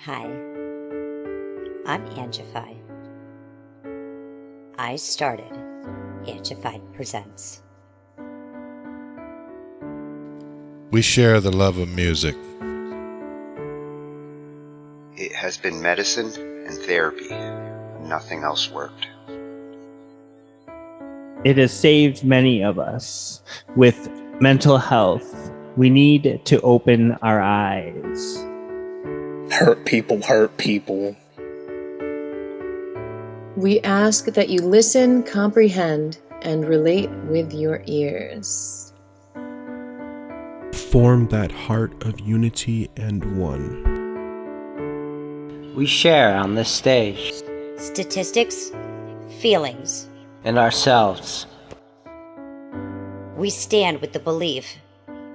Hi, I'm Angified. I started Angified Presents. We share the love of music. It has been medicine and therapy. Nothing else worked. It has saved many of us. With mental health, we need to open our eyes. Hurt people hurt people. We ask that you listen, comprehend, and relate with your ears. Form that heart of unity and one. We share on this stage. Statistics, feelings. And ourselves. We stand with the belief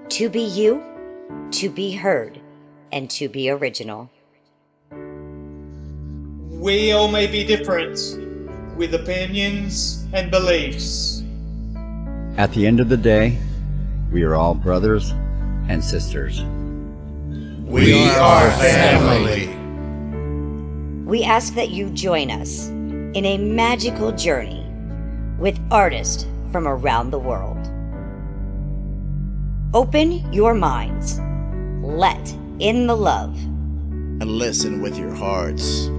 to be you, to be heard, and to be original. We all may be different, with opinions and beliefs. At the end of the day, we are all brothers and sisters. We are family. We ask that you join us in a magical journey with artists from around the world. Open your minds, let in the love, and listen with your hearts.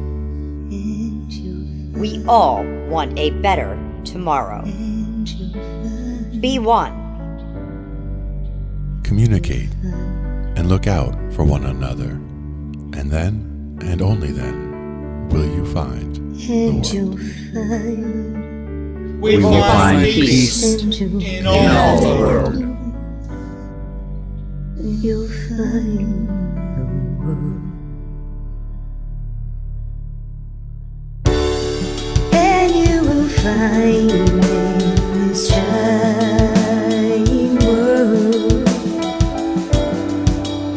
We all want a better tomorrow. Be one. Communicate and look out for one another. And then, and only then, will you find the world. We will find peace in all the world. You'll find the world. And you will find in this shining world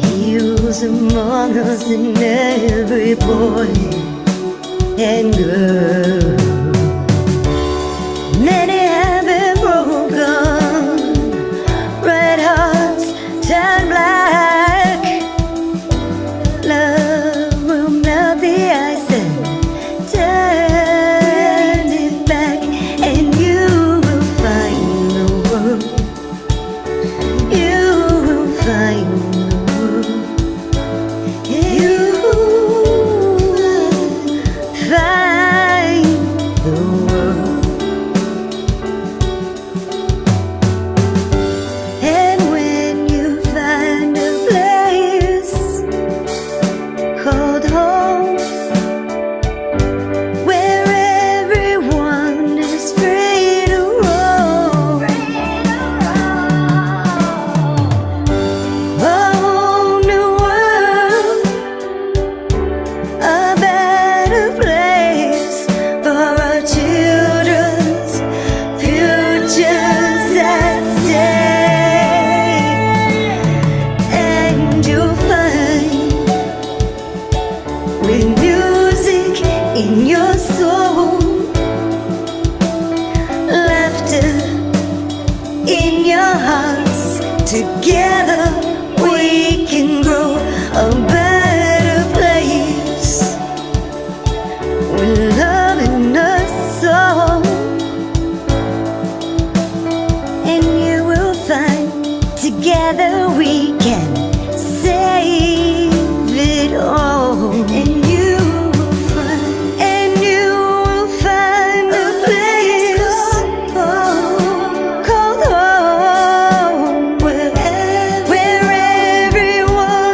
heroes among us, in every boy and girl. Many have been broken, red hearts turn black. Love will melt the ice and turn it back, and you will find the world. You will find the world. You will find the world. And when you find a place called home, where everyone is free to roam, a whole new world, a better place for our children's futures at stake. And you'll find, with music in your soul, laughter in your hearts, together we can grow a better place, with love in us all. And you will find, together we can save it all. And you will find, and you will find a place called home, where everyone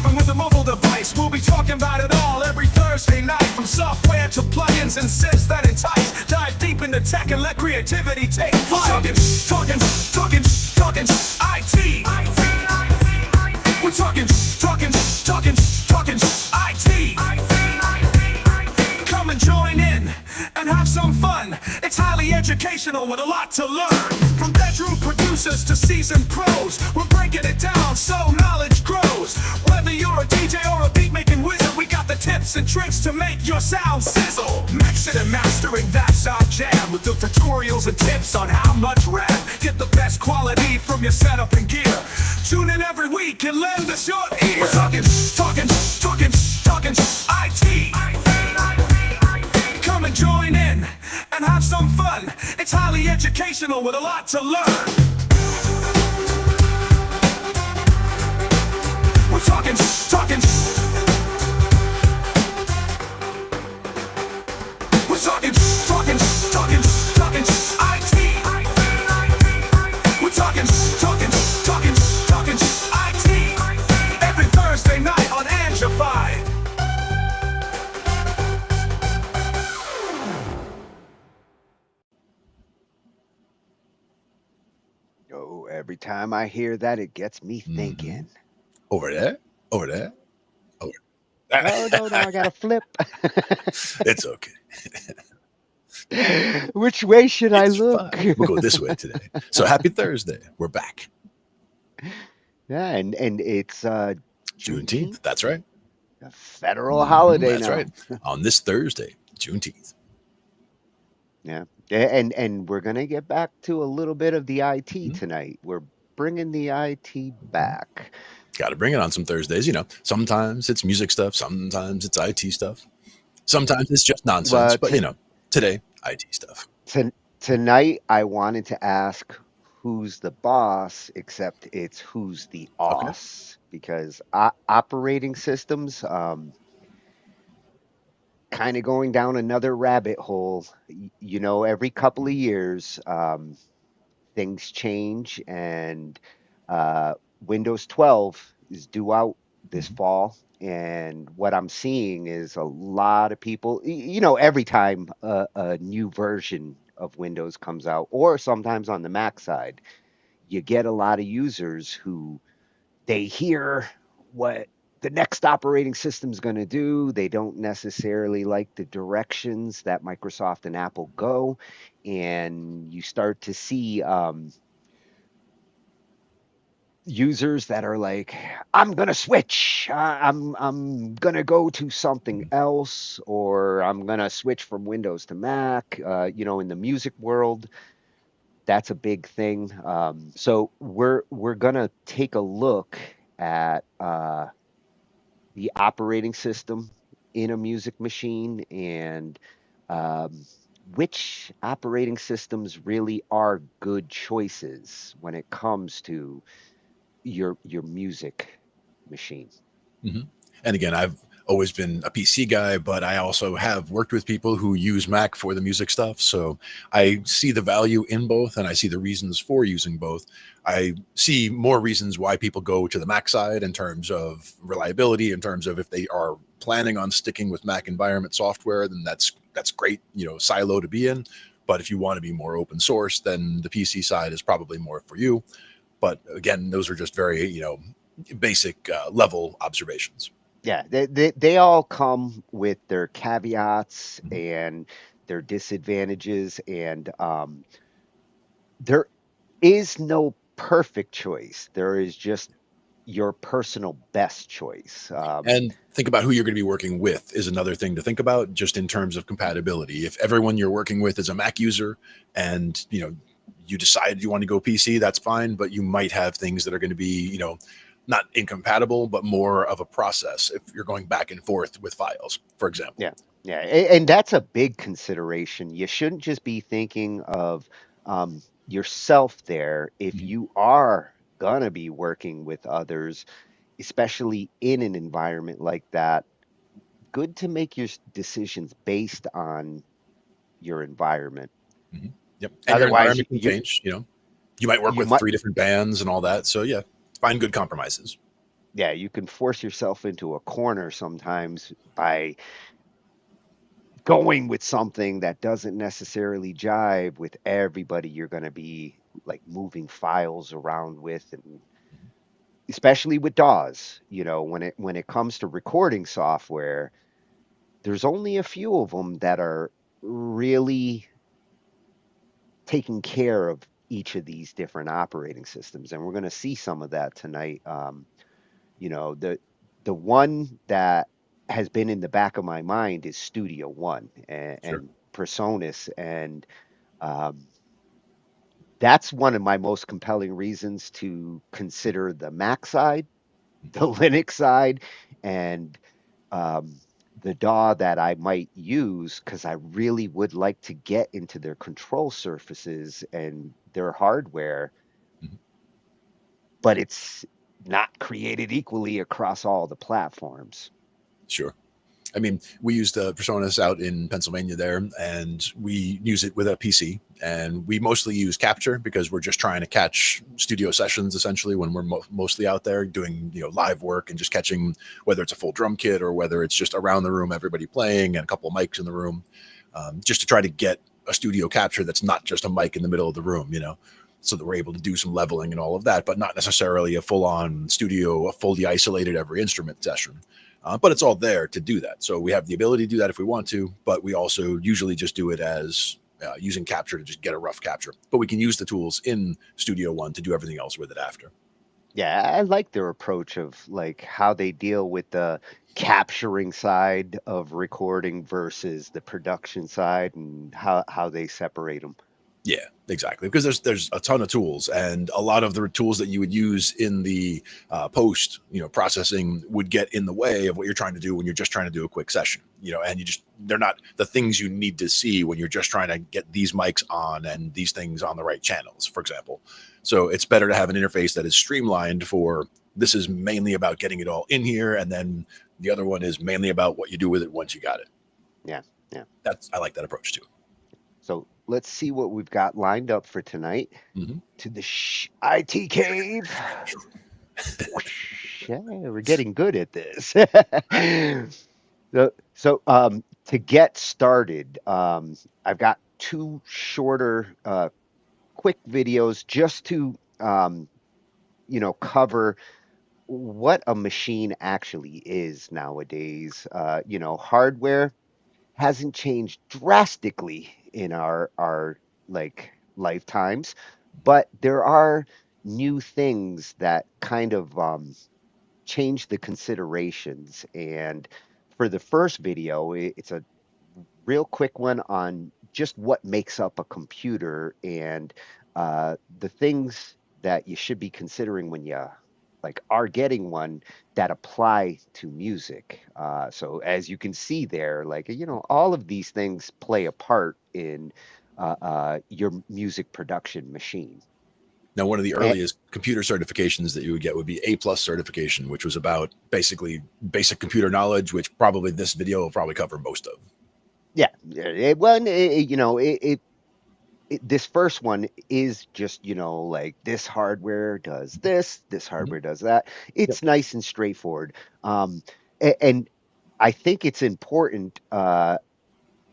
even with a mobile device. We'll be talking about it all every Thursday night, from software to plugins and synths that entice. Dive deep into tech and let creativity take flight. Talking IT. We're talking IT. Come and join in and have some fun. It's highly educational with a lot to learn. From bedroom producers to seasoned pros, we're breaking it down so knowledge grows. Whether you're a DJ or a beat making wizard, we got the tips and tricks to make your sound sizzle. Mixing and mastering, that's our jam, with the tutorials and tips on how much rap. Get the best quality from your setup and gear. Tune in every week and lend us your ear. We're talking IT. Come and join in and have some fun. It's highly educational with a lot to learn. We're talking IT. We're talking IT. Every Thursday night on Angified. Oh, every time I hear that, it gets me thinking. Over there, over there, over. No, I gotta flip. It's okay. Which way should I It's look? fine. We'll go this way today. So happy Thursday. We're back. Yeah, and it's Juneteenth. That's right. a federal holiday That's now. right. On this Thursday, Juneteenth. Yeah, and we're gonna get back to a little bit of the IT tonight. We're bringing the IT back. Got to bring it on some Thursdays. You know, sometimes it's music stuff. Sometimes it's IT stuff. Sometimes it's just nonsense. But, you know, today, IT stuff. Tonight, I wanted to ask who's the boss, except it's who's the OS, because operating systems, kind of going down another rabbit hole. You know, every couple of years, things change, and Windows 12 is due out this fall. And what I'm seeing is a lot of people, you know, every time a new version of Windows comes out, or sometimes on the Mac side, you get a lot of users who they hear what the next operating system is going to do. They don't necessarily like the directions that Microsoft and Apple go. And you start to see users that are like, I'm gonna switch. I'm gonna go to something else, or I'm gonna switch from Windows to Mac. You know, in the music world, that's a big thing. So we're gonna take a look at the operating system in a music machine, and um, which operating systems really are good choices when it comes to your music machine. And again, I've always been a PC guy, but I also have worked with people who use Mac for the music stuff. So I see the value in both, and I see the reasons for using both. I see more reasons why people go to the Mac side in terms of reliability, in terms of if they are planning on sticking with Mac environment software, then that's great, you know, silo to be in. But if you want to be more open source, then the PC side is probably more for you. But again, those are just very, you know, basic level observations. Yeah, they all come with their caveats and their disadvantages, and there is no perfect choice. There is just your personal best choice. And think about who you're going to be working with is another thing to think about, just in terms of compatibility. If everyone you're working with is a Mac user, and you know you decide you want to go PC, that's fine. But you might have things that are going to be, you know, not incompatible, but more of a process if you're going back and forth with files, for example. Yeah, and that's a big consideration. You shouldn't just be thinking of yourself there. If you are gonna be working with others, especially in an environment like that, good to make your decisions based on your environment. Yep. And your Otherwise, environment can change. You know, you might work with 3 different bands and all that. So yeah, find good compromises. Yeah, you can force yourself into a corner sometimes by going with something that doesn't necessarily jive with everybody you're going to be like moving files around with, and especially with DAWs, when it comes to recording software, there's only a few of them that are really taking care of each of these different operating systems, and we're going to see some of that tonight. You know, the one that has been in the back of my mind is Studio One Sure. and Presonus, and um, that's one of my most compelling reasons to consider the Mac side, the Linux side, and um, the DAW that I might use, because I really would like to get into their control surfaces and their hardware, Mhm. but it's not created equally across all the platforms. Sure. I mean, we used Personas out in Pennsylvania there, and we use it with a PC. And we mostly use Capture because we're just trying to catch studio sessions essentially when we're mostly out there doing live work and just catching whether it's a full drum kit or whether it's just around the room, everybody playing and a couple of mics in the room, just to try to get a studio capture that's not just a mic in the middle of the room, so that we're able to do some leveling and all of that, but not necessarily a full-on studio, a fully isolated every instrument session. But it's all there to do that. So we have the ability to do that if we want to, but we also usually just do it as using Capture to just get a rough capture. But we can use the tools in Studio One to do everything else with it after. Yeah, I like their approach of like how they deal with the capturing side of recording versus the production side, and how they separate them. Yeah, exactly. Because there's a ton of tools, and a lot of the tools that you would use in the post, processing would get in the way of what you're trying to do when you're just trying to do a quick session. And they're not the things you need to see when you're just trying to get these mics on and these things on the right channels, for example. So it's better to have an interface that is streamlined for this is mainly about getting it all in here, and then the other one is mainly about what you do with it once you got it. Yeah, yeah. I like that approach too. So let's see what we've got lined up for tonight. Mm-hmm. To the IT cave. Yeah, we're getting good at this. So, to get started, I've got two shorter, quick videos just to, cover what a machine actually is nowadays. Hardware hasn't changed drastically in our like lifetimes, but there are new things that kind of change the considerations. And for the first video, it's a real quick one on just what makes up a computer and the things that you should be considering when you like are getting one that apply to music. So as you can see there, like all of these things play a part in your music production machine. Now, one of the And, earliest computer certifications that you would get would be A plus certification, which was about basically basic computer knowledge, which probably this video will probably cover most of. yeah, well, this first one is just, like this hardware does this Mhm. hardware does that. Yep. It's nice and straightforward. And I think it's important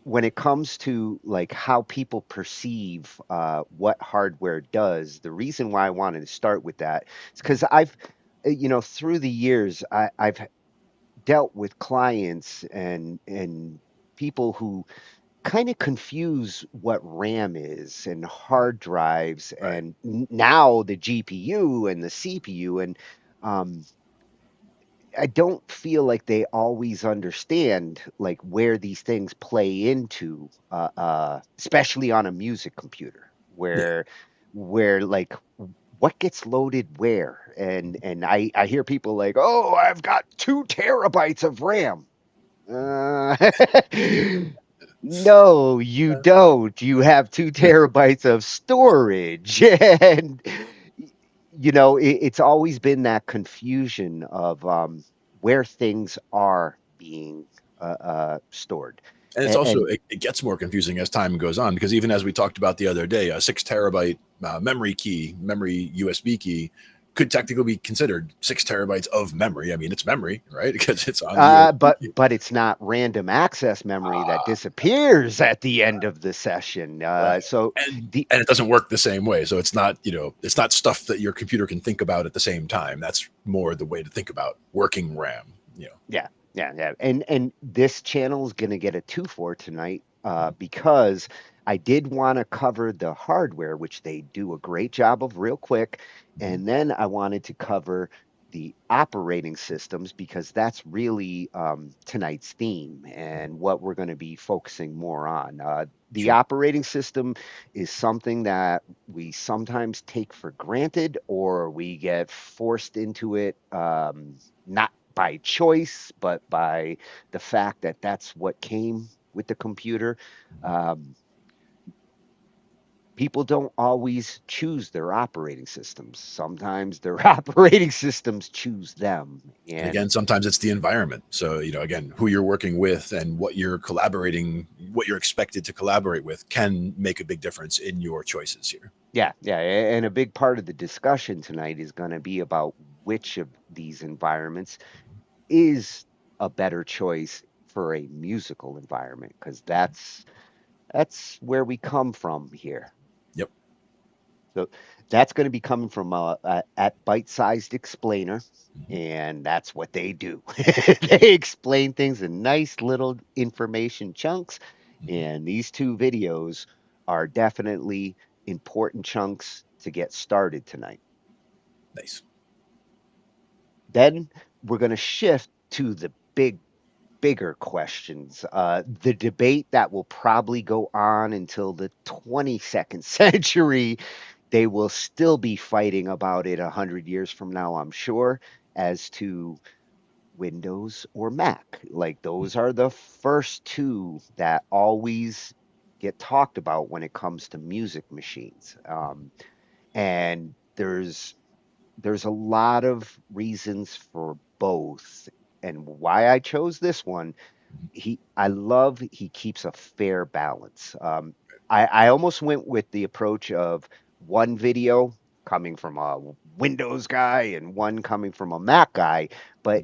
when it comes to like how people perceive what hardware does. The reason why I wanted to start with that is because through the years, I've dealt with clients and people who kind of confuse what RAM is and hard drives Right. and now the GPU and the CPU. And um, I don't feel like they always understand like where these things play into, especially on a music computer, Yeah. where like what gets loaded where. And I hear people like, oh, I've got 2 terabytes of RAM. Uh, no, you don't. You have 2 terabytes of storage. And, it's always been that confusion of where things are being stored. And it's And, also and it gets more confusing as time goes on because even as we talked about the other day, a 6 terabyte memory USB key could technically be considered 6 terabytes of memory. I mean, it's memory, right? Because it's on the but it's not random access memory that disappears at the end of the session. Right. So and it doesn't work the same way. So it's not, it's not stuff that your computer can think about at the same time. That's more the way to think about working RAM. Yeah. And this channel is going to get a 2 for tonight because I did want to cover the hardware, which they do a great job of real quick. And then I wanted to cover the operating systems because that's really tonight's theme and what we're going to be focusing more on. The operating system is something that we sometimes take for granted or we get forced into it, not by choice, but by the fact that that's what came with the computer. Um, People don't always choose their operating systems. Sometimes their operating systems choose them. And And again, sometimes it's the environment. So, again, who you're working with and what you're collaborating, what you're expected to collaborate with can make a big difference in your choices here. yeah, and a big part of the discussion tonight is going to be about which of these environments is a better choice for a musical environment, because that's where we come from here. Yep. So that's going to be coming from at Bite-Sized Explainer, and that's what they do. They explain things in nice little information chunks, and these 2 videos are definitely important chunks to get started tonight. Nice. Then we're going to shift to the bigger questions. The debate that will probably go on until the 22nd century. They will still be fighting about it 100 years from now, I'm sure, as to Windows or Mac. Like those are the first 2 that always get talked about when it comes to music machines. And there's a lot of reasons for both. And why I chose this one, I love he keeps a fair balance. I almost went with the approach of one video coming from a Windows guy and one coming from a Mac guy, but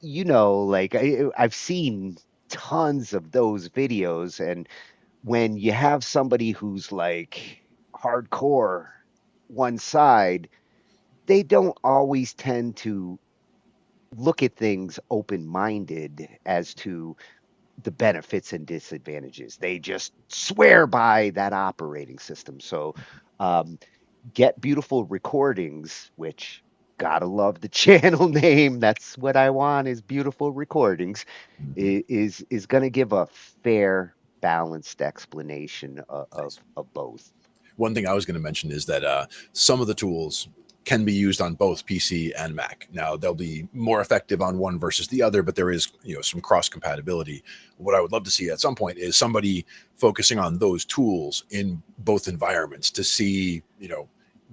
like I've seen tons of those videos, and when you have somebody who's like hardcore one side, they don't always tend to look at things open-minded as to the benefits and disadvantages. They just swear by that operating system. So, um, Get Beautiful Recordings, which gotta love the channel name. That's what I want is Beautiful Recordings. Is going to give a fair, balanced explanation of both. One thing I was going to mention is that some of the tools can be used on both PC and Mac. Now they'll be more effective on one versus the other, but there is some cross compatibility. What I would love to see at some point is somebody focusing on those tools in both environments to see,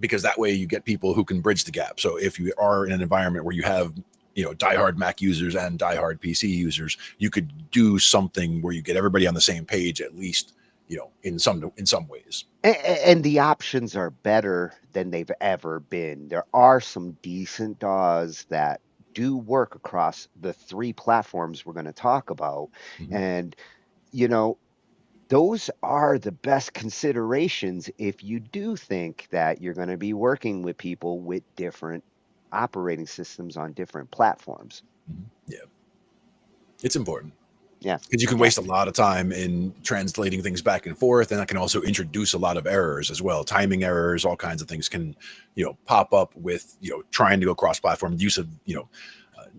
because that way you get people who can bridge the gap. So if you are in an environment where you have diehard Mac users and diehard PC users, you could do something where you get everybody on the same page, at least in some ways. And the options are better than they've ever been. There are some decent DAWs that do work across the 3 platforms we're going to talk about. And, those are the best considerations if you do think that you're going to be working with people with different operating systems on different platforms. Yeah. It's important. Yeah. Because you can waste a lot of time in translating things back and forth, and that can also introduce a lot of errors as well. Timing errors, all kinds of things can, pop up with, trying to go cross-platform, use of,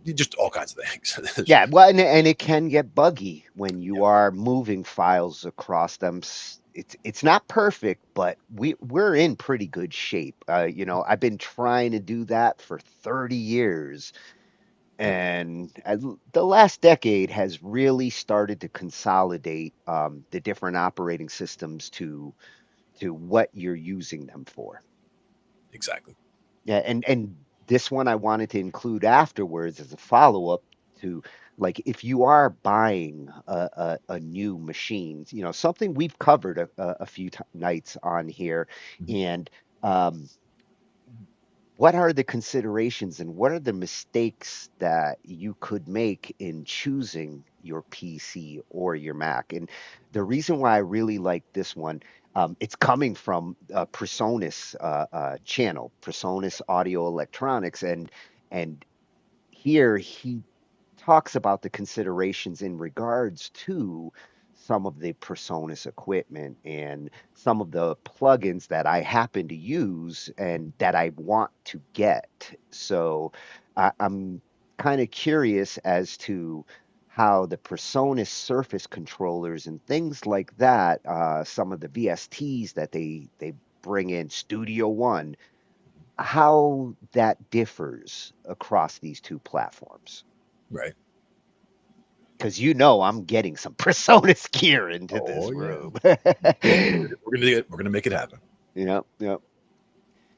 just all kinds of things. Yeah, well, and it can get buggy when you are moving files across them. It's not perfect, but we're in pretty good shape. I've been trying to do that for 30 years. And the last decade has really started to consolidate the different operating systems to what you're using them for. Exactly. Yeah, and this one I wanted to include afterwards as a follow-up to, like, if you are buying a new machine, something we've covered a few nights on here, and um, what are the considerations and what are the mistakes that you could make in choosing your PC or your Mac? And the reason why I really like this one, it's coming from Presonus channel, Presonus Audio Electronics, and here he talks about the considerations in regards to some of the Presonus equipment and some of the plugins that I happen to use and that I want to get. So I'm kind of curious as to how the Presonus surface controllers and things like that, some of the VSTs that they bring in Studio One, how that differs across these two platforms. Right. Because I'm getting some Presonus gear into this Oh yeah. room. We're gonna make it happen. Yep, yep.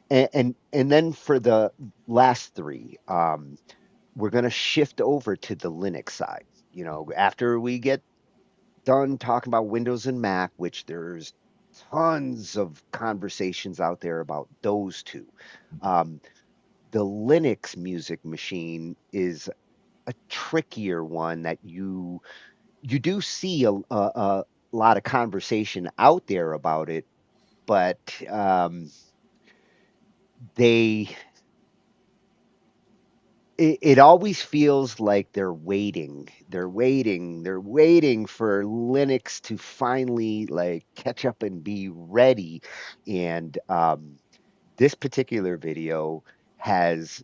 And then for the last three, we're gonna shift over to the Linux side. After we get done talking about Windows and Mac, which there's tons of conversations out there about those two. Um, the Linux music machine is a trickier one that you do see a lot of conversation out there about it, but they it always feels like they're waiting for Linux to finally like catch up and be ready. And this particular video has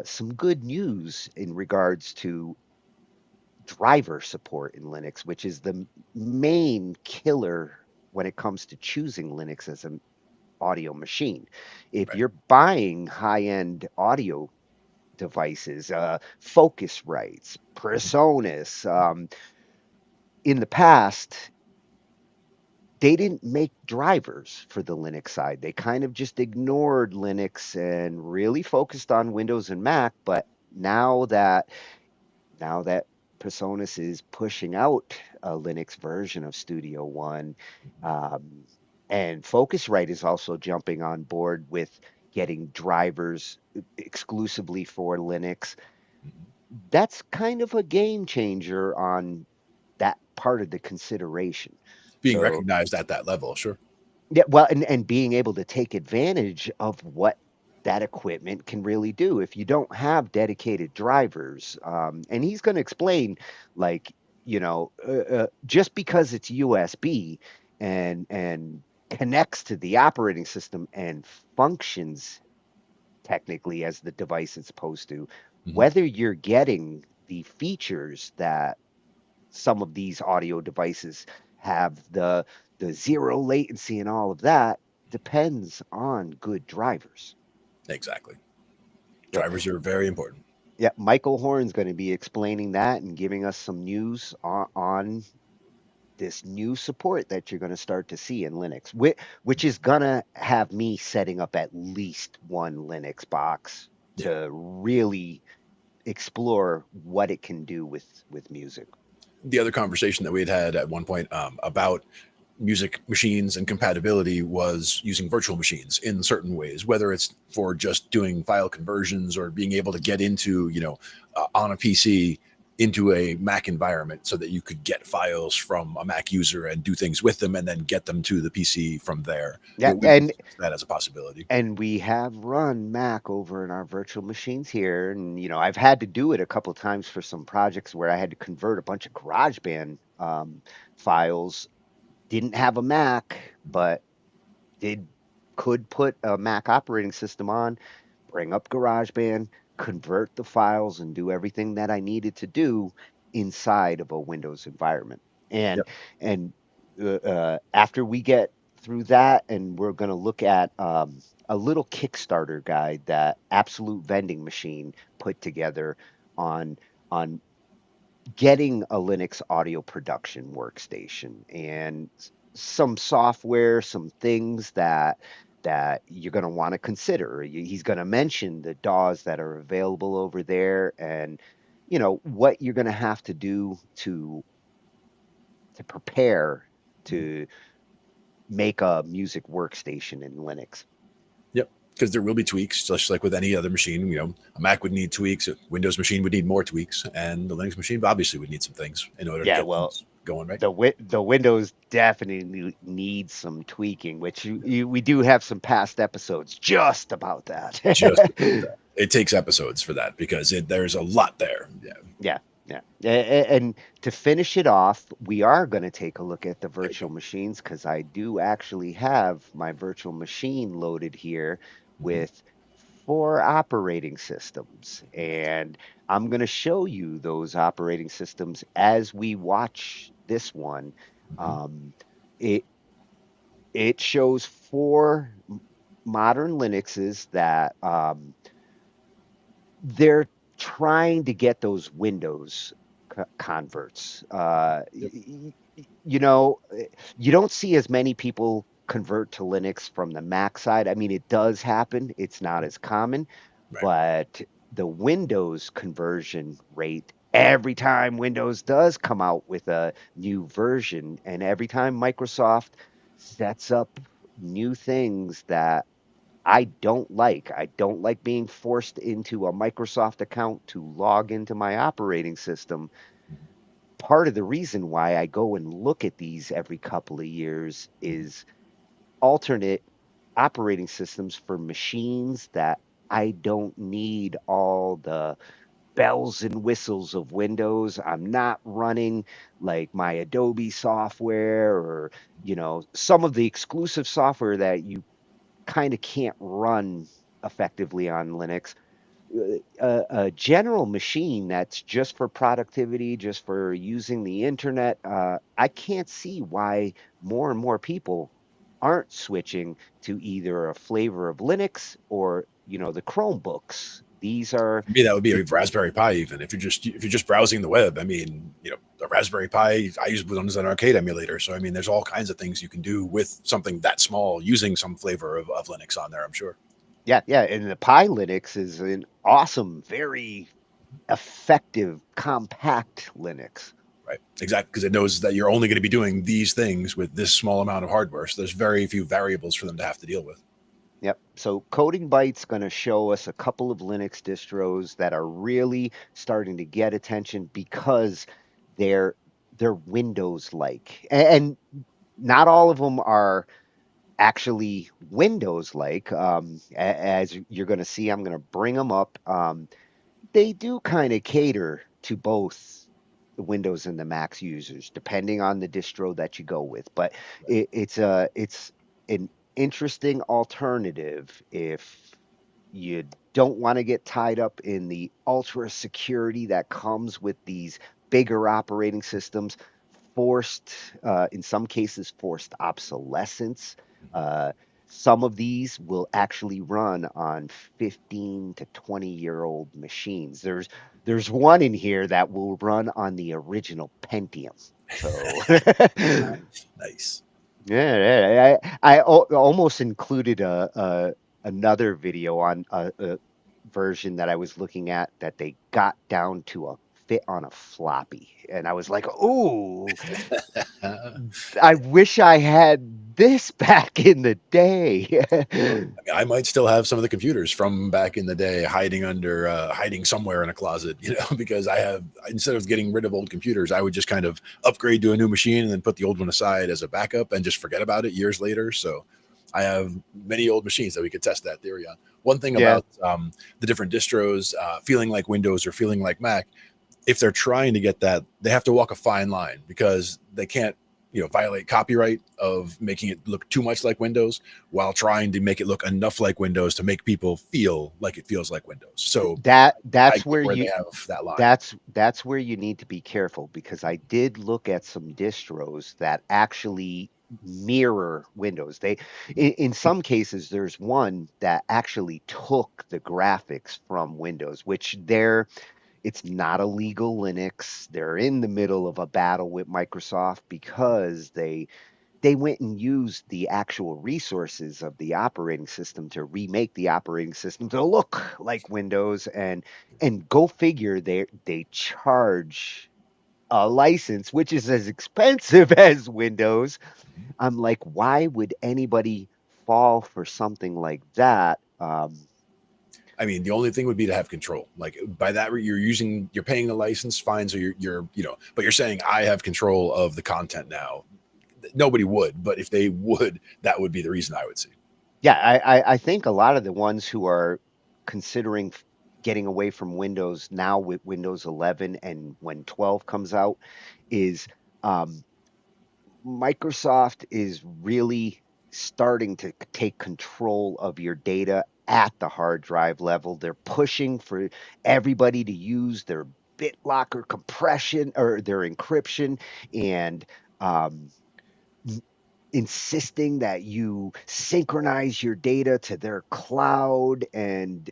some good news in regards to driver support in Linux, which is the main killer when it comes to choosing Linux as an audio machine. If Right. you're buying high-end audio devices, Focusrites, Presonus, in the past, they didn't make drivers for the Linux side. They kind of just ignored Linux and really focused on Windows and Mac. But now that Presonus is pushing out a Linux version of Studio One, um, and Focusrite is also jumping on board with getting drivers exclusively for Linux. That's kind of a game changer on that part of the consideration. Being So recognized at that level, sure. yeah, well, and being able to take advantage of what that equipment can really do if you don't have dedicated drivers. And he's going to explain, like, just because it's USB and connects to the operating system and functions technically as the device it's supposed to, Hmm. whether you're getting the features that some of these audio devices have, the zero latency and all of that, depends on good drivers. Exactly. So Drivers are very important. yeah, Michael Horn's going to be explaining that and giving us some news on this new support that you're going to start to see in Linux, which is going to have me setting up at least one Linux box Yeah. to really explore what it can do with music. The other conversation that we had at one point about music machines and compatibility was using virtual machines in certain ways, whether it's for just doing file conversions or being able to get into, on a PC into a Mac environment so that you could get files from a Mac user and do things with them and then get them to the PC from there. Yeah, We discussed that as a possibility. and we have run Mac over in our virtual machines here, and I've had to do it a couple times for some projects where I had to convert a bunch of GarageBand files. Didn't have a Mac, but did could put a Mac operating system on, bring up GarageBand, convert the files, and do everything that I needed to do inside of a Windows environment. And Yep. and after we get through that, and we're going to look at a little Kickstarter guide that Absolute Vending Machine put together on on getting a Linux audio production workstation and some software, some things that you're going to want to consider. He's going to mention the DAWs that are available over there and what you're going to have to do to prepare Mhm. to make a music workstation in Linux. Yep. because there will be tweaks, just like with any other machine. A Mac would need tweaks, a Windows machine would need more tweaks, and the Linux machine obviously would need some things in order to Yeah, get well, things going, right? the Windows definitely needs some tweaking, which we do have some past episodes just about that. Just about that. It takes episodes for that because there's a lot there. Yeah. Yeah, yeah. And to finish it off, we are going to take a look at the There you virtual go. machines because I do actually have my virtual machine loaded here Mhm. with 4 operating systems. And I'm going to show you those operating systems as we watch this one. Mhm. Um, it it shows four modern Linuxes that they're trying to get those Windows converts. Yep. You don't see as many people convert to Linux from the Mac side. I mean, it does happen. It's not as common, Right. but the Windows conversion rate, every time Windows does come out with a new version, and every time Microsoft sets up new things that I don't like. I don't like being forced into a Microsoft account to log into my operating system. Mhm. Part of the reason why I go and look at these every couple of years is alternate operating systems for machines that I don't need all the bells and whistles of Windows. I'm not running like my Adobe software or, some of the exclusive software that you kind of can't run effectively on Linux. A general machine that's just for productivity, just for using the internet, I can't see why more and more people aren't switching to either a flavor of Linux or, the Chromebooks. These are For me, that would be the a Raspberry Pi. Even if you're just browsing the web, I mean, a Raspberry Pi. I use Windows as an arcade emulator, so I mean, there's all kinds of things you can do with something that small using some flavor of Linux on there. I'm sure. yeah, yeah, and the Pi Linux is an awesome, very effective, compact Linux. Right. Exactly. Because it knows that you're only going to be doing these things with this small amount of hardware. So there's very few variables for them to have to deal with. Yep. So Coding Byte's going to show us a couple of Linux distros that are really starting to get attention because they're they're Windows like. And not all of them are actually Windows like. As you're going to see, I'm going to bring them up. They do kind of cater to both the Windows and the Mac users, depending on the distro that you go with. But it's an interesting alternative if you don't want to get tied up in the ultra security that comes with these bigger operating systems, forced, in some cases, forced obsolescence. Uh, some of these will actually run on 15 to 20-year-old machines. There's one in here that will run on the original Pentium. So Nice. Nice. yeah, almost included another video on a version that I was looking at that they got down to a fit on a floppy, and I was like, "Ooh, I wish I had this back in the day." I might still have some of the computers from back in the day hiding somewhere in a closet, because I have, instead of getting rid of old computers, I would just kind of upgrade to a new machine and then put the old one aside as a backup and just forget about it years later. So I have many old machines that we could test that theory on. One thing Yeah, about the different distros feeling like Windows or feeling like Mac, if they're trying to get that, they have to walk a fine line because they can't, violate copyright of making it look too much like Windows while trying to make it look enough like Windows to make people feel like it feels like Windows. So I that's get where where they you have that line. that's where you need to be careful because I did look at some distros that actually mirror Windows. In some cases, there's one that actually took the graphics from Windows, which it's not a legal Linux. They're in the middle of a battle with Microsoft because they went and used the actual resources of the operating system to remake the operating system to look like Windows, and go figure, they charge a license which is as expensive as Windows. I'm like, why would anybody fall for something like that? I mean, the only thing would be to have control. Like by that, you're paying the license fine, so but you're saying I have control of the content now. Nobody would, but if they would, that would be the reason I would see. Yeah, I think a lot of the ones who are considering getting away from Windows now with Windows 11 and when 12 comes out is um, Microsoft is really starting to take control of your data at the hard drive level. They're pushing for everybody to use their BitLocker compression or their encryption and um, insisting that you synchronize your data to their cloud. And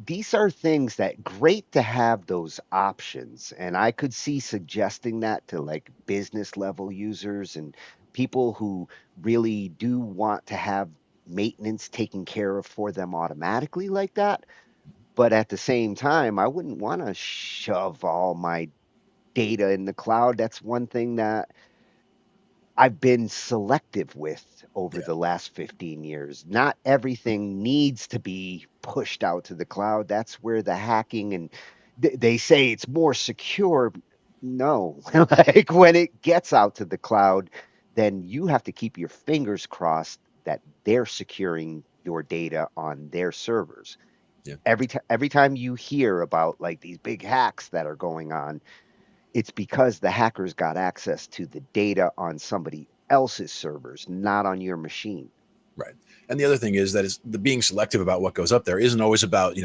these are things that great to have those options. And I could see suggesting that to like business level users and people who really do want to have maintenance taken care of for them automatically like that. But at the same time, I wouldn't want to shove all my data in the cloud. That's one thing that I've been selective with over Yeah. the last 15 years. Not everything needs to be pushed out to the cloud. That's where the hacking and they say it's more secure. No, like when it gets out to the cloud, then you have to keep your fingers crossed that they're securing your data on their servers. Yeah. Every time you hear about like these big hacks that are going on, it's because the hackers got access to the data on somebody else's servers, not on your machine. Right. And the other thing is that the being selective about what goes up there isn't always about,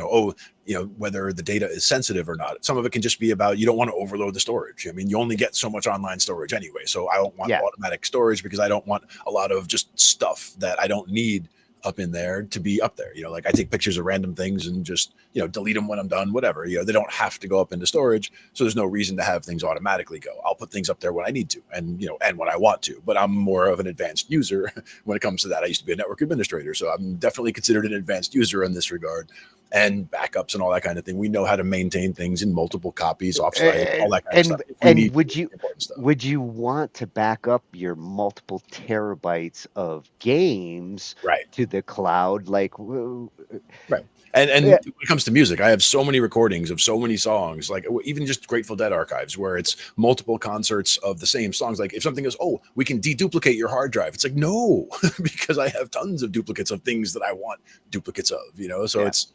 whether the data is sensitive or not. Some of it can just be about you don't want to overload the storage. I mean, you only get so much online storage anyway. So I don't want Yeah. automatic storage because I don't want a lot of just stuff that I don't need up in there to be up there. Like I take pictures of random things and just, delete them when I'm done, whatever. They don't have to go up into storage. So there's no reason to have things automatically go. I'll put things up there when I need to and, and when I want to. But I'm more of an advanced user when it comes to that. I used to be a network administrator. So I'm definitely considered an advanced user in this regard. And backups and all that kind of thing. We know how to maintain things in multiple copies, offsite, all that kind of stuff. And would you want to back up your multiple terabytes of games right to the cloud? Like, right. And when it comes to music, I have so many recordings of so many songs, like even just Grateful Dead archives, where it's multiple concerts of the same songs. Like if something goes, oh, we can deduplicate your hard drive. It's like, no, because I have tons of duplicates of things that I want duplicates of, So it's,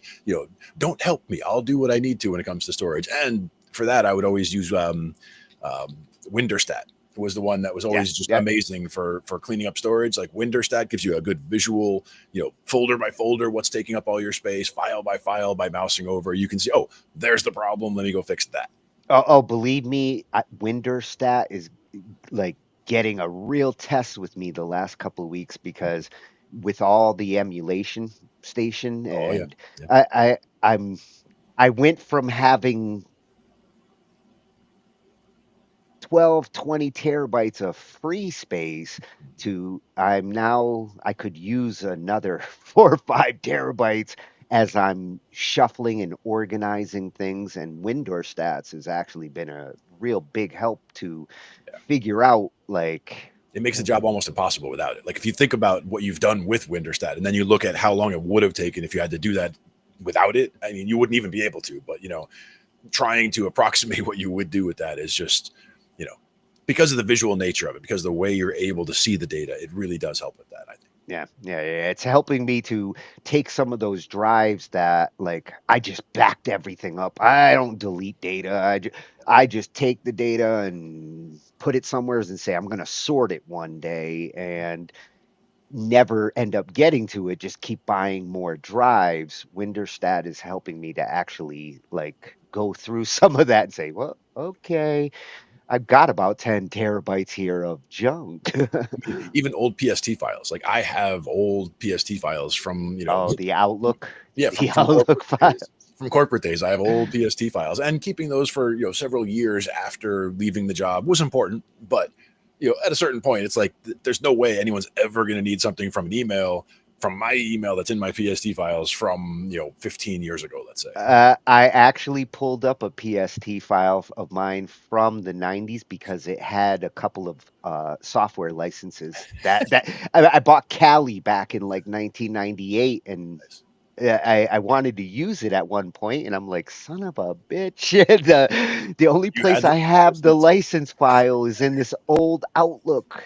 don't help me. I'll do what I need to when it comes to storage. And for that, I would always use Winderstat. Was the one that was always just amazing for cleaning up storage. Like Winderstat gives you a good visual, folder by folder, what's taking up all your space, file by file, by mousing over. You can see, oh, there's the problem. Let me go fix that. Oh, believe me, Winderstat is like getting a real test with me the last couple of weeks because with all the emulation station and I went from having 12, 20 terabytes of free space to I could use another 4 or 5 terabytes as I'm shuffling and organizing things. And Windows has actually been a real big help to figure out like it makes the job almost impossible without it. Like if you think about what you've done with Winderstat and then you look at how long it would have taken if you had to do that without it, I mean, you wouldn't even be able to, but trying to approximate what you would do with that is just, because of the visual nature of it, because the way you're able to see the data, it really does help with that, I think. Yeah. It's helping me to take some of those drives that like I just backed everything up. I don't delete data. I just take the data and put it somewhere and say I'm going to sort it one day and never end up getting to it. Just keep buying more drives. Winderstat is helping me to actually like go through some of that and say, well, okay, I've got about 10 terabytes here of junk. Even old PST files. Like I have old PST files from, the Outlook. Yeah, the Outlook files. From corporate days. I have old PST files, and keeping those for, several years after leaving the job was important. But, at a certain point, it's like, there's no way anyone's ever going to need something from an email, from my email that's in my PST files from 15 years ago, let's say. I actually pulled up a PST file of mine from the 90s because it had a couple of software licenses that I bought Kali back in like 1998 and I wanted to use it at one point, and I'm like, son of a bitch. The only You had place the I have the license? license file is in this old Outlook.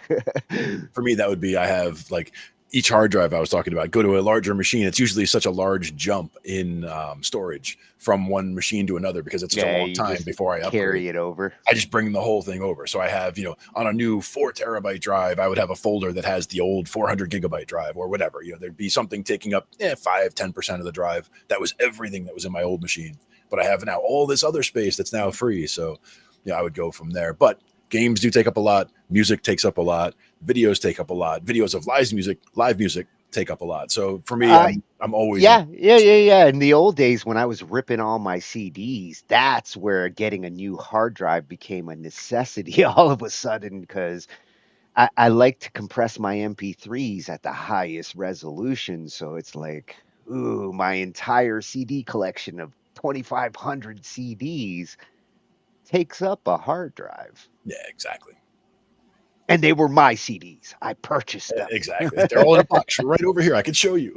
For me, that would be I have like each hard drive I was talking about. Go to a larger machine. It's usually such a large jump in storage from one machine to another because it's such a Yeah, long you time just before I upgrade. carry it over. I just bring the whole thing over. So I have, on a new 4 terabyte drive, I would have a folder that has the old 400 gigabyte drive or whatever. There'd be something taking up 5-10% of the drive. That was everything that was in my old machine. But I have now all this other space that's now free. So I would go from there. But games do take up a lot. Music takes up a lot. Videos take up a lot. Videos of live music take up a lot. So for me, I'm always yeah. In the old days when I was ripping all my CDs, that's where getting a new hard drive became a necessity all of a sudden because I like to compress my MP3s at the highest resolution. So it's like, ooh, my entire CD collection of 2,500 CDs takes up a hard drive. Yeah, exactly. And they were my CDs. I purchased them. Exactly. They're all in a box right over here. I can show you.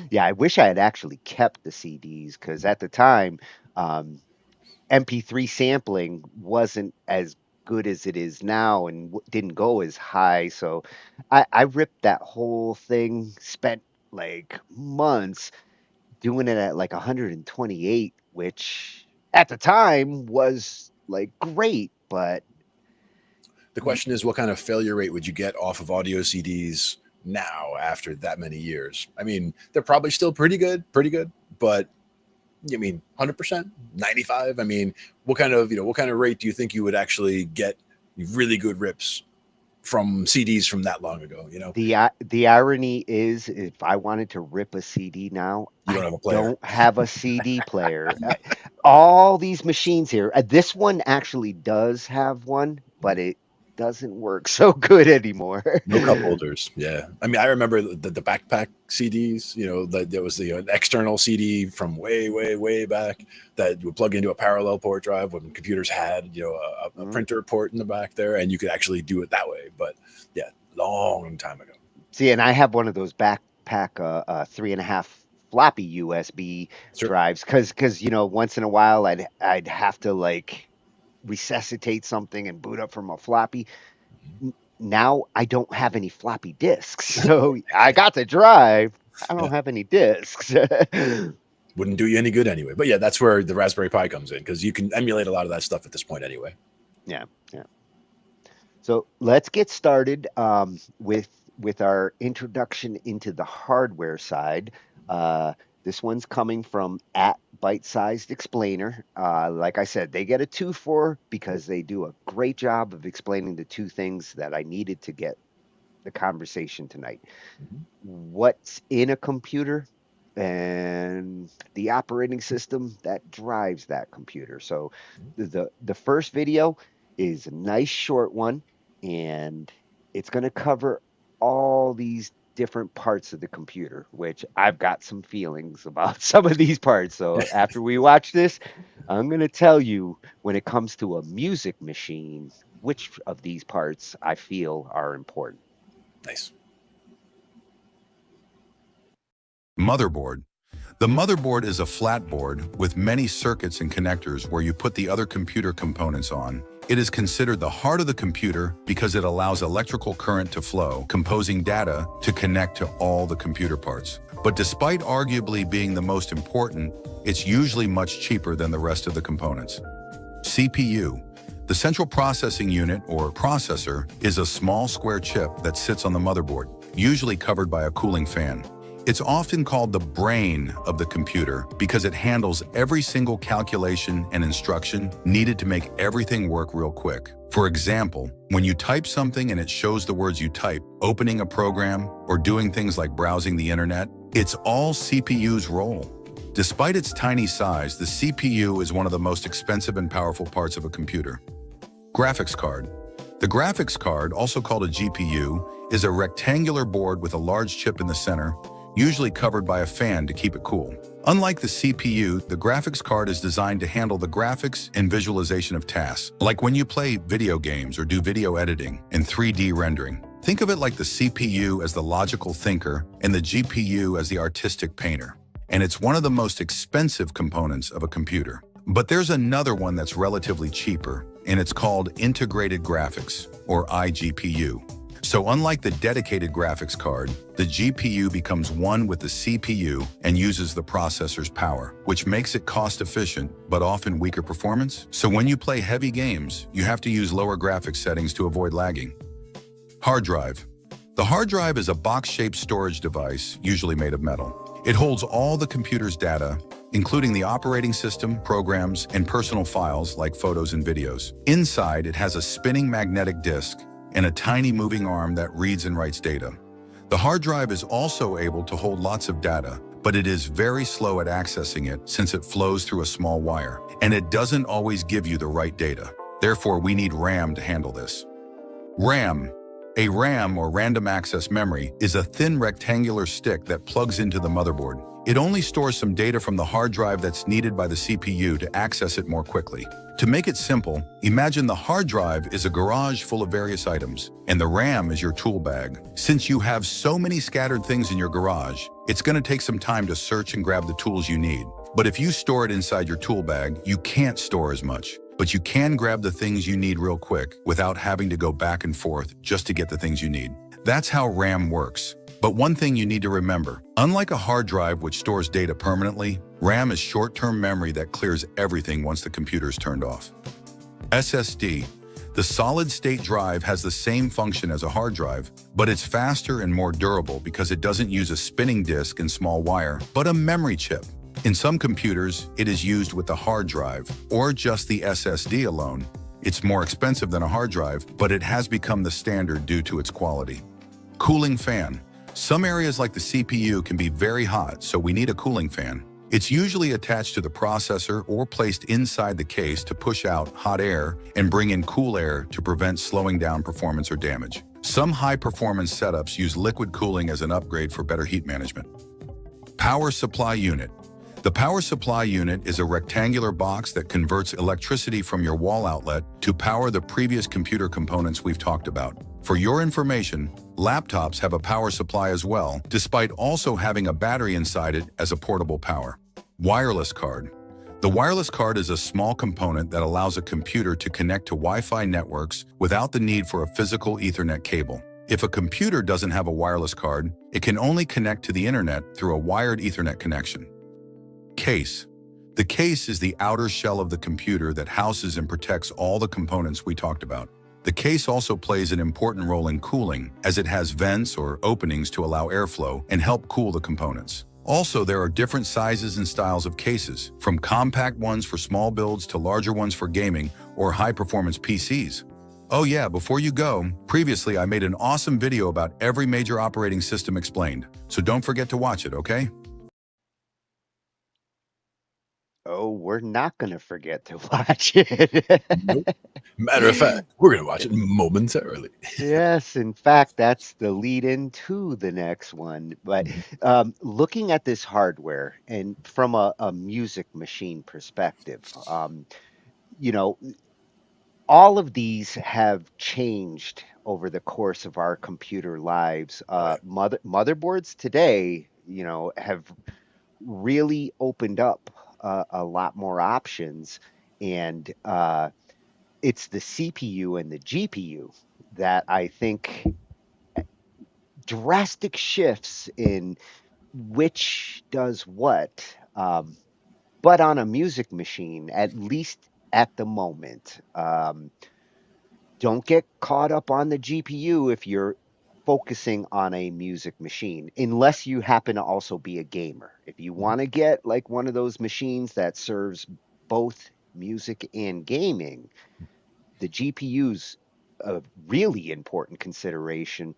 Yeah, I wish I had actually kept the CDs because at the time, MP3 sampling wasn't as good as it is now and didn't go as high. So I ripped that whole thing, spent like months doing it at like 128, which at the time was like great, but The question is, what kind of failure rate would you get off of audio CDs now after that many years? I mean, they're probably still pretty good, but 100%, 95. I mean, what kind of rate do you think you would actually get really good rips from CDs from that long ago? The irony is, if I wanted to rip a CD now, you don't have a CD player. All these machines here, this one actually does have one, but it doesn't work so good anymore. No cup holders. Yeah. I mean, I remember the backpack CDs, there was the external CD from way, way, way back that would plug into a parallel port drive when computers had, a printer port in the back there, and you could actually do it that way. But yeah, long time ago. See, and I have one of those backpack 3.5 floppy USB drives because once in a while I'd have to like resuscitate something and boot up from a floppy. Now I don't have any floppy disks, so I got the drive. I don't have any disks. Wouldn't do you any good anyway. But yeah, that's where the Raspberry Pi comes in because you can emulate a lot of that stuff at this point anyway. Yeah. So let's get started with our introduction into the hardware side. This one's coming from @Bite-Sized Explainer. Like I said, they get a 2-4 because they do a great job of explaining the two things that I needed to get the conversation tonight. What's in a computer and the operating system that drives that computer. So the first video is a nice short one, and it's going to cover all these different parts of the computer, which I've got some feelings about some of these parts. So after we watch this, I'm going to tell you when it comes to a music machine, which of these parts I feel are important. Nice. Motherboard. The motherboard is a flat board with many circuits and connectors where you put the other computer components on. It is considered the heart of the computer because it allows electrical current to flow, composing data to connect to all the computer parts. But despite arguably being the most important, it's usually much cheaper than the rest of the components. CPU. The central processing unit, or processor, is a small square chip that sits on the motherboard, usually covered by a cooling fan. It's often called the brain of the computer because it handles every single calculation and instruction needed to make everything work real quick. For example, when you type something and it shows the words you type, opening a program, or doing things like browsing the internet, it's all CPU's role. Despite its tiny size, the CPU is one of the most expensive and powerful parts of a computer. Graphics card. The graphics card, also called a GPU, is a rectangular board with a large chip in the center, usually covered by a fan to keep it cool. Unlike the CPU, the graphics card is designed to handle the graphics and visualization of tasks, like when you play video games or do video editing and 3D rendering. Think of it like the CPU as the logical thinker and the GPU as the artistic painter. And it's one of the most expensive components of a computer. But there's another one that's relatively cheaper, and it's called integrated graphics, or iGPU. So unlike the dedicated graphics card, the GPU becomes one with the CPU and uses the processor's power, which makes it cost-efficient, but often weaker performance. So when you play heavy games, you have to use lower graphics settings to avoid lagging. Hard drive. The hard drive is a box-shaped storage device, usually made of metal. It holds all the computer's data, including the operating system, programs, and personal files like photos and videos. Inside, it has a spinning magnetic disk and a tiny moving arm that reads and writes data. The hard drive is also able to hold lots of data, but it is very slow at accessing it since it flows through a small wire, and it doesn't always give you the right data. Therefore, we need RAM to handle this. RAM. A RAM, or random access memory, is a thin rectangular stick that plugs into the motherboard. It only stores some data from the hard drive that's needed by the CPU to access it more quickly. To make it simple, imagine the hard drive is a garage full of various items, and the RAM is your tool bag. Since you have so many scattered things in your garage, it's going to take some time to search and grab the tools you need. But if you store it inside your tool bag, you can't store as much. But you can grab the things you need real quick without having to go back and forth just to get the things you need. That's how RAM works. But one thing you need to remember, unlike a hard drive which stores data permanently, RAM is short-term memory that clears everything once the computer is turned off. SSD. The solid-state drive has the same function as a hard drive, but it's faster and more durable because it doesn't use a spinning disk and small wire, but a memory chip. In some computers, it is used with the hard drive, or just the SSD alone. It's more expensive than a hard drive, but it has become the standard due to its quality. Cooling fan. Some areas like the CPU can be very hot, so we need a cooling fan. It's usually attached to the processor or placed inside the case to push out hot air and bring in cool air to prevent slowing down performance or damage. Some high-performance setups use liquid cooling as an upgrade for better heat management. Power supply unit. The power supply unit is a rectangular box that converts electricity from your wall outlet to power the previous computer components we've talked about. For your information, laptops have a power supply as well, despite also having a battery inside it as a portable power. Wireless card. The wireless card is a small component that allows a computer to connect to Wi-Fi networks without the need for a physical Ethernet cable. If a computer doesn't have a wireless card, it can only connect to the internet through a wired Ethernet connection. Case. The case is the outer shell of the computer that houses and protects all the components we talked about. The case also plays an important role in cooling, as it has vents or openings to allow airflow and help cool the components. Also, there are different sizes and styles of cases, from compact ones for small builds to larger ones for gaming or high-performance PCs. Oh yeah, before you go, previously I made an awesome video about every major operating system explained, so don't forget to watch it, okay? Oh, we're not going to forget to watch it. Nope. Matter of fact, we're going to watch it momentarily. Yes, in fact, that's the lead into the next one. But looking at this hardware and from a music machine perspective, you know, all of these have changed over the course of our computer lives. Motherboards today, have really opened up a lot more options, and it's the CPU and the GPU that I think drastic shifts in which does what. But on a music machine, at least at the moment, don't get caught up on the GPU if you're focusing on a music machine, unless you happen to also be a gamer. If you want to get like one of those machines that serves both music and gaming, the GPU's a really important consideration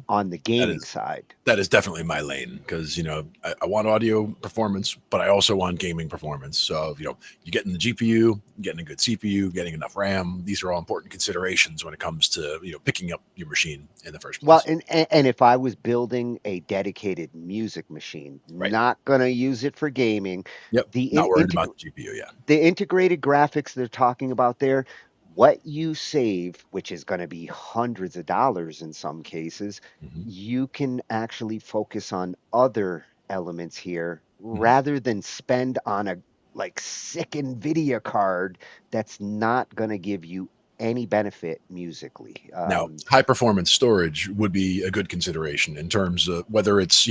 on the gaming side. That is definitely my lane because, I want audio performance, but I also want gaming performance. So, you're getting the GPU, getting a good CPU, getting enough RAM. These are all important considerations when it comes to, picking up your machine in the first place. Well, and if I was building a dedicated music machine, not going to use it for gaming. Yep, not worried about the GPU, yeah. The integrated graphics they're talking about there, what you save, which is going to be hundreds of dollars in some cases, Mhm. you can actually focus on other elements here Mhm. rather than spend on a like sick NVIDIA card that's not going to give you any benefit musically. Now, high performance storage would be a good consideration in terms of whether it's,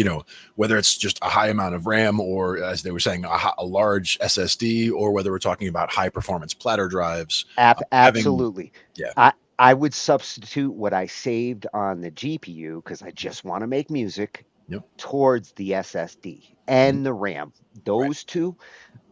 whether it's just a high amount of RAM or, as they were saying, a large SSD, or whether we're talking about high performance platter drives. Having, Absolutely. yeah, I would substitute what I saved on the GPU because I just want to make music yep, towards the SSD mhm, and the RAM. right, Those two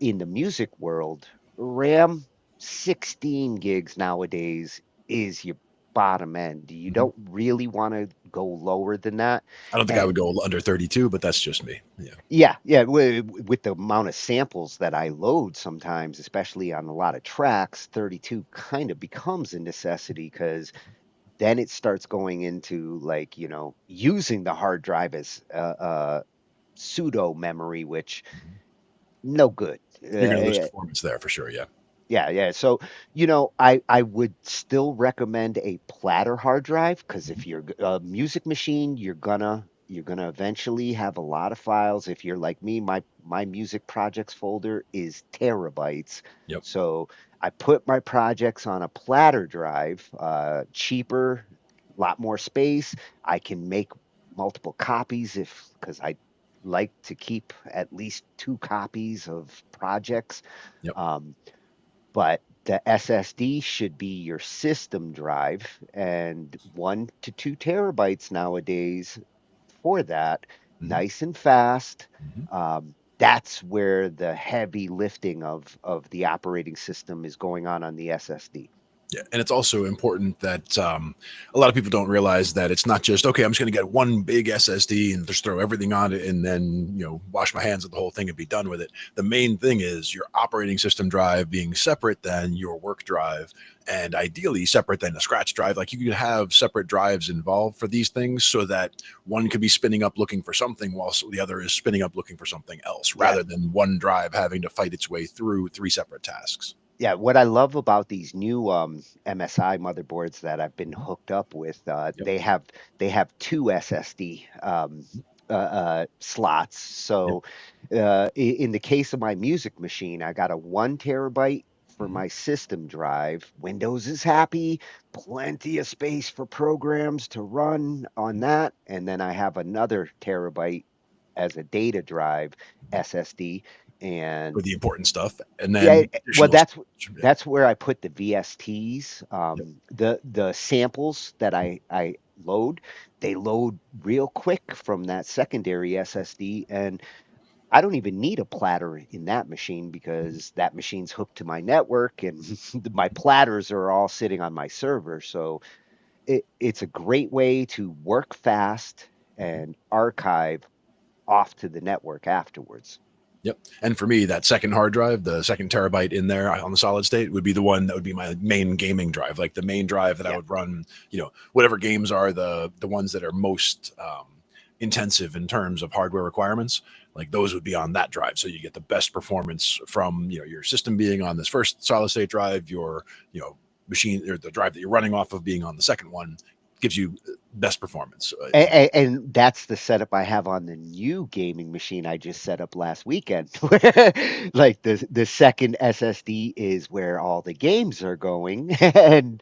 in the music world, RAM 16 gigs nowadays is your bottom end. You mhm. don't really want to go lower than that. I don't think I would And go under 32, but that's just me. Yeah. yeah, yeah, with the amount of samples that I load sometimes, especially on a lot of tracks, 32 kind of becomes a necessity because then it starts going into like, using the hard drive as pseudo memory, which Mhm. no good. You're going to lose performance there for sure. Yeah. Yeah, yeah. So, I would still recommend a platter hard drive because Mhm. if you're a music machine, you're gonna eventually have a lot of files. If you're like me, my music projects folder is terabytes. Yep. So I put my projects on a platter drive, cheaper, a lot more space. I can make multiple copies if because I like to keep at least two copies of projects. Yep. Um, but the SSD should be your system drive, and 1 to 2 terabytes nowadays for that, Mhm. nice and fast. Mhm. That's where the heavy lifting of the operating system is going on the SSD. Yeah, and it's also important that a lot of people don't realize that it's not just okay. I'm just going to get one big SSD and just throw everything on it, and then wash my hands of the whole thing and be done with it. The main thing is your operating system drive being separate than your work drive, and ideally separate than a scratch drive. Like you could have separate drives involved for these things, so that one could be spinning up looking for something, while the other is spinning up looking for something else, Yeah, rather than one drive having to fight its way through three separate tasks. yeah. What I love about these new MSI motherboards that I've been Mhm. hooked up with, Yep. they have two SSD slots. Yep. So, in the case of my music machine, I got a 1 terabyte for Mhm. my system drive. Windows is happy, plenty of space for programs to run on Mhm. that, and then I have another terabyte as a data drive Mhm. SSD, For and the important stuff, and yeah, then well, additional that's storage. Yeah. that's where I put the VSTs. Yep. The samples that I load, they load real quick from that secondary SSD, and I don't even need a platter in that machine Mhm. because that machine's hooked to my network, and my platters are all sitting on my server. So it's a great way to work fast Mhm. and archive off to the network afterwards. Yep. And for me, that second hard drive, the second terabyte in there on the solid state, would be the one that would be my main gaming drive, like the main drive that I Yeah. would run, whatever games are the ones that are most intensive in terms of hardware requirements. Like those would be on that drive, so you get the best performance from your system being on this first solid state drive, your machine or the drive that you're running off of being on the second one gives you best performance. And that's the setup I have on the new gaming machine I just set up last weekend. Where, like the second SSD is where all the games are going, and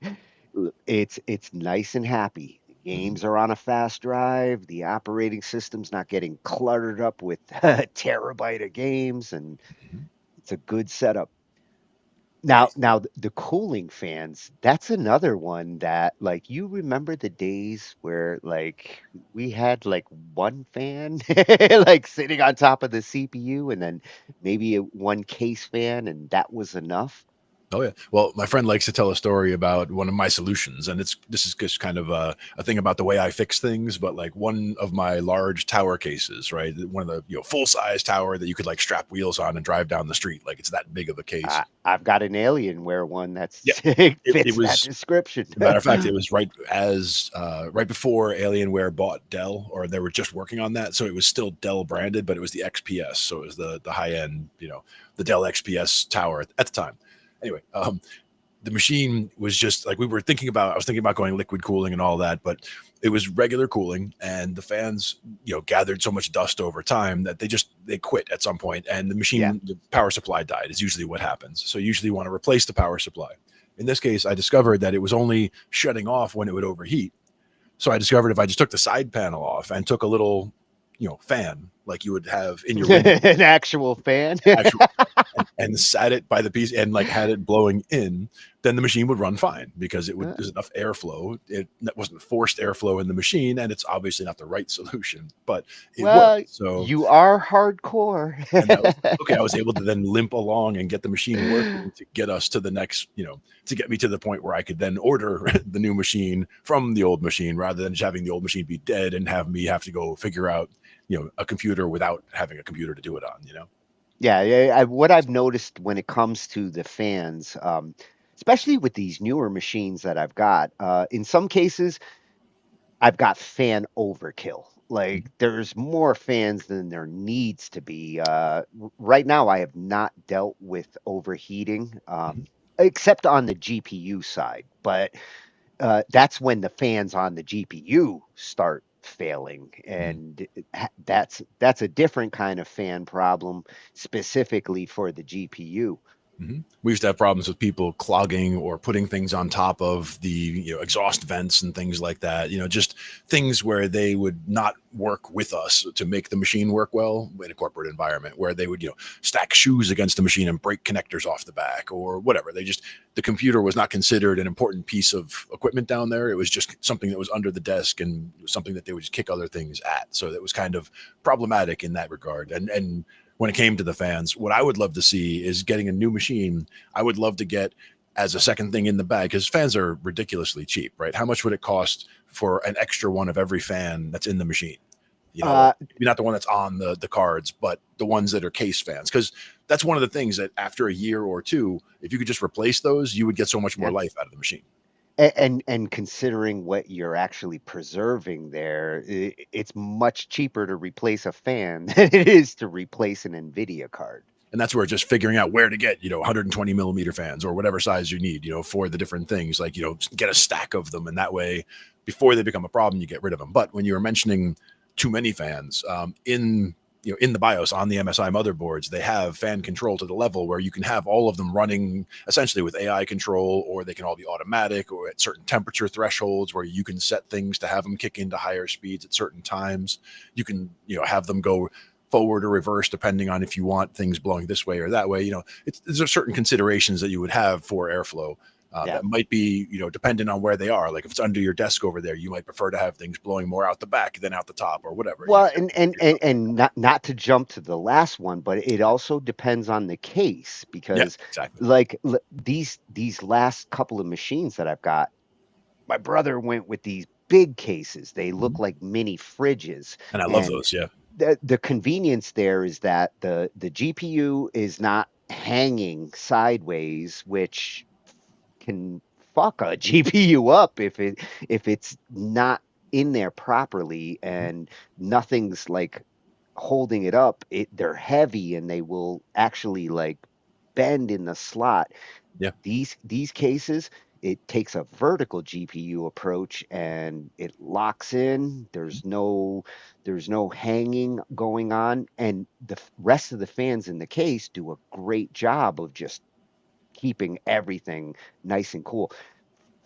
it's nice and happy. The Mhm. games are on a fast drive. The operating system's not getting cluttered up with a terabyte of games, and Mhm. it's a good setup. Now, Nice. now the cooling fans, that's another one that like you remember the days where like we had like one fan like sitting on top of the CPU and then maybe one case fan and that was enough. Oh yeah. Well, my friend likes to tell a story about one of my solutions, and this is just kind of a thing about the way I fix things. But like one of my large tower cases, right? One of the full size tower that you could like strap wheels on and drive down the street. Like it's that big of a case. I've got an Alienware one Yeah. that's It fits that was. description. As a matter of fact, it was right before Alienware bought Dell, or they were just working on that. So it was still Dell branded, but it was the XPS. So it was the high end, the Dell XPS tower at the time. Anyway, the machine was just like, I was thinking about going liquid cooling and all that, but it was regular cooling, and the fans, gathered so much dust over time that they quit at some point, and the power supply died is usually what happens. So you usually want to replace the power supply. In this case, I discovered that it was only shutting off when it would overheat. So I discovered if I just took the side panel off and took a little, fan like you would have in your window, An actual fan. and sat it by the piece and like had it blowing in, then the machine would run fine because there's enough airflow. It wasn't forced airflow in the machine, and it's obviously not the right solution, but it worked. So you are hardcore. and that was okay. I was able to then limp along and get the machine working to get us to the next, to get me to the point where I could then order the new machine from the old machine, rather than just having the old machine be dead and have me have to go figure out, a computer without having a computer to do it on, Yeah, what I've noticed when it comes to the fans, especially with these newer machines that I've got, in some cases, I've got fan overkill. Like there's more fans than there needs to be. Right now, I have not dealt with overheating, except on the GPU side. But that's when the fans on the GPU start failing, and that's a different kind of fan problem specifically for the GPU. We used to have problems with people clogging or putting things on top of the exhaust vents and things like that. Just things where they would not work with us to make the machine work well in a corporate environment, where they would stack shoes against the machine and break connectors off the back or whatever. The computer was not considered an important piece of equipment down there. It was just something that was under the desk and something that they would just kick other things at. So that was kind of problematic in that regard. And when it came to the fans, what I would love to see is getting a new machine. I would love to get as a second thing in the bag, because fans are ridiculously cheap, right? How much would it cost for an extra one of every fan that's in the machine? Maybe not the one that's on the cards, but the ones that are case fans. Because that's one of the things that after a year or two, if you could just replace those, you would get so much more life out of the machine. And considering what you're actually preserving there, it's much cheaper to replace a fan than it is to replace an NVIDIA card. And that's where just figuring out where to get, 120 millimeter fans or whatever size you need, for the different things, like, get a stack of them. And that way, before they become a problem, you get rid of them. But when you were mentioning too many fans, in the BIOS on the MSI motherboards, they have fan control to the level where you can have all of them running essentially with AI control, or they can all be automatic or at certain temperature thresholds where you can set things to have them kick into higher speeds at certain times. You can, have them go forward or reverse depending on if you want things blowing this way or that way. There's certain considerations that you would have for airflow. That might be, dependent on where they are. Like if it's under your desk over there, you might prefer to have things blowing more out the back than out the top or whatever. Well, and not to jump to the last one, but it also depends on the case, because like these last couple of machines that I've got, my brother went with these big cases. They look like mini fridges. And I love those. Yeah. The convenience there is that the GPU is not hanging sideways, which can fuck a GPU up if it's not in there properly and nothing's like holding it up. They're heavy and they will actually like bend in the slot. Yeah. These cases, it takes a vertical GPU approach and it locks in. There's no hanging going on, and the rest of the fans in the case do a great job of just keeping everything nice and cool.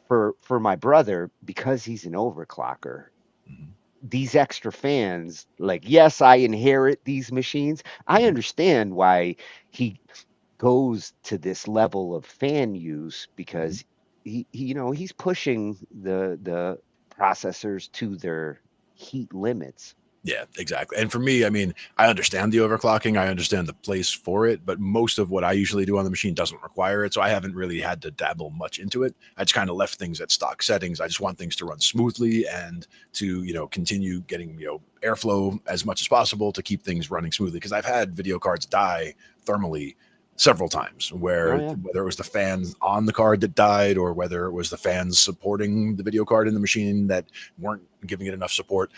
For my brother, because he's an overclocker, these extra fans, like, yes, I inherit these machines. I understand why he goes to this level of fan use, because he's pushing the processors to their heat limits. Yeah, exactly. And for me, I mean, I understand the overclocking. I understand the place for it, but most of what I usually do on the machine doesn't require it. So I haven't really had to dabble much into it. I just kind of left things at stock settings. I just want things to run smoothly and to, continue getting, airflow as much as possible to keep things running smoothly. Because I've had video cards die thermally several times, where whether it was the fans on the card that died or whether it was the fans supporting the video card in the machine that weren't giving it enough support,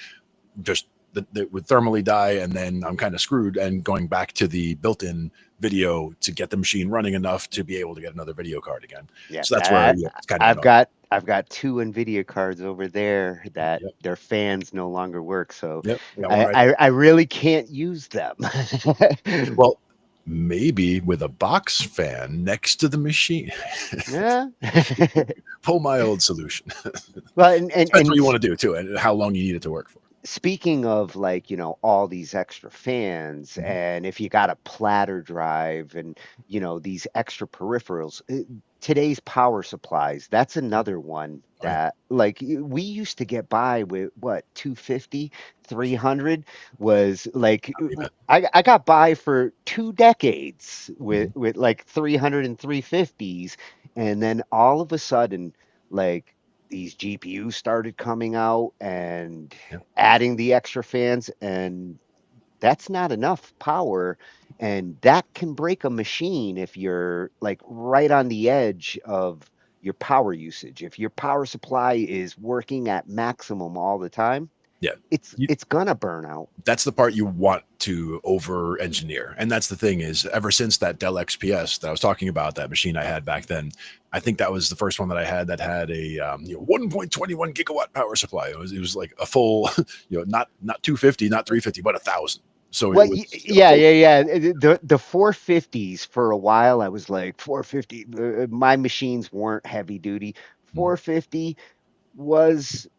just that would thermally die, and then I'm kind of screwed and going back to the built-in video to get the machine running enough to be able to get another video card again. Yeah, So that's where it's kind of I've got 2 NVIDIA cards over there that their fans no longer work, so I really can't use them. Well, maybe with a box fan next to the machine. Yeah. Pull my old solution. Well, and depends what you want to do too, and how long you need it to work for. Speaking of, like, you know, all these extra fans, and if you got a platter drive and, you know, these extra peripherals, today's power supplies, that's another one that, like, we used to get by with what, 250, 300 was like, I got by for 2 decades with like 300 and 350s, and then all of a sudden, like, these GPUs started coming out and adding the extra fans, and that's not enough power, and that can break a machine if you're like right on the edge of your power usage. If your power supply is working at maximum all the time, it's gonna burn out. That's the part you want to over engineer. And that's the thing is, ever since that Dell XPS that I was talking about, that machine I had back then, I think that was the first one that I had that had a 1.21 gigawatt power supply. It was like a full, not 250, not 350, but 1,000. So well, yeah. The 450s for a while, I was like 450. My machines weren't heavy duty. 450 was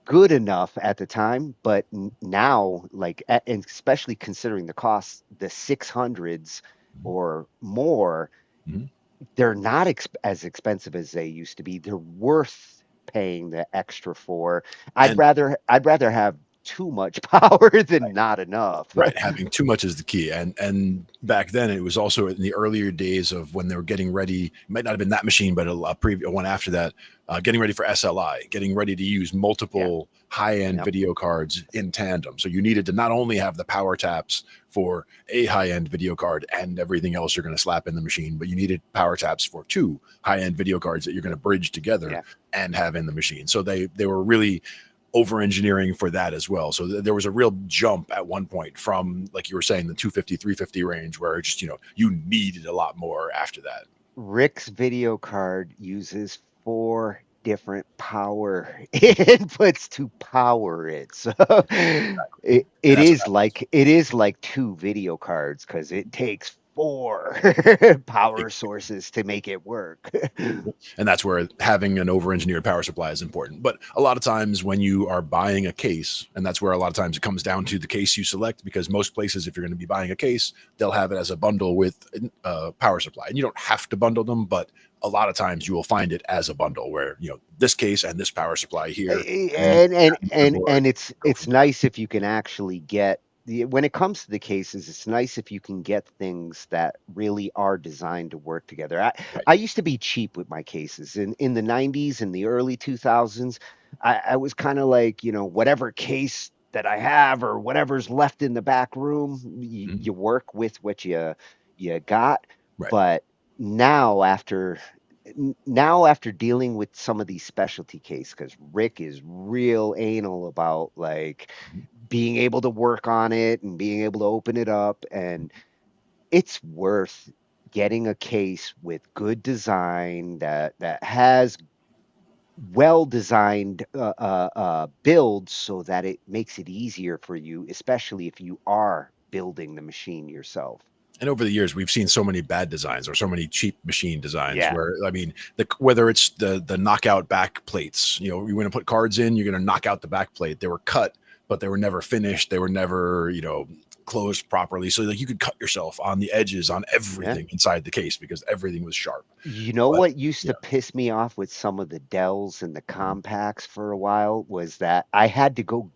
good enough at the time, but now, like, and especially considering the cost, the 600s or more, they're not as expensive as they used to be. They're worth paying the extra for. I'd rather have too much power than not enough. Right, having too much is the key. And back then, it was also in the earlier days of when they were getting ready. It might not have been that machine, but a previous one after that, getting ready for SLI, getting ready to use multiple high-end video cards in tandem. So you needed to not only have the power taps for a high-end video card and everything else you're going to slap in the machine, but you needed power taps for 2 high-end video cards that you're going to bridge together and have in the machine. So they were really over engineering for that as well. So there was a real jump at one point from, like you were saying, the 250, 350 range, where just, you needed a lot more after that. Rick's video card uses 4 different power inputs to power it. So it is like 2 video cards, because it takes 4 power sources to make it work. And that's where having an over-engineered power supply is important. But a lot of times when you are buying a case, and that's where a lot of times it comes down to the case you select, because most places, if you're going to be buying a case, they'll have it as a bundle with power supply. And you don't have to bundle them, but a lot of times you will find it as a bundle where, this case and this power supply here. And it's nice if you can actually get, when it comes to the cases, it's nice if you can get things that really are designed to work together. I used to be cheap with my cases in the 90s and the early 2000s. I was kind of like, whatever case that I have or whatever's left in the back room, you work with what you got. But now after dealing with some of these specialty cases, because Rick is real anal about, like, being able to work on it and being able to open it up, and it's worth getting a case with good design that has well designed builds, so that it makes it easier for you, especially if you are building the machine yourself. And over the years, we've seen so many bad designs or so many cheap machine designs where, I mean, whether it's the knockout back plates, you're going to put cards in, you're going to knock out the back plate. They were cut, but they were never finished. They were never, closed properly. So like you could cut yourself on the edges on everything inside the case because everything was sharp. What used to piss me off with some of the Dells and the compacts for a while was that I had to go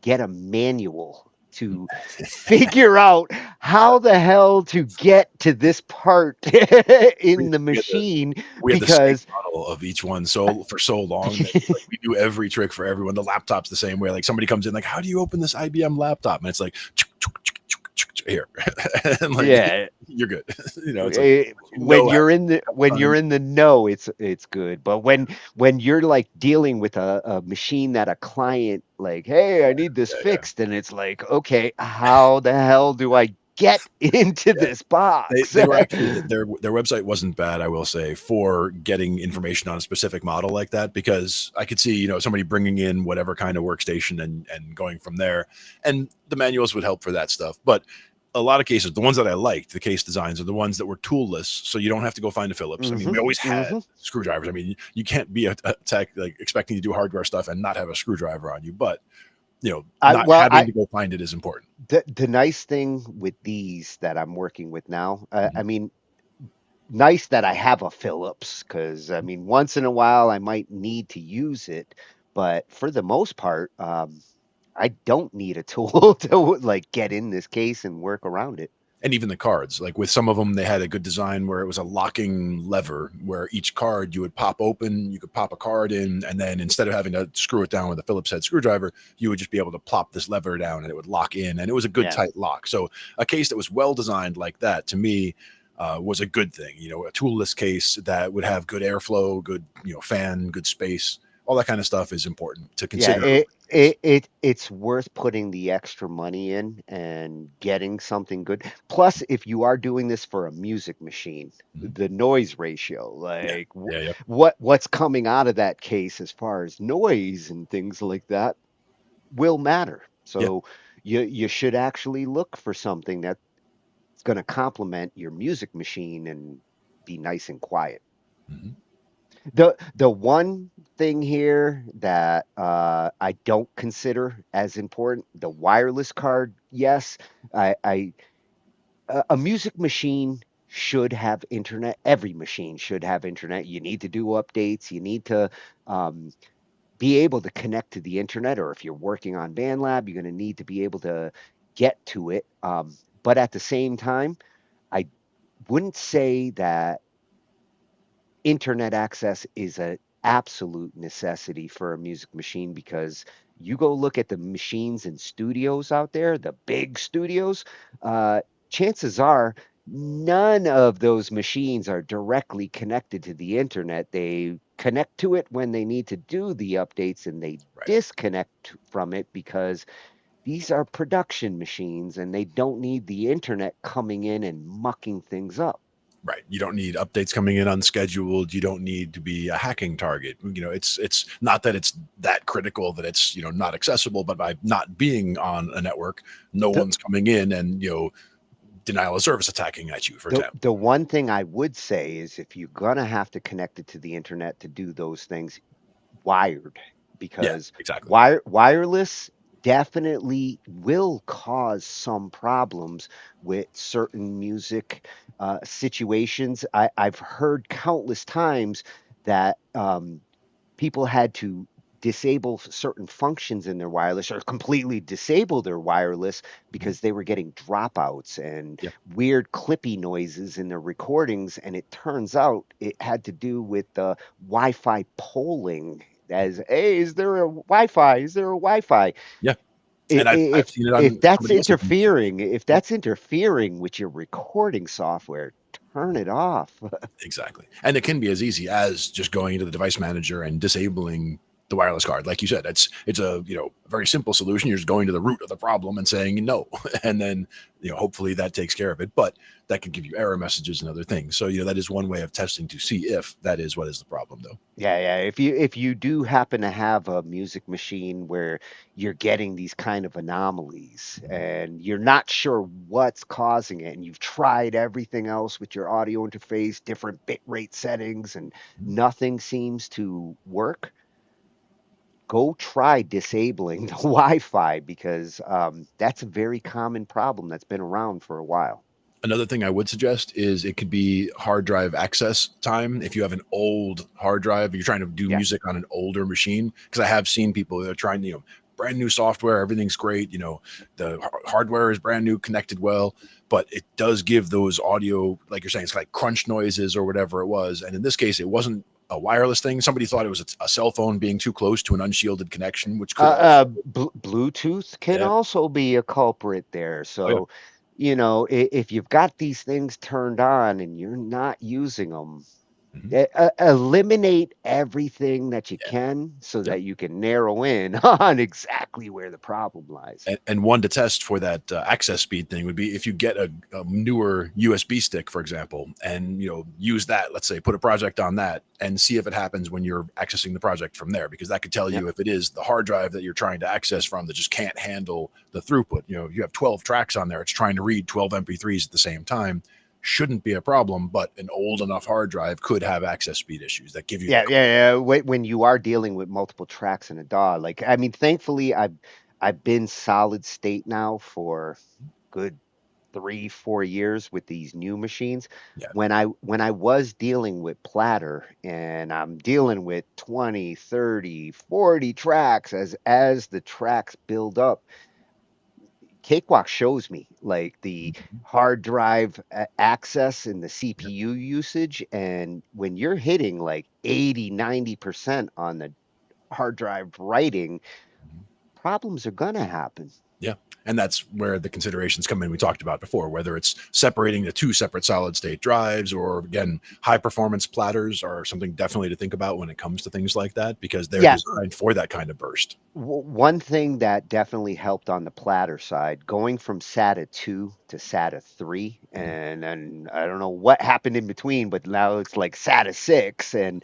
get a manual to figure out how the hell to get to this part in the machine. We had the same model of each one for so long that, we do every trick for everyone. The laptop's the same way. Like somebody comes in like, how do you open this IBM laptop? And it's like, here, and like Yeah. you're good. It's like When how you're in the time. know, it's good. But when you're like dealing with a machine that a client like, hey, I need this Yeah. fixed, and it's like, okay, how the hell do I get into Yeah. this box? They were actually their website wasn't bad, I will say, for getting information on a specific model like that, because I could see, somebody bringing in whatever kind of workstation and going from there, and the manuals would help for that stuff. But a lot of cases, the ones that I liked, the case designs, are the ones that were toolless, so you don't have to go find a Phillips. I mean, Hmm. we always had Hmm. screwdrivers. I mean, you can't be a tech like expecting to do hardware stuff and not have a screwdriver on you, but I not well, having to go find it is important. the nice thing with these that I'm working with now, I Mhm. mean, nice that I have a Phillips, because I mean, once in a while I might need to use it, but for the most part, I don't need a tool to like get in this case and work around it. And even the cards, like with some of them, they had a good design where it was a locking lever where each card you would pop open, you could pop a card in, and then instead of having to screw it down with a Phillips head screwdriver, you would just be able to plop this lever down and it would lock in. And it was a good Yeah. tight lock. So a case that was well designed like that, to me, was a good thing. A toolless case that would have good airflow, good fan, good space, all that kind of stuff is important to Yeah, consider. it's worth putting the extra money in and getting something good. Plus, if you are doing this for a music machine, Mhm. the noise ratio, Yeah, like yeah. what's coming out of that case as far as noise and things like that will matter. Yeah. So you should actually look for something that's going to complement your music machine and be nice and quiet. Mhm. The one thing here that I don't consider as important, the wireless card, yes, I a music machine should have internet. Every machine should have internet. You need to do updates. You need to um, be able to connect to the internet, or if you're working on BandLab, you're going to need to be able to get to it. But at the same time, I wouldn't say that internet access is an absolute necessity for a music machine, because you go look at the machines in studios out there, the big studios, uh, chances are none of those machines are directly connected to the internet. They connect to it when they need to do the updates, and they Right. disconnect from it because these are production machines and they don't need the internet coming in and mucking things up. Right. You don't need updates coming in unscheduled. You don't need to be a hacking target. It's not that it's that critical that it's, not accessible, but by not being on a network, no The one's coming in and, denial of service attacking at you, for example. the one thing I would say is, if you're gonna have to connect it to the internet to do those things, wired, Yeah, because exactly. wireless definitely will cause some problems with certain music situations. I've heard countless times that people had to disable certain functions in their wireless, or completely disable their wireless, Mhm. because they were getting dropouts and Yeah. weird clippy noises in their recordings, and it turns out it had to do with the Wi-Fi polling. As, hey, is there a Wi-Fi, is there a Wi-Fi? Yeah. And I've seen it If on that's somebody else's music. interfering, if Yep. that's interfering with your recording software, turn it off. Exactly. And it can be as easy as just going into the device manager and disabling the wireless card. Like you said, it's a very simple solution. You're just going to the root of the problem and saying no. And then hopefully that takes care of it. But that can give you error messages and other things. So that is one way of testing to see if that is what is the problem, though. Yeah, yeah. If you do happen to have a music machine where you're getting these kind of anomalies and you're not sure what's causing it, and you've tried everything else with your audio interface, different bit rate settings, and Mhm. nothing seems to work, go try disabling the Wi-Fi, because that's a very common problem that's been around for a while. Another thing I would suggest is it could be hard drive access time. If you have an old hard drive, you're trying to do Yeah. music on an older machine, because I have seen people that are trying, brand new software, everything's great, the hardware is brand new, connected well, but it does give those audio, like you're saying, it's like crunch noises or whatever it was. And in this case, it wasn't a wireless thing. Somebody thought it was a cell phone being too close to an unshielded connection, which could also, Bluetooth can yeah, also be a culprit there. oh yeah, So if you've got these things turned on and you're not using them, Mhm. eliminate everything that you Yeah. can so Yep. that you can narrow in on exactly where the problem lies. And one to test for that access speed thing would be if you get a newer USB stick, for example, and use that. Let's say put a project on that and see if it happens when you're accessing the project from there, because that could tell Yep. you if it is the hard drive that you're trying to access from that just can't handle the throughput. You have 12 tracks on there; it's trying to read 12 MP3s at the same time. Shouldn't be a problem, but an old enough hard drive could have access speed issues that give you Yeah, the. yeah, yeah. When you are dealing with multiple tracks in a DAW, like I mean, thankfully I've been solid state now for good 3, 4 years with these new machines. Yeah. When I was dealing with platter and I'm dealing with 20, 30, 40 tracks as the tracks build up, Cakewalk shows me like the Mhm. hard drive access and the CPU usage. And when you're hitting like 80, 90% on the hard drive writing, problems are gonna happen. Yeah. And that's where the considerations come in we talked about before, whether it's separating the two separate solid state drives or, again, high performance platters are something definitely to think about when it comes to things like that, because they're Yeah, designed for that kind of burst. one thing that definitely helped on the platter side, going from SATA 2 to SATA 3, Mhm. and then I don't know what happened in between, but now it's like SATA 6, and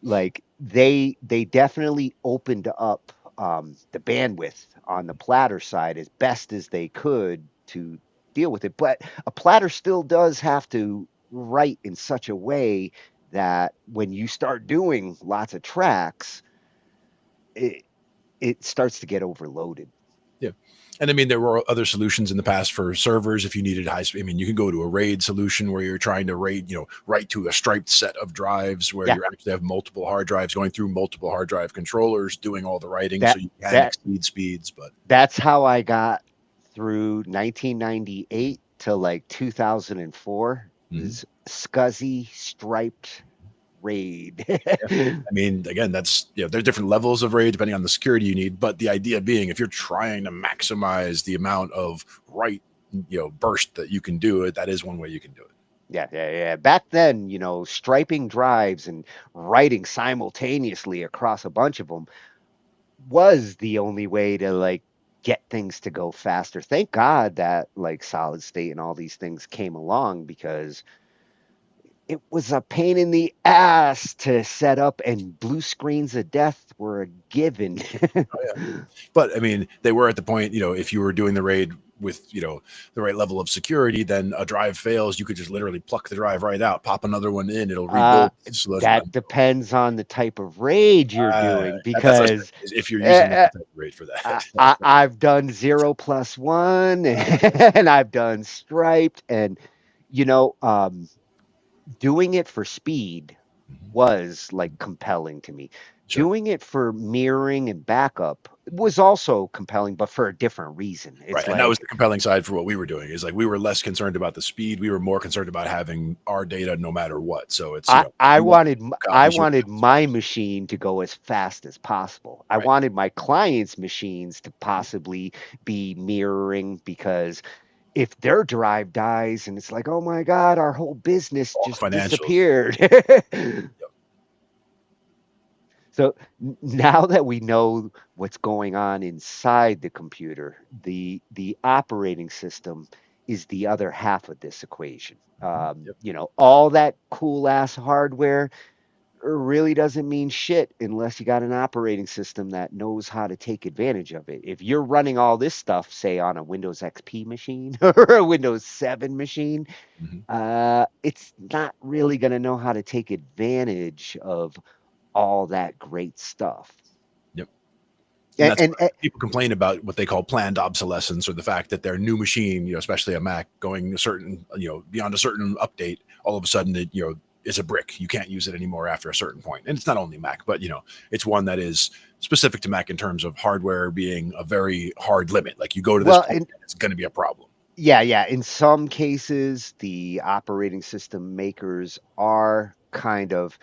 like they definitely opened up the bandwidth on the platter side as best as they could to deal with it. But a platter still does have to write in such a way that when you start doing lots of tracks, it it starts to get overloaded. Yeah. And I mean, there were other solutions in the past for servers if you needed high speed. I mean, you can go to a RAID solution where you're trying to RAID, write to a striped set of drives where Yeah, you actually have multiple hard drives going through multiple hard drive controllers, doing all the writing so that you can that exceed speeds. But that's how I got through 1998 to like 2004 mhm. is SCSI striped RAID. Yeah. I mean, again, that's there's different levels of RAID depending on the security you need, but the idea being if you're trying to maximize the amount of write, burst that you can do it, that is one way you can do it. Yeah, yeah, yeah. Back then, striping drives and writing simultaneously across a bunch of them was the only way to like get things to go faster. Thank God that like solid state and all these things came along because it was a pain in the ass to set up, and blue screens of death were a given. Oh yeah. But I mean, they were at the point, if you were doing the RAID with, the right level of security, then a drive fails, you could just literally pluck the drive right out, pop another one in, it'll Uh, rebuild slow that down. depends on the type of raid you're doing That's what I said, because is if you're using that uh, type of RAID for I, that. I, I've done 0+1 and I've done striped, and you know, um, doing it for speed Mhm. was like compelling to me. Sure. Doing it for mirroring and backup was also compelling, but for a different reason. Right. It's And that was like the compelling side for what we were doing, is like we were less concerned about the speed. We were more concerned about having our data no matter what. So it's, I, I you want wanted I copies, you wanted want my copies. machine to go as fast as possible. I Right. wanted my clients' machines to possibly be mirroring because if their drive dies and it's like, oh my God, our whole business All the just financials. disappeared. Yep. So now that we know what's going on inside the computer, the operating system is the other half of this equation. Mhm. Yep. All that cool ass hardware really doesn't mean shit unless you got an operating system that knows how to take advantage of it. If you're running all this stuff, say on a Windows XP machine or a Windows 7 machine, Mhm. it's not really going to know how to take advantage of all that great stuff. Yep. And And, that's and, why people complain about what they call planned obsolescence, or the fact that their new machine, especially a Mac, going a certain, beyond a certain update, all of a sudden it, is a brick. You can't use it anymore after a certain point. And it's not only Mac, but it's one that is specific to Mac in terms of hardware being a very hard limit. Like you go to this well, point, and it's going to be a problem. yeah, yeah. In some cases, the operating system makers are kind of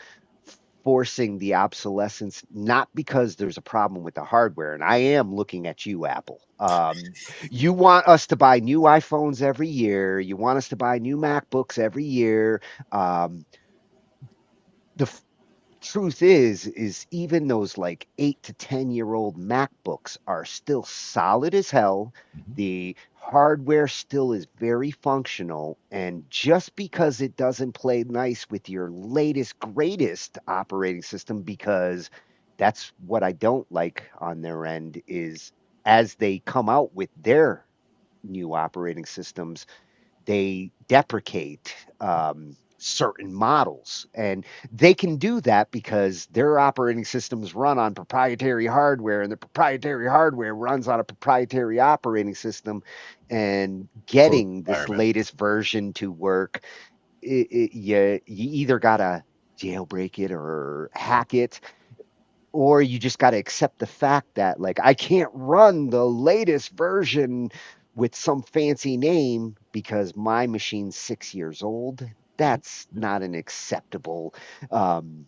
forcing the obsolescence, not because there's a problem with the hardware. And I am looking at you, Apple. You want us to buy new iPhones every year. You want us to buy new MacBooks every year. Um, the truth is even those like 8 to 10 year old MacBooks are still solid as hell. The hardware still is very functional, and just because it doesn't play nice with your latest greatest operating system, because that's what I don't like on their end, is as they come out with their new operating systems, they deprecate certain models. And they can do that because their operating systems run on proprietary hardware, and the proprietary hardware runs on a proprietary operating system. And Closed getting this environment. latest version to work, you either got to jailbreak it or hack it, or you just got to accept the fact that like I can't run the latest version with some fancy name because my machine's 6 years old. That's not an acceptable. Um,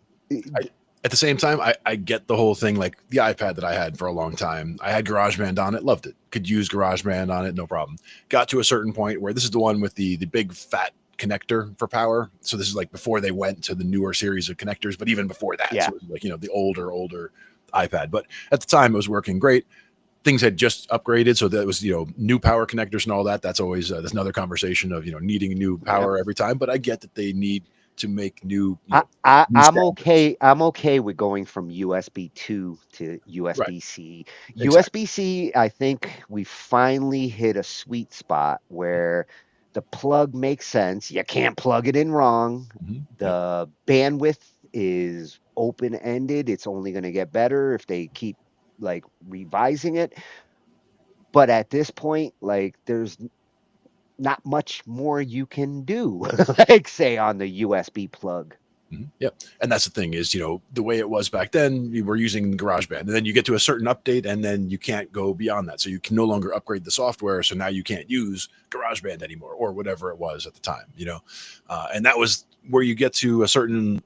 At the same time, I get the whole thing. Like the iPad that I had for a long time, I had GarageBand on it, loved it, could use GarageBand on it, no problem. Got to a certain point where this is the one with the big fat connector for power. So this is like before they went to the newer series of connectors, but even before that, Yeah. so it was like the older iPad. But at the time, it was working great. Things had just upgraded, so that was new power connectors and all that. That's always that's another conversation of needing new power every time. But I get that they need to make new. New I'm standards. okay. I'm okay with going from USB 2 to Right. USB C. Exactly. USB C, I think we finally hit a sweet spot where the plug makes sense. You can't plug it in wrong. The bandwidth is open ended. It's only going to get better if they keep like revising it. But at this point, like there's not much more you can do, like say on the USB plug. Yep. And that's the thing is, the way it was back then, we were using GarageBand, and then you get to a certain update, and then you can't go beyond that. So you can no longer upgrade the software. So now you can't use GarageBand anymore, or whatever it was at the time. And that was where you get to a certain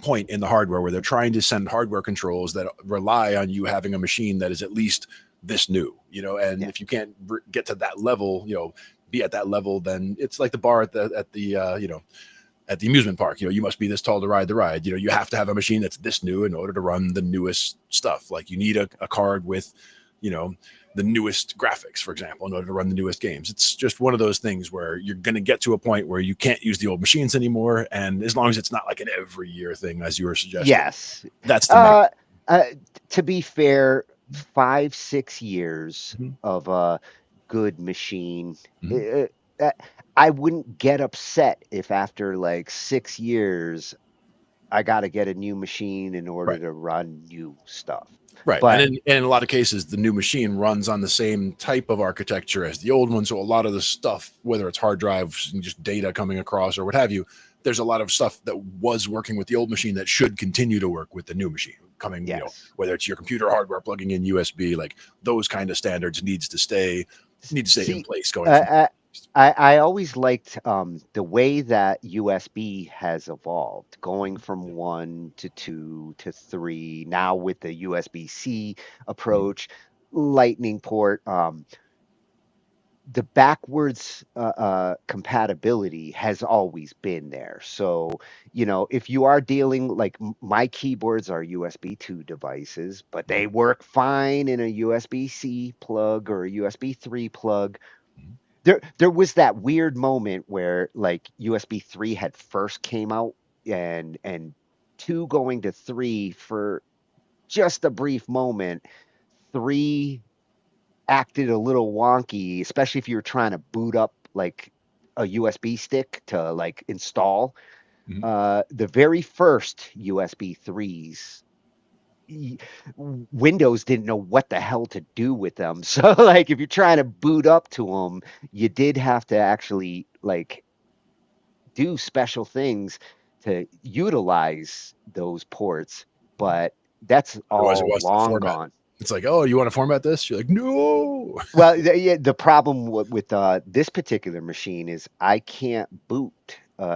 point in the hardware where they're trying to send hardware controls that rely on you having a machine that is at least this new. And if you can't get to that level, be at that level, then it's like the bar at the amusement park. You must be this tall to ride the ride. You have to have a machine that's this new in order to run the newest stuff. Like you need a card with, the newest graphics, for example, in order to run the newest games. It's just one of those things where you're going to get to a point where you can't use the old machines anymore. And as long as it's not like an every year thing, as you were suggesting, Yes. that's the To be fair, 5, 6 years of a good machine. I wouldn't get upset if after like 6 years I got to get a new machine in order to run new stuff. Right. But And in a lot of cases, the new machine runs on the same type of architecture as the old one. So a lot of the stuff, whether it's hard drives and just data coming across or what have you, there's a lot of stuff that was working with the old machine that should continue to work with the new machine coming, whether it's your computer hardware plugging in USB, like those kind of standards need to stay in place going forward. I always liked the way that USB has evolved, going from 1 to 2 to 3, now with the USB-C approach, Lightning port. The backwards compatibility has always been there. So, if you are dealing like my keyboards are USB 2 devices, but they work fine in a USB-C plug or a USB 3 plug. There was that weird moment where like USB 3 had first came out, and 2 going to 3 for just a brief moment. 3 acted a little wonky, especially if you were trying to boot up like a USB stick to like install. The very first USB 3s, Windows didn't know what the hell to do with them. So like if you're trying to boot up to them, you did have to actually like do special things to utilize those ports, but that's Otherwise, it all was the long format. gone. It's like, oh, you want to format this? You're like, no. Well, the problem with this particular machine is I can't boot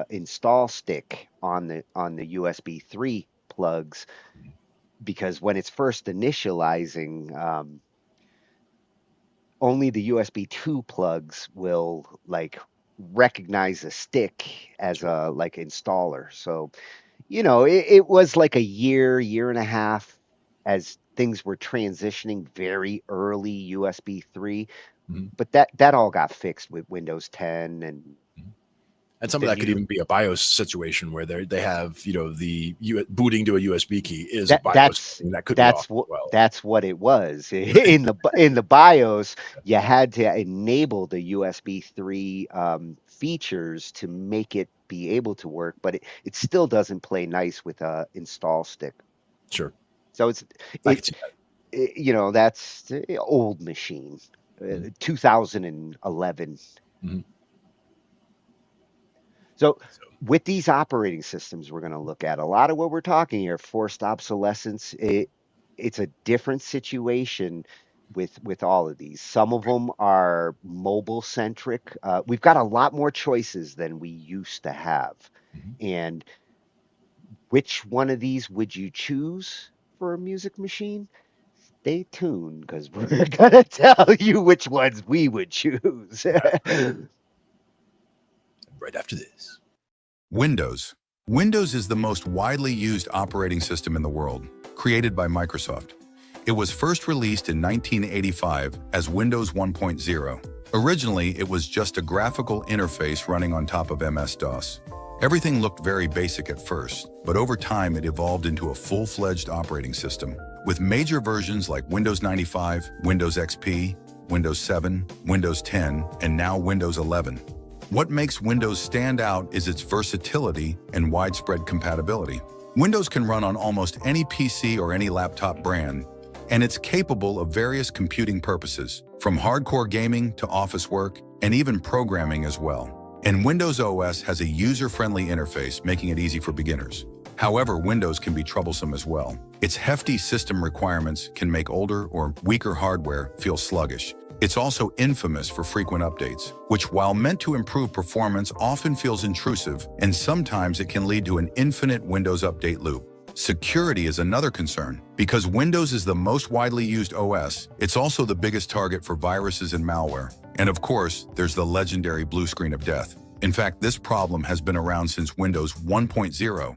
install stick on the USB 3 plugs, because when it's first initializing, only the USB 2 plugs will like recognize a stick as a like installer. So, it was like a year and a half as things were transitioning very early USB 3, but that all got fixed with Windows 10 And some the of that could new even be a BIOS situation where they have, booting to a USB key is a that BIOS that's thing that could be off that's as what well. that's what it was in the BIOS. You had to enable the USB 3 features to make it be able to work, but it still doesn't play nice with a install stick. Sure. So I could see that's the old machine, 2011. So with these operating systems we're going to look at, a lot of what we're talking here, forced obsolescence, it's a different situation with all of these. Some of them are mobile centric. We've got a lot more choices than we used to have. And which one of these would you choose for a music machine? Stay tuned because we're going to tell you which ones we would choose. right after this. Windows. Windows is the most widely used operating system in the world, created by Microsoft. It was first released in 1985 as Windows 1.0. Originally, it was just a graphical interface running on top of MS-DOS. Everything looked very basic at first, but over time it evolved into a full-fledged operating system, with major versions like Windows 95, Windows XP, Windows 7, Windows 10, and now Windows 11. What makes Windows stand out is its versatility and widespread compatibility. Windows can run on almost any PC or any laptop brand, and it's capable of various computing purposes, from hardcore gaming to office work, and even programming as well. And Windows OS has a user-friendly interface, making it easy for beginners. However, Windows can be troublesome as well. Its hefty system requirements can make older or weaker hardware feel sluggish. It's also infamous for frequent updates, which, while meant to improve performance, often feels intrusive, and sometimes it can lead to an infinite Windows update loop. Security is another concern. Because Windows is the most widely used OS, it's also the biggest target for viruses and malware. And of course, there's the legendary blue screen of death. In fact, this problem has been around since Windows 1.0.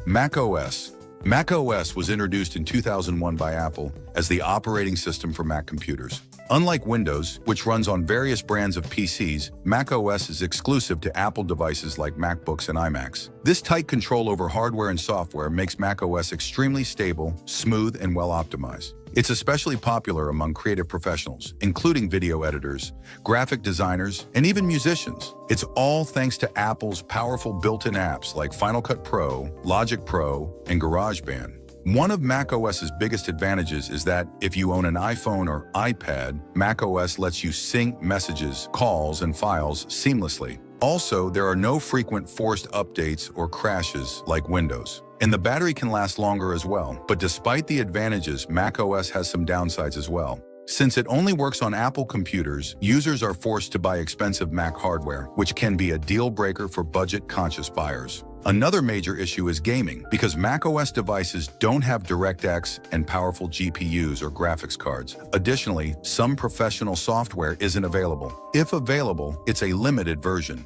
Mac OS. Mac OS was introduced in 2001 by Apple as the operating system for Mac computers. Unlike Windows, which runs on various brands of PCs, Mac OS is exclusive to Apple devices like MacBooks and iMacs. This tight control over hardware and software makes Mac OS extremely stable, smooth, and well-optimized. It's especially popular among creative professionals, including video editors, graphic designers, and even musicians. It's all thanks to Apple's powerful built-in apps like Final Cut Pro, Logic Pro, and GarageBand. One of macOS's biggest advantages is that if you own an iPhone or iPad, macOS lets you sync messages, calls, and files seamlessly. Also, there are no frequent forced updates or crashes like Windows. And the battery can last longer as well. But despite the advantages, macOS has some downsides as well. Since it only works on Apple computers, users are forced to buy expensive Mac hardware, which can be a deal breaker for budget-conscious buyers. Another major issue is gaming, because macOS devices don't have DirectX and powerful GPUs or graphics cards. Additionally, some professional software isn't available. If available, it's a limited version.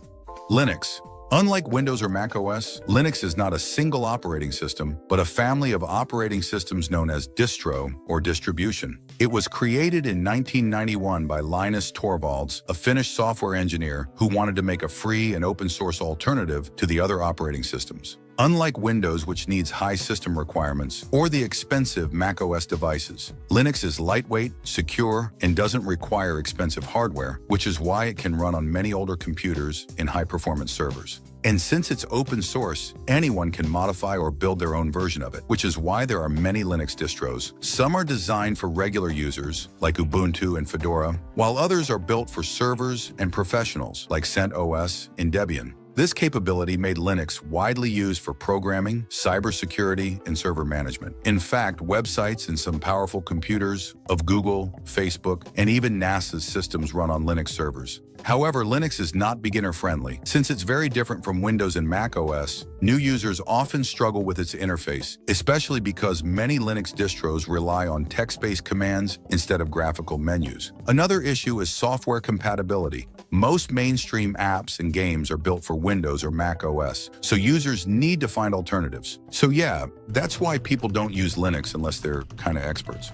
Linux. Unlike Windows or macOS, Linux is not a single operating system, but a family of operating systems known as distro or distribution. It was created in 1991 by Linus Torvalds, a Finnish software engineer who wanted to make a free and open source alternative to the other operating systems. Unlike Windows, which needs high system requirements, or the expensive macOS devices, Linux is lightweight, secure, and doesn't require expensive hardware, which is why it can run on many older computers and high-performance servers. And since it's open source, anyone can modify or build their own version of it, which is why there are many Linux distros. Some are designed for regular users, like Ubuntu and Fedora, while others are built for servers and professionals, like CentOS and Debian. This capability made Linux widely used for programming, cybersecurity, and server management. In fact, websites and some powerful computers of Google, Facebook, and even NASA's systems run on Linux servers. However, Linux is not beginner-friendly. Since it's very different from Windows and Mac OS, new users often struggle with its interface, especially because many Linux distros rely on text-based commands instead of graphical menus. Another issue is software compatibility. Most mainstream apps and games are built for Windows or Mac OS, so users need to find alternatives. So yeah, that's why people don't use Linux unless they're kind of experts.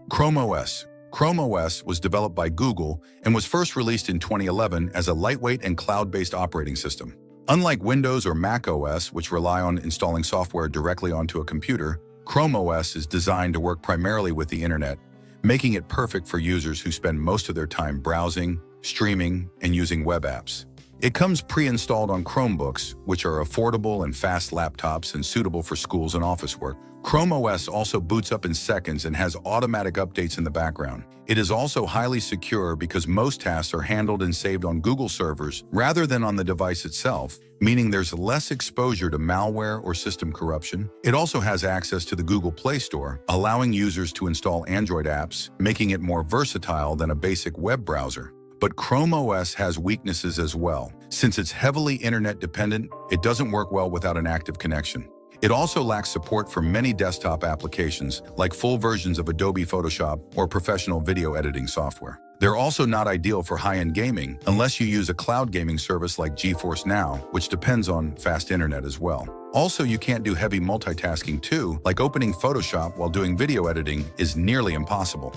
Chrome OS. Chrome OS was developed by Google and was first released in 2011 as a lightweight and cloud-based operating system. Unlike Windows or Mac OS, which rely on installing software directly onto a computer, Chrome OS is designed to work primarily with the internet, making it perfect for users who spend most of their time browsing, streaming, and using web apps. It comes pre-installed on Chromebooks, which are affordable and fast laptops and suitable for schools and office work. Chrome OS also boots up in seconds and has automatic updates in the background. It is also highly secure because most tasks are handled and saved on Google servers rather than on the device itself, meaning there's less exposure to malware or system corruption. It also has access to the Google Play Store, allowing users to install Android apps, making it more versatile than a basic web browser. But Chrome OS has weaknesses as well. Since it's heavily internet dependent, it doesn't work well without an active connection. It also lacks support for many desktop applications, like full versions of Adobe Photoshop or professional video editing software. They're also not ideal for high-end gaming unless you use a cloud gaming service like GeForce Now, which depends on fast internet as well. Also, you can't do heavy multitasking too, like opening Photoshop while doing video editing is nearly impossible.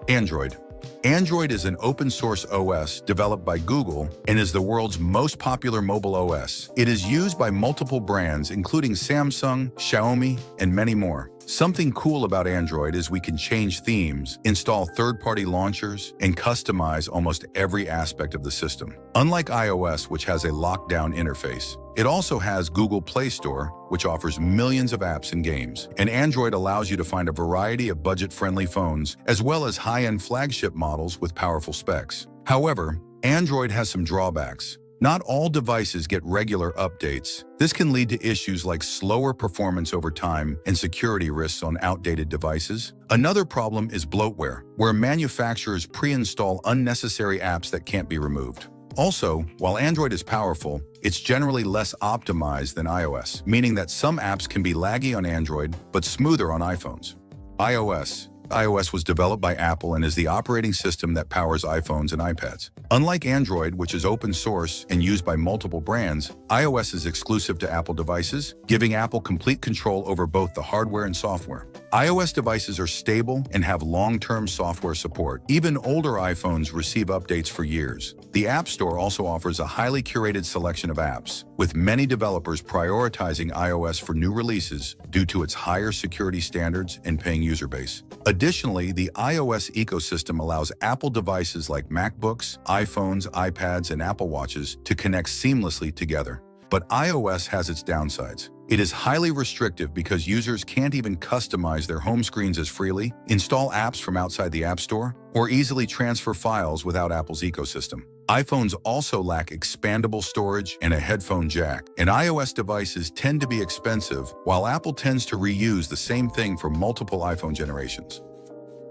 Android. Android is an open-source OS developed by Google and is the world's most popular mobile OS. It is used by multiple brands, including Samsung, Xiaomi, and many more. Something cool about Android is we can change themes, install third-party launchers, and customize almost every aspect of the system. Unlike iOS, which has a lockdown interface, it also has Google Play Store, which offers millions of apps and games. And Android allows you to find a variety of budget-friendly phones, as well as high-end flagship models with powerful specs. However, Android has some drawbacks. Not all devices get regular updates. This can lead to issues like slower performance over time and security risks on outdated devices. Another problem is bloatware, where manufacturers pre-install unnecessary apps that can't be removed. Also, while Android is powerful, it's generally less optimized than iOS, meaning that some apps can be laggy on Android but smoother on iPhones. iOS. iOS was developed by Apple and is the operating system that powers iPhones and iPads. Unlike Android, which is open source and used by multiple brands, iOS is exclusive to Apple devices, giving Apple complete control over both the hardware and software. iOS devices are stable and have long-term software support. Even older iPhones receive updates for years. The App Store also offers a highly curated selection of apps, with many developers prioritizing iOS for new releases due to its higher security standards and paying user base. Additionally, the iOS ecosystem allows Apple devices like MacBooks, iPhones, iPads, and Apple Watches to connect seamlessly together. But iOS has its downsides. It is highly restrictive because users can't even customize their home screens as freely, install apps from outside the App Store, or easily transfer files without Apple's ecosystem. iPhones also lack expandable storage and a headphone jack, and iOS devices tend to be expensive, while Apple tends to reuse the same thing for multiple iPhone generations.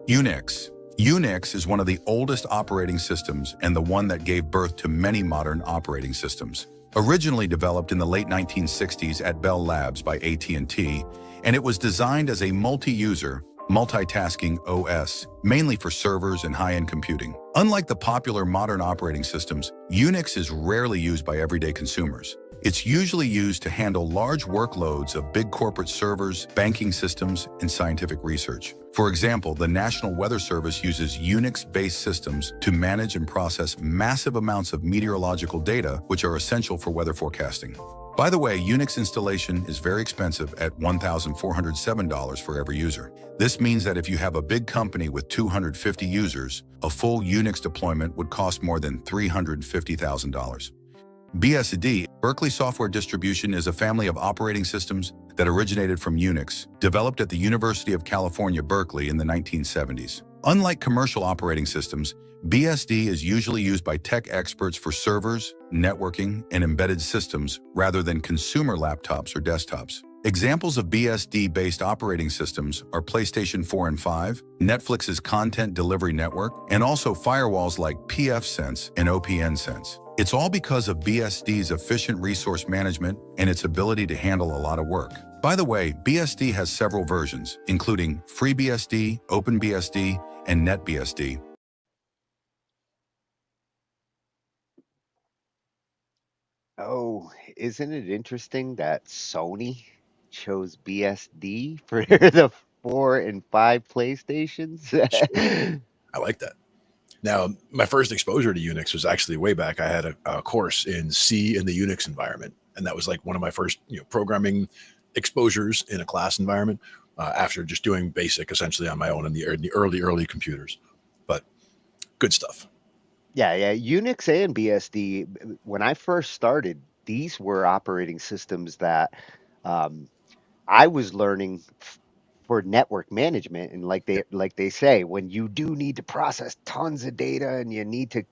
Unix. Unix is one of the oldest operating systems and the one that gave birth to many modern operating systems. Originally developed in the late 1960s at Bell Labs by AT&T, and it was designed as a multi-user, multitasking OS, mainly for servers and high-end computing. Unlike the popular modern operating systems, Unix is rarely used by everyday consumers. It's usually used to handle large workloads of big corporate servers, banking systems, and scientific research. For example, the National Weather Service uses Unix-based systems to manage and process massive amounts of meteorological data, which are essential for weather forecasting. By the way, Unix installation is very expensive at $1,407 for every user. This means that if you have a big company with 250 users, a full Unix deployment would cost more than $350,000. BSD, Berkeley Software Distribution, is a family of operating systems that originated from Unix, developed at the University of California, Berkeley in the 1970s. Unlike commercial operating systems, BSD is usually used by tech experts for servers, networking, and embedded systems rather than consumer laptops or desktops. Examples of BSD-based operating systems are PlayStation 4 and 5, Netflix's content delivery network, and also firewalls like pfSense and OPNsense. It's all because of BSD's efficient resource management and its ability to handle a lot of work. By the way, BSD has several versions, including FreeBSD, OpenBSD, and NetBSD. Oh, isn't it interesting that Sony chose BSD for the 4 and 5 PlayStations? Sure. I like that. Now, my first exposure to Unix was actually way back. I had a course in C in the Unix environment, and that was like one of my first, programming exposures in a class environment. After just doing basic, essentially on my own in the early computers, but good stuff. Yeah, yeah. Unix and BSD, when I first started, these were operating systems that um, I was learning for network management. And like they say, when you do need to process tons of data and you need to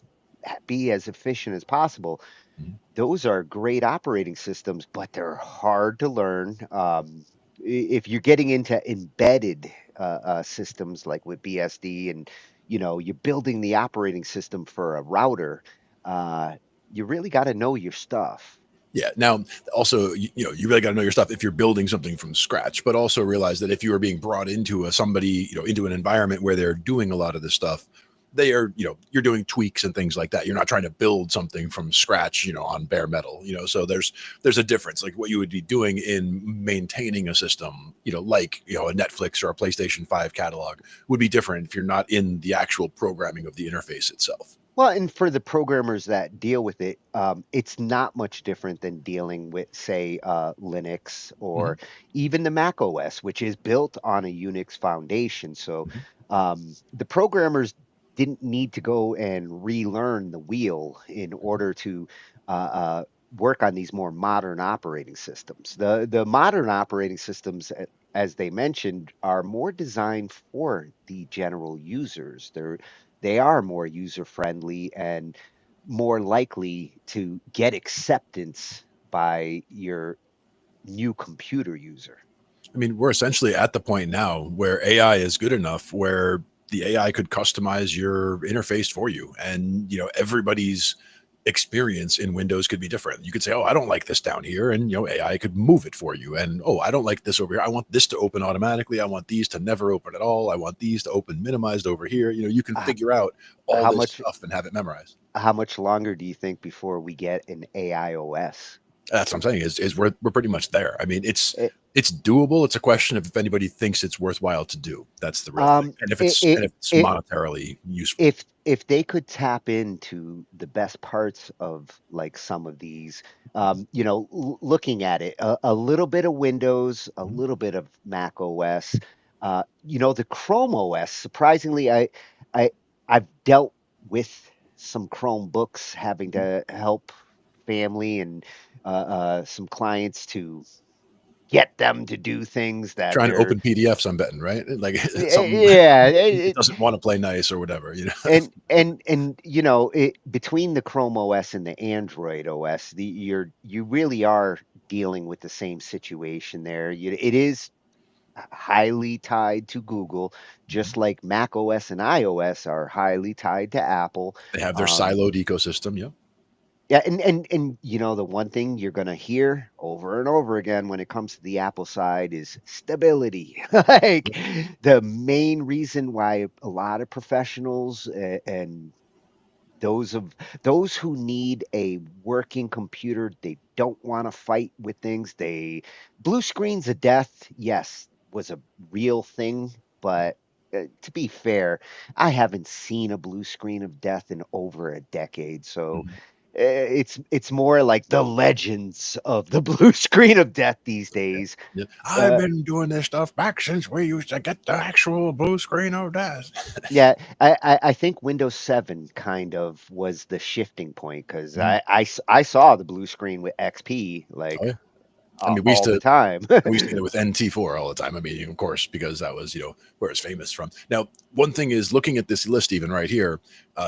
be as efficient as possible, Mhm. those are great operating systems, but they're hard to learn. If you're getting into embedded systems like with BSD, and you're building the operating system for a router, uh, you really got to know your stuff. Yeah. Now, also, you really got to know your stuff if you're building something from scratch, but also realize that if you are being brought into into an environment where they're doing a lot of this stuff, they are, you're doing tweaks and things like that. You're not trying to build something from scratch, on bare metal, so there's a difference. Like what you would be doing in maintaining a system, like, a Netflix or a PlayStation 5 catalog would be different if you're not in the actual programming of the interface itself. Well, and for the programmers that deal with it, it's not much different than dealing with, say, Linux Mhm. or even the Mac OS, which is built on a Unix foundation. So Mhm. the programmers didn't need to go and relearn the wheel in order to uh, uh, work on these more modern operating systems. The modern operating systems, as they mentioned, are more designed for the general users. They are more user friendly and more likely to get acceptance by your new computer user. I mean, we're essentially at the point now where AI is good enough where the AI could customize your interface for you. And, everybody's experience in Windows could be different. You could say, oh, I don't like this down here. And, AI could move it for you. And, oh, I don't like this over here. I want this to open automatically. I want these to never open at all. I want these to open minimized over here. You can H- figure out all How this much stuff and have it memorized. how much longer do you think before we get an AI OS? That's what I'm saying is we're pretty much there. I mean, It, it's doable. It's a question of if anybody thinks it's worthwhile to do. That's the real thing. um, And it, it, if it's it, monetarily useful. if they could tap into the best parts of like some of these, looking at it, a little bit of Windows, a Mhm. little bit of Mac OS, the Chrome OS. Surprisingly, I I've dealt with some Chromebooks having to help family and some clients to get them to do things that Trying to they're open PDFs, I'm betting, right? Like something yeah. it doesn't want to play nice or whatever. Between the Chrome OS and the Android OS, you really are dealing with the same situation there. It is highly tied to Google, Mhm. just like Mac OS and iOS are highly tied to Apple. They have their Um, siloed ecosystem. Yeah. yeah, and the one thing you're gonna hear over and over again when it comes to the Apple side is stability. Like the main reason why a lot of professionals and those of those who need a working computer, they don't want to fight with things. Blue screens of death, yes, was a real thing, but to be fair, I haven't seen a blue screen of death in over a decade. So Mhm. it's more like the legends of the blue screen of death these days. Yeah. I've Uh, been doing this stuff back since we used to get the actual blue screen of death. Yeah, I think Windows 7 kind of was the shifting point because Mhm. I saw the blue screen with XP. Oh Like, yeah. I mean, all the time. we used to get it with NT4 all the time. I mean, of course, because that was, where it's famous from. Now, one thing is looking at this list, even right here,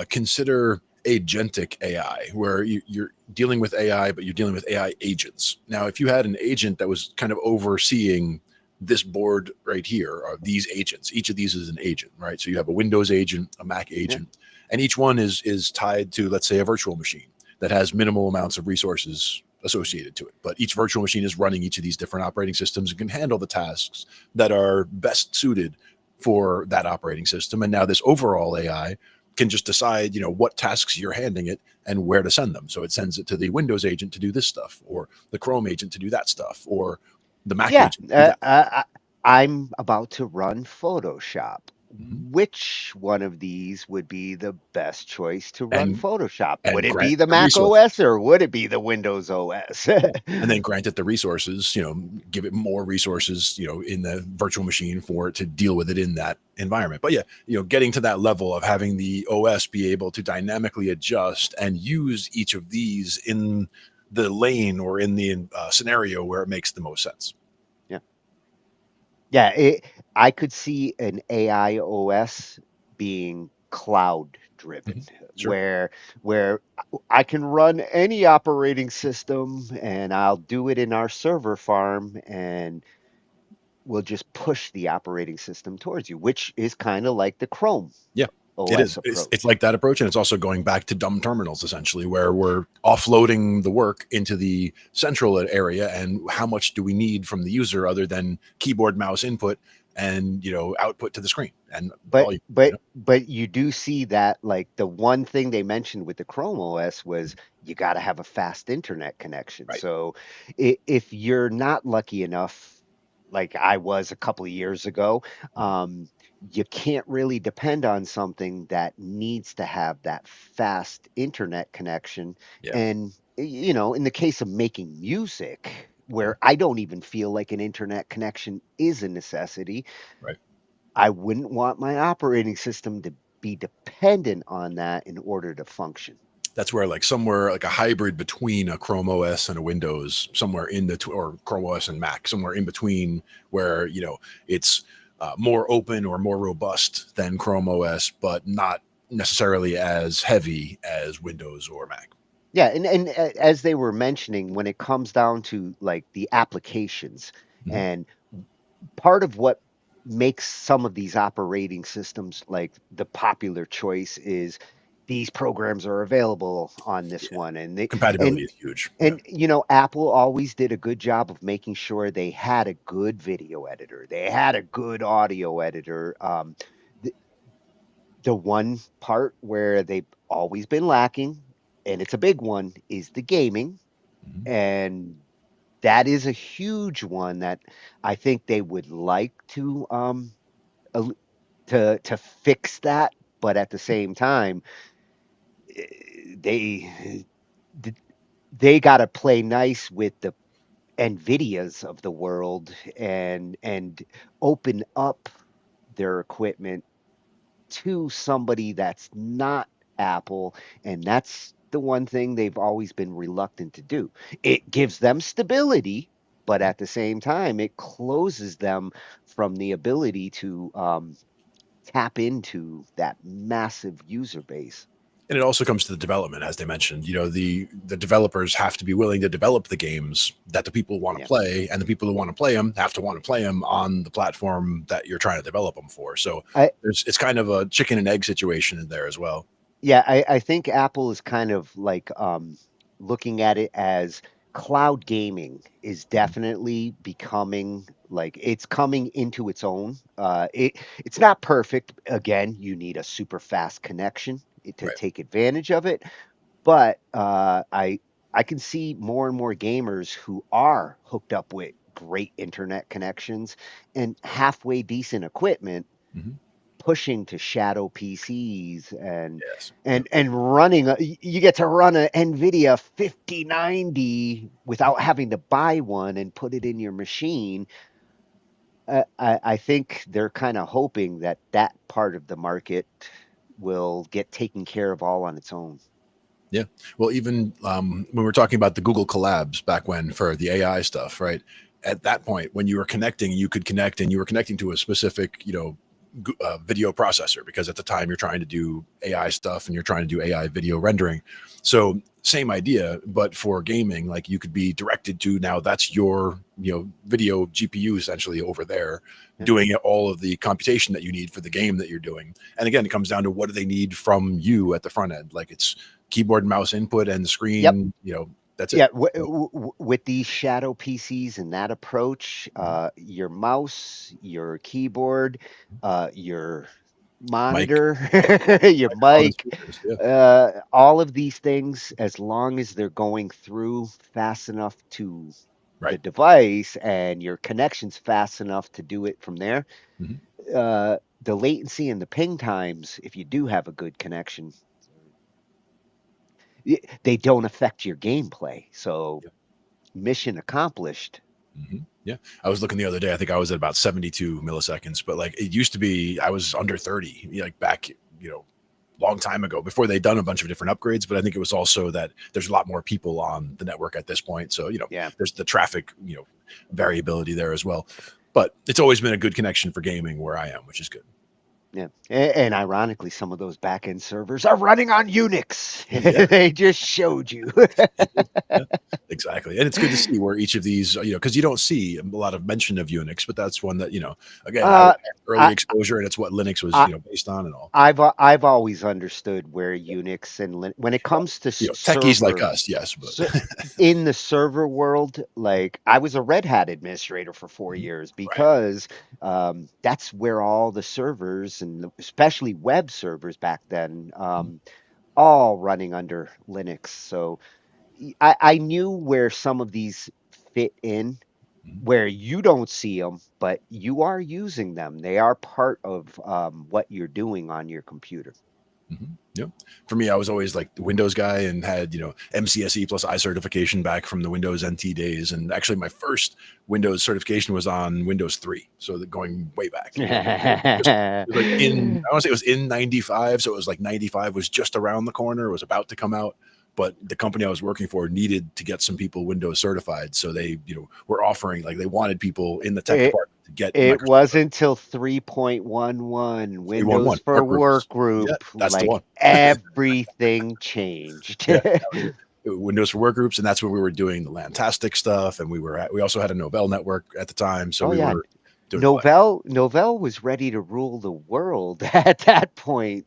consider agentic AI, where you're dealing with AI, but you're dealing with AI agents. Now, if you had an agent that was kind of overseeing this board right here, or these agents, each of these is an agent, right? So you have a Windows agent, a Mac agent, and each one is tied to, let's say, a virtual machine that has minimal amounts of resources associated to it. But each virtual machine is running each of these different operating systems and can handle the tasks that are best suited for that operating system. And now this overall AI can just decide, what tasks you're handing it and where to send them. So it sends it to the Windows agent to do this stuff, or the Chrome agent to do that stuff, or the Mac Yeah, agent to do that. I'm about to run Photoshop. Mhm. Which one of these would be the best choice to run And Photoshop? Would and it grant be the the Mac OS resources. or would it be the Windows OS? Yeah. And then grant it the resources, give it more resources, in the virtual machine for it to deal with it in that environment. But yeah, getting to that level of having the OS be able to dynamically adjust and use each of these in the lane or in the scenario where it makes the most sense. Yeah. Yeah, I could see an AI OS being cloud driven, Sure. where I can run any operating system and I'll do it in our server farm and we'll just push the operating system towards you, which is kind of like the Chrome Yeah, it OS is. It's approach. like that approach, and it's also going back to dumb terminals, essentially, where we're offloading the work into the central area. And how much do we need from the user other than keyboard, mouse input, and output to the screen and But volume? but but you do see that like the one thing they mentioned with the Chrome OS was you got to have a fast internet connection. Right. So if you're not lucky enough, like I was a couple of years ago, you can't really depend on something that needs to have that fast internet connection. Yeah. And in the case of making music, where I don't even feel like an internet connection is a necessity, Right. I wouldn't want my operating system to be dependent on that in order to function. That's where like somewhere like a hybrid between a Chrome OS and a Windows, somewhere in the or Chrome OS and Mac, somewhere in between, where it's more open or more robust than Chrome OS, but not necessarily as heavy as Windows or Mac. Yeah, and as they were mentioning, when it comes down to like the applications, Mhm. and part of what makes some of these operating systems like the popular choice is these programs are available on this one, and they Compatibility is huge. Yeah. and Apple always did a good job of making sure they had a good video editor, they had a good audio editor. The, the one part where they've always been lacking, and it's a big one, is the gaming, Mhm. and that is a huge one that I think they would like to el- to fix that, but at the same time, they they got to play nice with the Nvidias of the world and open up their equipment to somebody that's not Apple, and that's the one thing they've always been reluctant to do. It gives them stability, but at the same time, it closes them from the ability to tap into that massive user base. And it also comes to the development, as they mentioned. The developers have to be willing to develop the games that the people want to Yeah. play, and the people who want to play them have to want to play them on the platform that you're trying to develop them for. So I, it's kind of a chicken and egg situation in there as well. Yeah, I think Apple is kind of like looking at it as cloud gaming is definitely becoming like it's coming into its own. It's not perfect. Again, you need a super fast connection to Right. take advantage of it. But I can see more and more gamers who are hooked up with great internet connections and halfway decent equipment Mhm. pushing to shadow PCs and Yes. and and running you get to run a NVIDIA 5090 without having to buy one and put it in your machine. I think they're kind of hoping that that part of the market will get taken care of all on its own. Yeah. Well, even when we're talking about the Google collabs back when for the AI stuff, right? At that point, when you were connecting, you could connect and you were connecting to a specific, video processor because at the time you're trying to do AI stuff and you're trying to do AI video rendering. So same idea, but for gaming, like you could be directed to now that's your, video GPU essentially over there doing all of the computation that you need for the game that you're doing. And again, it comes down to what do they need from you at the front end? Like it's keyboard and mouse input and the Yep. screen, that's Yeah, it. So, with these shadow PCs and that approach, your mouse, your keyboard, your Mike, monitor, your microphone and mic, speakers. Yeah. all of these things, as long as they're going through fast enough to the Right. device and your connection's fast enough to do it from there, Mhm. the latency and the ping times, if you do have a good connection, they don't affect your gameplay. So mission accomplished. Yeah. I was looking the other day. I think I was at about 72 milliseconds, but like it used to be, I was under 30, like back, long time ago before they'd done a bunch of different upgrades. But I think it was also that there's a lot more people on the network at this point. So, Yeah. there's the traffic, variability there as well. But it's always been a good connection for gaming where I am, which is good. Yeah. And ironically, some of those backend servers are running on Unix. Yeah. They just showed you. Yeah, exactly. And it's good to see where each of these, because you don't see a lot of mention of Unix, but that's one that, again, I Uh, had early I, exposure and it's what Linux was, I, based on and all. I've always understood where Unix and when it Well, comes to techies like server, us, yes, but in the server world, like I was a Red Hat administrator for 4 years right. because that's where all the servers and especially web servers back then, all running under Linux. So I knew where some of these fit in, where you don't see them, but you are using them. They are part of what you're doing on your computer. Yep. For me, I was always like the Windows guy and had, MCSE plus I certification back from the Windows NT days. And actually my first Windows certification was on Windows 3. So going way back. It was like I want to say it was in 95. So it was like 95 was just around the corner, it was about to come out. But the company I was working for needed to get some people Windows certified. So they, were offering, like they wanted people in the tech It, department to get it Microsoft wasn't until 3.11 Windows 311 for work groups. Work Group, Yeah, that's the like one. everything changed. Yeah, that was it. Windows for work groups, and that's when we were doing the Lantastic stuff, and we also had a Novell network at the time, so Oh we yeah, were doing all that. Novell was ready to rule the world at that point.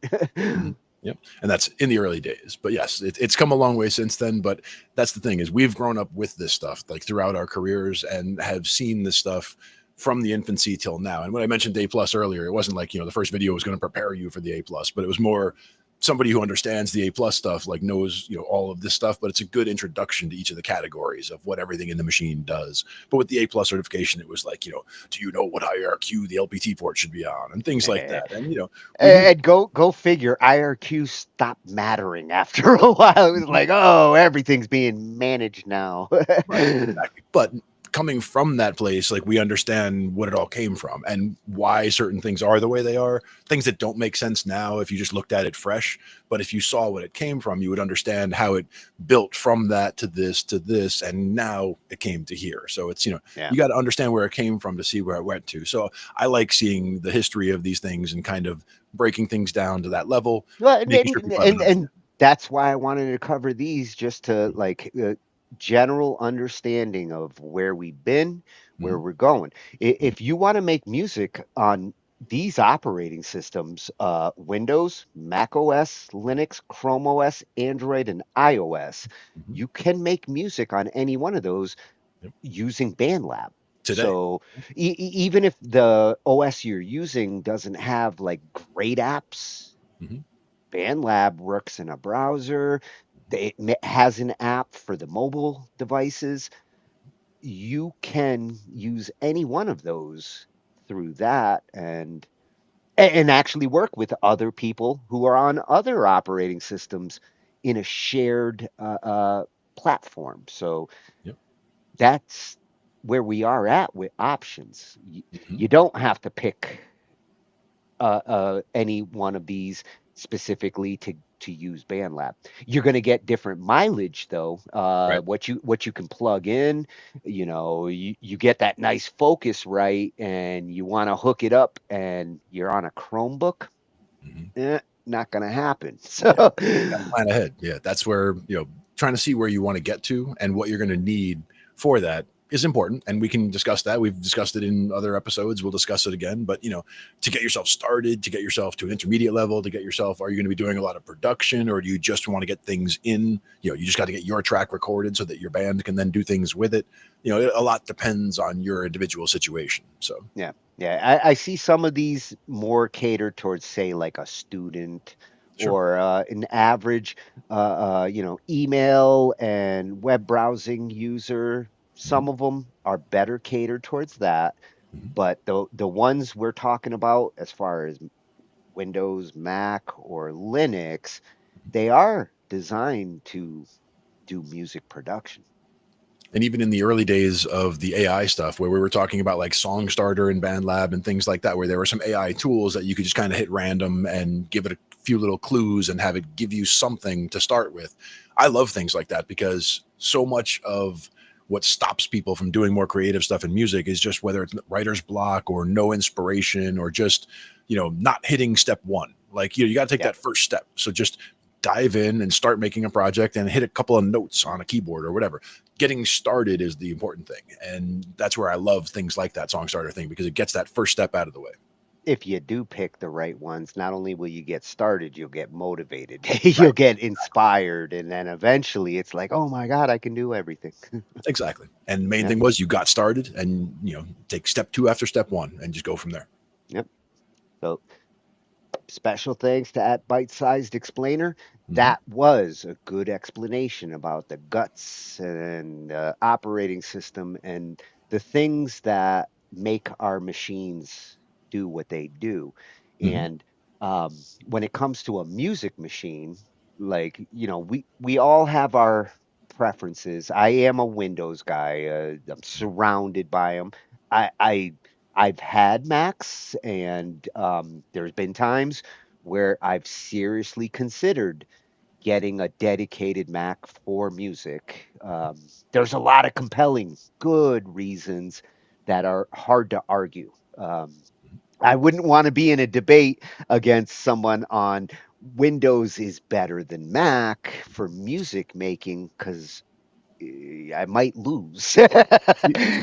Yep, and that's in the early days. But yes, it's come a long way since then. But that's the thing is we've grown up with this stuff like throughout our careers and have seen this stuff from the infancy till now. And when I mentioned A plus earlier, it wasn't like the first video was going to prepare you for the A plus, but it was more somebody who understands the A plus stuff, like knows all of this stuff. But it's a good introduction to each of the categories of what everything in the machine does. But with the A plus certification, it was like do you know what IRQ the LPT port should be on and things like that. And And go figure, IRQ stopped mattering after a while. It was like, oh, everything's being managed now. Right, exactly. But coming from that place, like we understand what it all came from and why certain things are the way they are. Things that don't make sense now if you just looked at it fresh. But if you saw what it came from, you would understand how it built from that to this, and now it came to here. So it's you got to understand where it came from to see where it went to. So I like seeing the history of these things and kind of breaking things down to that level, Well, making sure people have an and that's why I wanted to cover these just to like general understanding of where we've been, where we're going. If you want to make music on these operating systems, Windows, Mac OS, Linux, Chrome OS, Android, and iOS, you can make music on any one of those using BandLab. today. So even if the OS you're using doesn't have like great apps, BandLab works in a browser. It has an app for the mobile devices. You can use any one of those through that and actually work with other people who are on other operating systems in a shared platform. So that's where we are at with options. You don't have to pick any one of these. specifically to use BandLab. You're going to get different mileage though. Right. What you can plug in, you get that nice focus right, and you want to hook it up, and you're on a Chromebook. Not going to happen. So Yeah. Got to plan ahead. Yeah. That's where, trying to see where you want to get to and what you're going to need for that is important. And we can discuss that. We've discussed it in other episodes. We'll discuss it again. But, to get yourself started, to get yourself to an intermediate level, to get yourself, are you going to be doing a lot of production, or do you just want to get things in? You just got to get your track recorded so that your band can then do things with it. A lot depends on your individual situation. So, yeah. Yeah, I see some of these more catered towards, say, like a student sure. or an average, email and web browsing user. Some of them are better catered towards that, but the ones we're talking about, as far as Windows, Mac, or Linux, they are designed to do music production. And even in the early days of the AI stuff, where we were talking about like Song Starter and BandLab and things like that, where there were some AI tools that you could just kind of hit random and give it a few little clues and have it give you something to start with. I love things like that, because so much of what stops people from doing more creative stuff in music is just whether it's writer's block or no inspiration, or just, not hitting step one. Like, you got to take that first step. So just dive in and start making a project and hit a couple of notes on a keyboard or whatever. Getting started is the important thing. And that's where I love things like that Song Starter thing, because it gets that first step out of the way. If you do pick the right ones, not only will you get started, you'll get motivated, you'll get inspired, and then eventually it's like, oh my God, I can do everything. Exactly. And the main thing was you got started, and, take step 2 after step 1 and just go from there. Yep. So special thanks to at Bite-Sized Explainer. That was a good explanation about the guts and operating system and the things that make our machines do what they do. And when it comes to a music machine, like, we all have our preferences. I am a Windows guy. I'm surrounded by them. I I've had Macs, and there's been times where I've seriously considered getting a dedicated Mac for music. There's a lot of compelling, good reasons that are hard to argue. I wouldn't want to be in a debate against someone on Windows is better than Mac for music making, because I might lose. To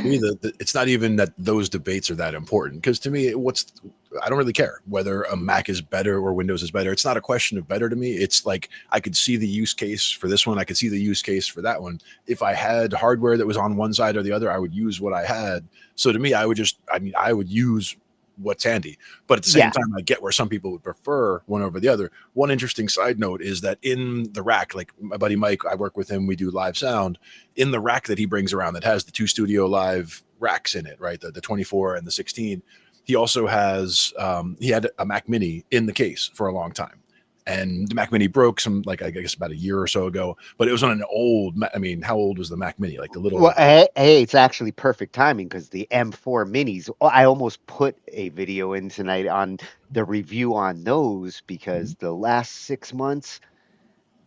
me, it's not even that those debates are that important, because to me, I don't really care whether a Mac is better or Windows is better. It's not a question of better to me. It's like, I could see the use case for this one. I could see the use case for that one. If I had hardware that was on one side or the other, I would use what I had. So to me, I would use what's handy. But at the same time, I get where some people would prefer one over the other. One interesting side note is that in the rack, like my buddy Mike, I work with him, we do live sound. In the rack that he brings around that has the 2 Studio Live racks in it, right? The 24 and the 16. He also has, he had a Mac Mini in the case for a long time. And the Mac Mini broke I guess about a year or so ago, but it was on an old, how old was the Mac Mini? Like the little. Well, hey, it's actually perfect timing, because the M4 minis, I almost put a video in tonight on the review on those, because the last 6 months,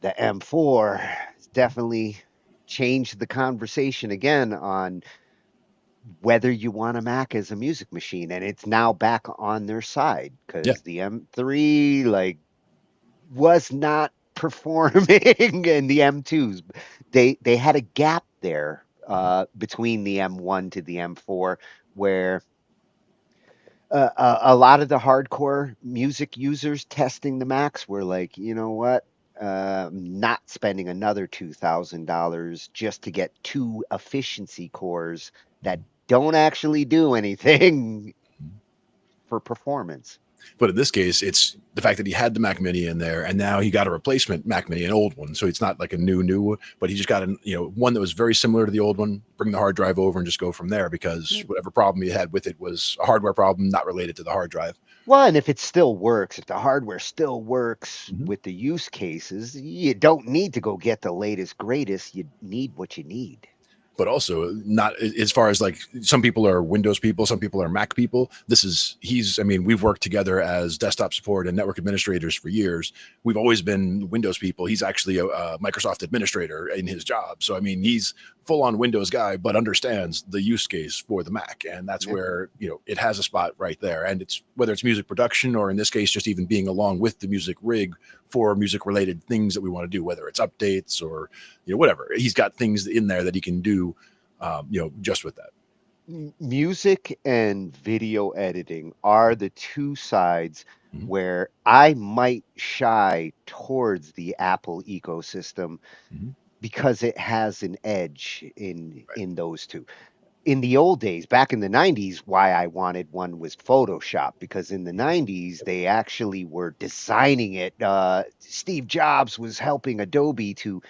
the M4 has definitely changed the conversation again on whether you want a Mac as a music machine. And it's now back on their side, because the M3, like, was not performing and the M2s, they had a gap there between the M1 to the M4, where a lot of the hardcore music users testing the Macs were like, you know what? Not spending another $2,000 just to get 2 efficiency cores that don't actually do anything for performance. But in this case, it's the fact that he had the Mac Mini in there, and now he got a replacement Mac Mini, an old one. So it's not like a new one, but he just got one that was very similar to the old one. Bring the hard drive over and just go from there, because whatever problem he had with it was a hardware problem, not related to the hard drive. Well, and if it still works, if the hardware still works with the use cases, you don't need to go get the latest, greatest. You need what you need. but also not as far as like some people are Windows people, some people are Mac people. I mean, we've worked together as desktop support and network administrators for years. We've always been Windows people. He's actually a Microsoft administrator in his job. So, I mean, he's full on Windows guy, but understands the use case for the Mac. And that's where, it has a spot right there. And it's whether it's music production or in this case, just even being along with the music rig for music related things that we want to do, whether it's updates or, whatever. He's got things in there that he can do, just with that. Music and video editing are the two sides where I might shy towards the Apple ecosystem because it has an edge in those two. In the old days, back in the 90s, why I wanted one was Photoshop, because in the 90s, they actually were designing it. Steve Jobs was helping Adobe to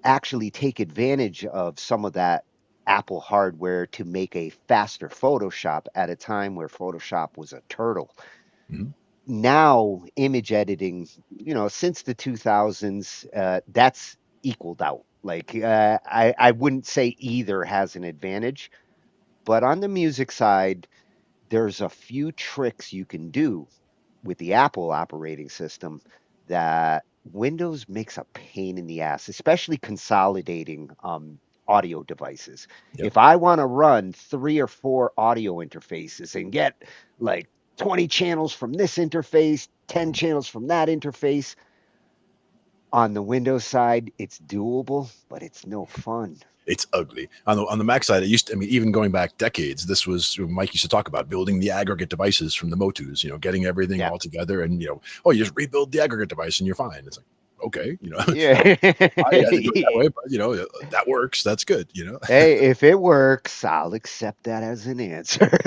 actually take advantage of some of that Apple hardware to make a faster Photoshop at a time where Photoshop was a turtle. Now, image editing, since the 2000s, that's equaled out. Like, I wouldn't say either has an advantage. But on the music side, there's a few tricks you can do with the Apple operating system that Windows makes a pain in the ass, especially consolidating audio devices. If I want to run 3 or 4 audio interfaces and get like 20 channels from this interface, 10 channels from that interface, on the Windows side, it's doable, but it's no fun. It's ugly. On the Mac side, even going back decades, this was Mike used to talk about building the aggregate devices from the Motus, getting everything all together and, you just rebuild the aggregate device and you're fine. It's like, okay, Yeah. I had to do it that way, but, that works. That's good, Hey, if it works, I'll accept that as an answer.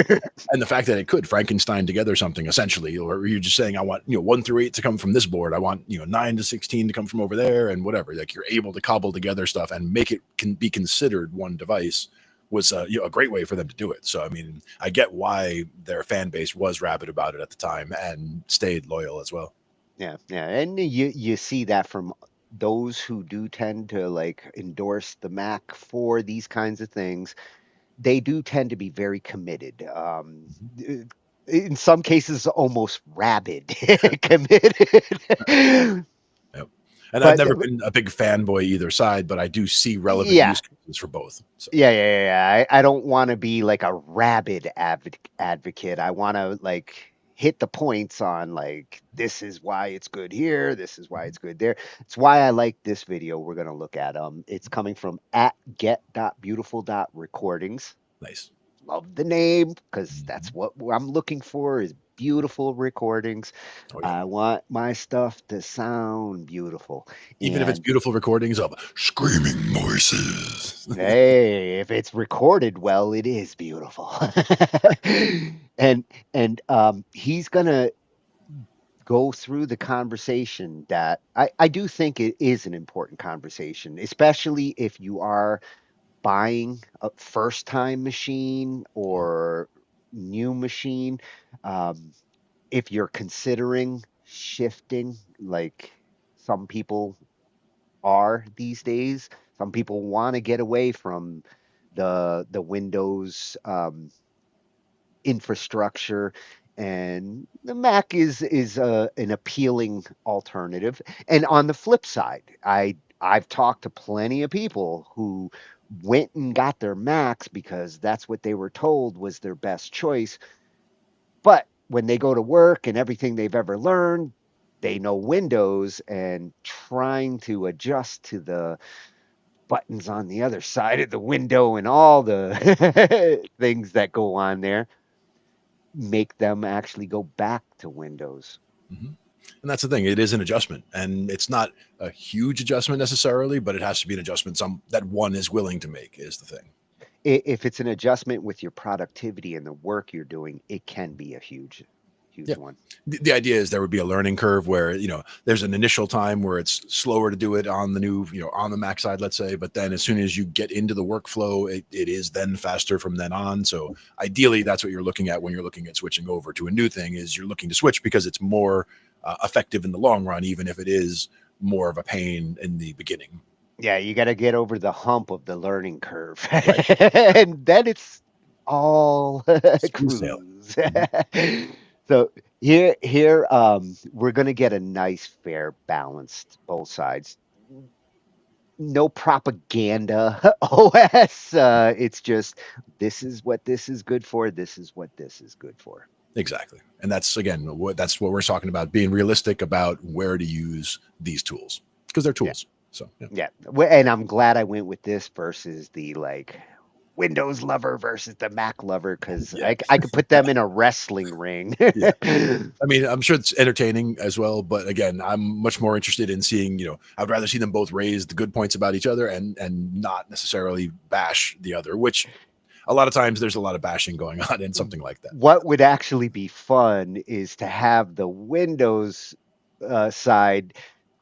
And the fact that it could Frankenstein together something essentially, or you're just saying, I want, 1 through 8 to come from this board. I want, 9 to 16 to come from over there and whatever. Like you're able to cobble together stuff and make it can be considered one device was a great way for them to do it. So, I mean, I get why their fan base was rabid about it at the time and stayed loyal as well. Yeah. And you see that from those who do tend to like endorse the Mac for these kinds of things. They do tend to be very committed. In some cases, almost rabid committed. And I've never been a big fanboy either side, but I do see relevant use cases for both. So. Yeah. I don't want to be like a rabid advocate. I want to like hit the points on like, this is why it's good here. This is why it's good there. It's why I like this video we're going to look at. It's coming from at get.beautiful.recordings. Nice. Love the name because that's what I'm looking for is beautiful recordings. I want my stuff to sound beautiful. Even if it's beautiful recordings of screaming voices. Hey, if it's recorded well, it is beautiful. and he's gonna go through the conversation that I do think it is an important conversation, especially if you are buying a first time machine or new machine. If you're considering shifting, like some people are these days, some people want to get away from the Windows infrastructure, and the Mac is an appealing alternative. And on the flip side, I've talked to plenty of people who went and got their Macs because that's what they were told was their best choice. But when they go to work and everything they've ever learned, they know Windows, and trying to adjust to the buttons on the other side of the window and all the things that go on there make them actually go back to Windows. And that's the thing. It is an adjustment, and it's not a huge adjustment necessarily, but it has to be an adjustment that one is willing to make is the thing. If it's an adjustment with your productivity and the work you're doing, it can be a huge one. The idea is there would be a learning curve where, there's an initial time where it's slower to do it on the new, on the Mac side, let's say, but then as soon as you get into the workflow, it is then faster from then on. So ideally, that's what you're looking at when you're looking at switching over to a new thing is you're looking to switch because it's more effective in the long run, even if it is more of a pain in the beginning. Yeah, you got to get over the hump of the learning curve, and then it's all Smooth sailing. cruise. So we're gonna get a nice, fair, balanced both sides. No propaganda OS. It's just this is what this is good for. This is what this is good for. Exactly. And that's what we're talking about, being realistic about where to use these tools because they're Yeah. tools. So, yeah. Yeah. And I'm glad I went with this versus the like Windows lover versus the Mac lover because Yeah. I could put them in a wrestling ring. Yeah. I mean, I'm sure it's entertaining as well, but again, I'm much more interested in seeing, I'd rather see them both raise the good points about each other and not necessarily bash the other, which a lot of times there's a lot of bashing going on in something like that. What would actually be fun is to have the Windows side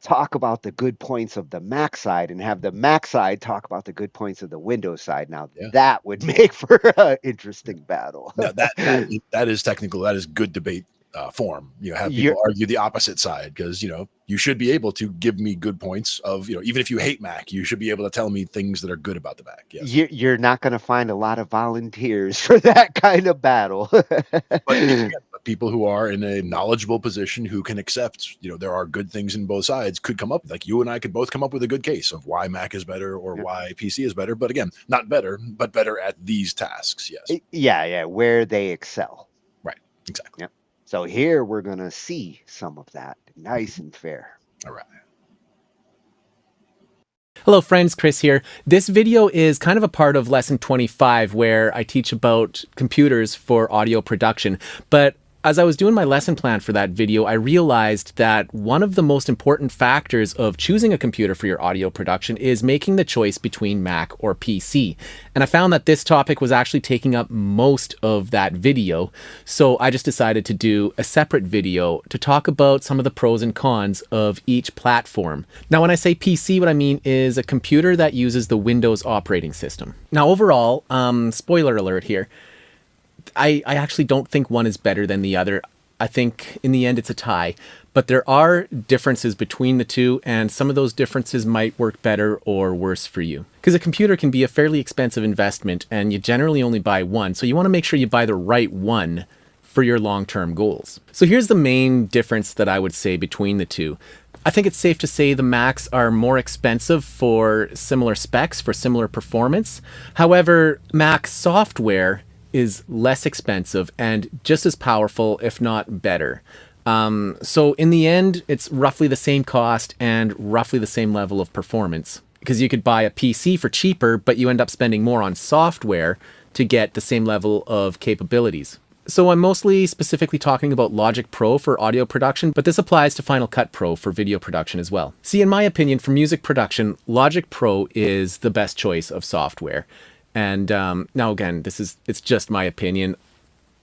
talk about the good points of the Mac side and have the Mac side talk about the good points of the Windows side. Now Yeah. that would make for an interesting battle. Now that is technical. That is good debate form. Have You're, people argue the opposite side because you should be able to give me good points of even if you hate Mac, you should be able to tell me things that are good about the Mac. Yes, you're not going to find a lot of volunteers for that kind of battle. but again, people who are in a knowledgeable position who can accept there are good things in both sides could come up, like you and I could both come up with a good case of why Mac is better or why PC is better. But again, not better, but better at these tasks. Yes. Yeah, where they excel. Right. Exactly. Yep. So here we're going to see some of that nice and fair. All right. Hello friends, Chris here. This video is kind of a part of lesson 25 where I teach about computers for audio production. But as I was doing my lesson plan for that video, I realized that one of the most important factors of choosing a computer for your audio production is making the choice between Mac or PC. And I found that this topic was actually taking up most of that video. So I just decided to do a separate video to talk about some of the pros and cons of each platform. Now, when I say PC, what I mean is a computer that uses the Windows operating system. Now, overall, spoiler alert here, I actually don't think one is better than the other. I think in the end it's a tie, but there are differences between the two, and some of those differences might work better or worse for you. Because a computer can be a fairly expensive investment, and you generally only buy one, so you want to make sure you buy the right one for your long-term goals. So here's the main difference that I would say between the two. I think it's safe to say the Macs are more expensive for similar specs, for similar performance. However, Mac software is less expensive and just as powerful, if not better. So in the end, it's roughly the same cost and roughly the same level of performance. Because you could buy a PC for cheaper, but you end up spending more on software to get the same level of capabilities. So I'm mostly specifically talking about Logic Pro for audio production, but this applies to Final Cut Pro for video production as well. See, in my opinion, for music production, Logic Pro is the best choice of software. And now again, it's just my opinion,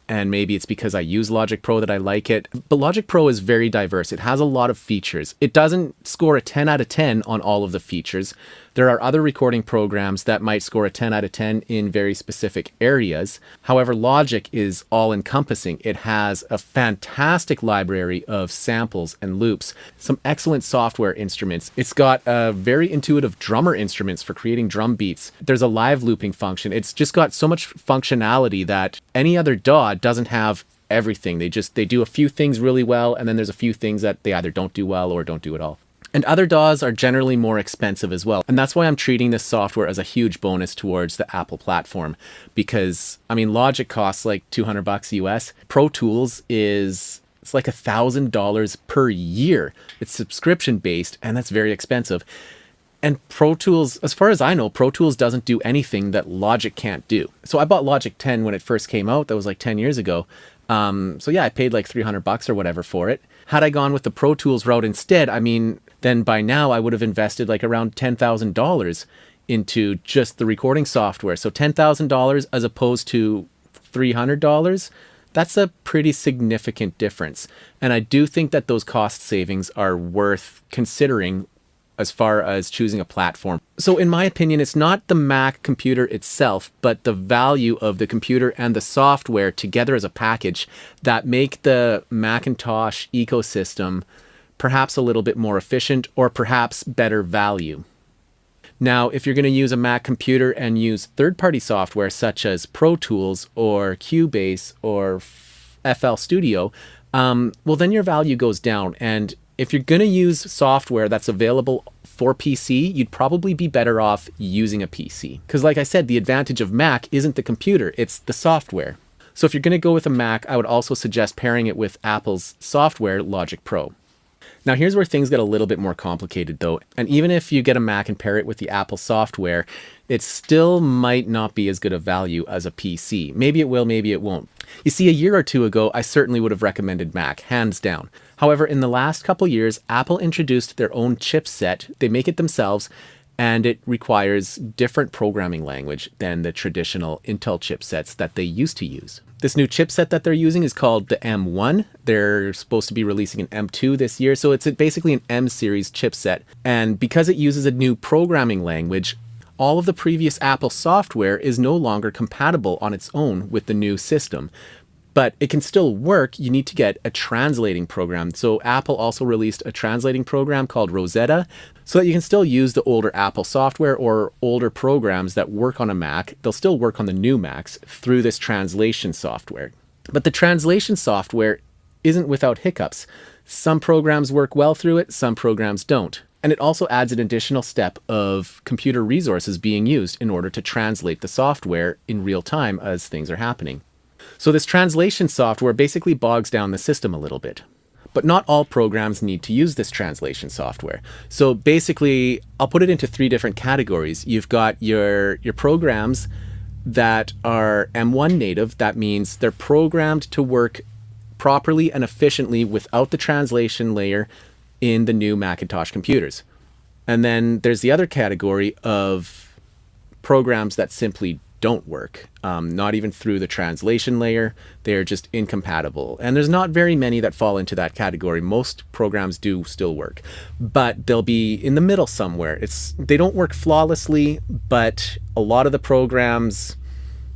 and maybe it's because I use Logic Pro that I like it, but Logic Pro is very diverse. It has a lot of features. It doesn't score a 10 out of 10 on all of the features. There are other recording programs that might score a 10 out of 10 in very specific areas. However, Logic is all-encompassing. It has a fantastic library of samples and loops, some excellent software instruments. It's got very intuitive drummer instruments for creating drum beats. There's a live looping function. It's just got so much functionality that any other DAW doesn't have everything. They do a few things really well, and then there's a few things that they either don't do well or don't do at all. And other DAWs are generally more expensive as well. And that's why I'm treating this software as a huge bonus towards the Apple platform. Because, I mean, Logic costs like $200 US. Pro Tools it's like $1,000 per year. It's subscription based, and that's very expensive. And Pro Tools, as far as I know, Pro Tools doesn't do anything that Logic can't do. So I bought Logic 10 when it first came out. That was like 10 years ago. So yeah, I paid like $300 or whatever for it. Had I gone with the Pro Tools route instead, I mean, then by now I would have invested like around $10,000 into just the recording software. So $10,000 as opposed to $300, that's a pretty significant difference. And I do think that those cost savings are worth considering as far as choosing a platform. So in my opinion, it's not the Mac computer itself, but the value of the computer and the software together as a package that make the Macintosh ecosystem perhaps a little bit more efficient or perhaps better value. Now, if you're going to use a Mac computer and use third-party software such as Pro Tools or Cubase or FL Studio, well, then your value goes down. And if you're going to use software that's available for PC, you'd probably be better off using a PC. Because like I said, the advantage of Mac isn't the computer, it's the software. So if you're going to go with a Mac, I would also suggest pairing it with Apple's software, Logic Pro. Now here's where things get a little bit more complicated though. And even if you get a Mac and pair it with the Apple software, it still might not be as good a value as a PC. Maybe it will, maybe it won't. You see, a year or two ago, I certainly would have recommended Mac, hands down. However, in the last couple years, Apple introduced their own chipset. They make it themselves, and it requires different programming language than the traditional Intel chipsets that they used to use. This new chipset that they're using is called the M1. They're supposed to be releasing an M2 this year, so it's basically an M series chipset. And because it uses a new programming language, all of the previous Apple software is no longer compatible on its own with the new system. But it can still work. You need to get a translating program. So Apple also released a translating program called Rosetta so that you can still use the older Apple software or older programs that work on a Mac. They'll still work on the new Macs through this translation software. But the translation software isn't without hiccups. Some programs work well through it, some programs don't. And it also adds an additional step of computer resources being used in order to translate the software in real time as things are happening. So this translation software basically bogs down the system a little bit. But not all programs need to use this translation software. So basically, I'll put it into 3 different categories. You've got your programs that are M1 native. That means they're programmed to work properly and efficiently without the translation layer in the new Macintosh computers. And then there's the other category of programs that simply don't work, not even through the translation layer. They're just incompatible. And there's not very many that fall into that category. Most programs do still work, but they'll be in the middle somewhere. They don't work flawlessly, but a lot of the programs,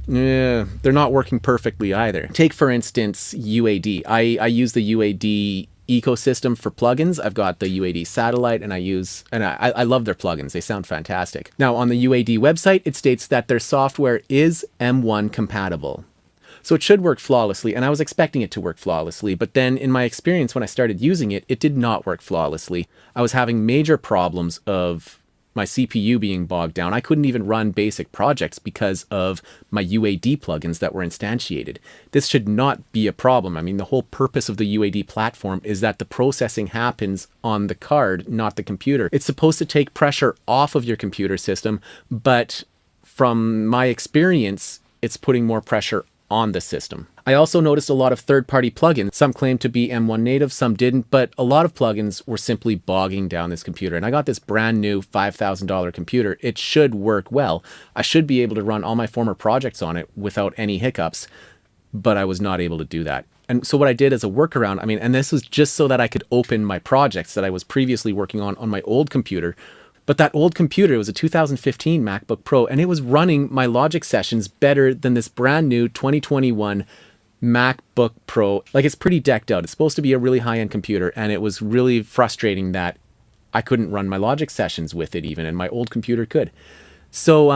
they're not working perfectly either. Take, for instance, UAD. I use the UAD ecosystem for plugins. I've got the UAD satellite and I love their plugins. They sound fantastic. Now on the UAD website, it states that their software is M1 compatible. So it should work flawlessly, and I was expecting it to work flawlessly, but then in my experience when I started using it, it did not work flawlessly. I was having major problems of my CPU being bogged down. I couldn't even run basic projects because of my UAD plugins that were instantiated. This should not be a problem. I mean, the whole purpose of the UAD platform is that the processing happens on the card, not the computer. It's supposed to take pressure off of your computer system, but from my experience, it's putting more pressure on the system. I also noticed a lot of third-party plugins. Some claimed to be M1 native, some didn't, but a lot of plugins were simply bogging down this computer. And I got this brand new $5,000 computer. It should work well. I should be able to run all my former projects on it without any hiccups, but I was not able to do that. And so what I did as a workaround, and this was just so that I could open my projects that I was previously working on my old computer. But that old computer was a 2015 MacBook Pro, and it was running my Logic sessions better than this brand new 2021 MacBook Pro. Like, it's pretty decked out. It's supposed to be a really high-end computer, and it was really frustrating that I couldn't run my Logic sessions with it even, and my old computer could. So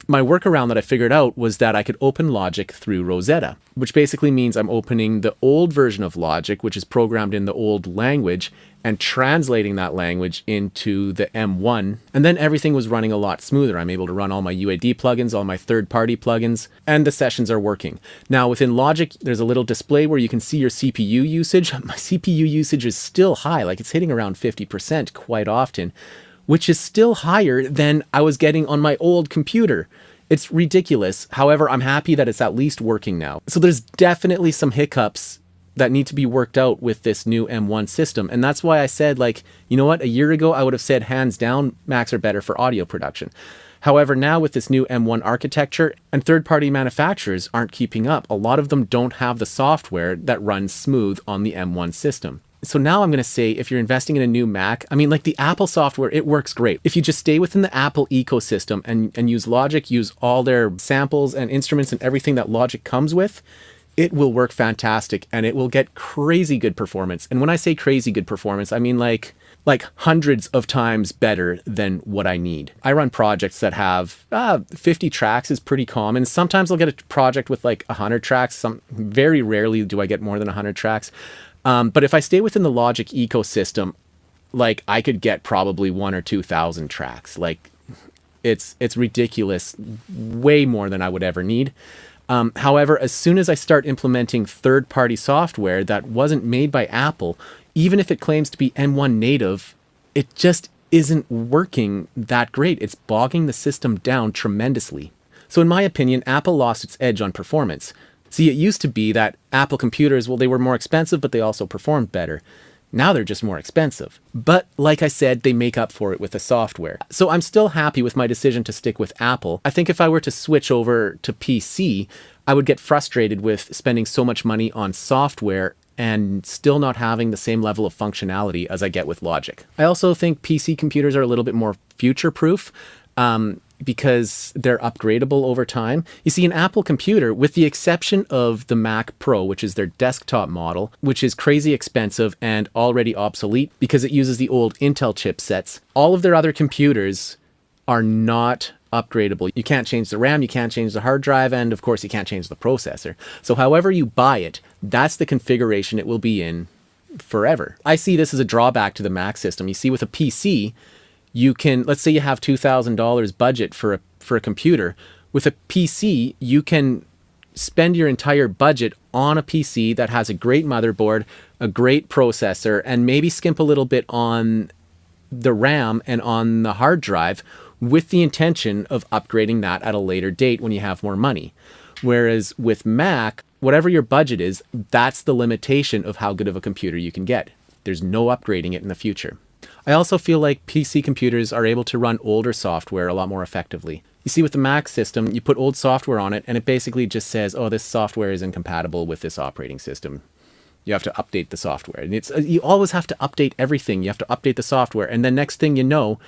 my workaround that I figured out was that I could open Logic through Rosetta, which basically means I'm opening the old version of Logic, which is programmed in the old language, and translating that language into the M1. And then everything was running a lot smoother. I'm able to run all my UAD plugins, all my third-party plugins, and the sessions are working. Now within Logic, there's a little display where you can see your CPU usage. My CPU usage is still high, like it's hitting around 50% quite often, which is still higher than I was getting on my old computer. It's ridiculous. However, I'm happy that it's at least working now. So there's definitely some hiccups that need to be worked out with this new M1 system. And that's why I said, like, you know what? A year ago, I would have said hands down, Macs are better for audio production. However, now with this new M1 architecture, and third-party manufacturers aren't keeping up. A lot of them don't have the software that runs smooth on the M1 system. So now I'm going to say, if you're investing in a new Mac, like the Apple software, it works great. If you just stay within the Apple ecosystem and use Logic, use all their samples and instruments and everything that Logic comes with, it will work fantastic and it will get crazy good performance. And when I say crazy good performance, I mean like like hundreds of times better than what I need. I run projects that have 50 tracks is pretty common. Sometimes I'll get a project with like 100 tracks. Very rarely do I get more than 100 tracks. But if I stay within the Logic ecosystem, like I could get probably 1,000 or 2,000 tracks. Like it's ridiculous, way more than I would ever need. However, as soon as I start implementing third-party software that wasn't made by Apple, even if it claims to be M1 native, it just isn't working that great. It's bogging the system down tremendously. So in my opinion, Apple lost its edge on performance. See, it used to be that Apple computers, well, they were more expensive, but they also performed better. Now they're just more expensive. But like I said, they make up for it with the software. So I'm still happy with my decision to stick with Apple. I think if I were to switch over to PC, I would get frustrated with spending so much money on software and still not having the same level of functionality as I get with Logic. I also think PC computers are a little bit more future-proof. Because they're upgradable over time. You see, an Apple computer, with the exception of the Mac Pro, which is their desktop model, which is crazy expensive and already obsolete because it uses the old Intel chipsets, all of their other computers are not upgradable. You can't change the RAM, you can't change the hard drive, and of course you can't change the processor. So however you buy it, that's the configuration it will be in forever. I see this as a drawback to the Mac system. You see, with a PC, you can, let's say you have $2,000 budget for a computer. With a PC, you can spend your entire budget on a PC that has a great motherboard, a great processor, and maybe skimp a little bit on the RAM and on the hard drive with the intention of upgrading that at a later date when you have more money. Whereas with Mac, whatever your budget is, that's the limitation of how good of a computer you can get. There's no upgrading it in the future. I also feel like PC computers are able to run older software a lot more effectively. You see, with the Mac system, you put old software on it and it basically just says, oh, this software is incompatible with this operating system. You have to update the software. And you always have to update everything. You have to update the software. And then next thing you know,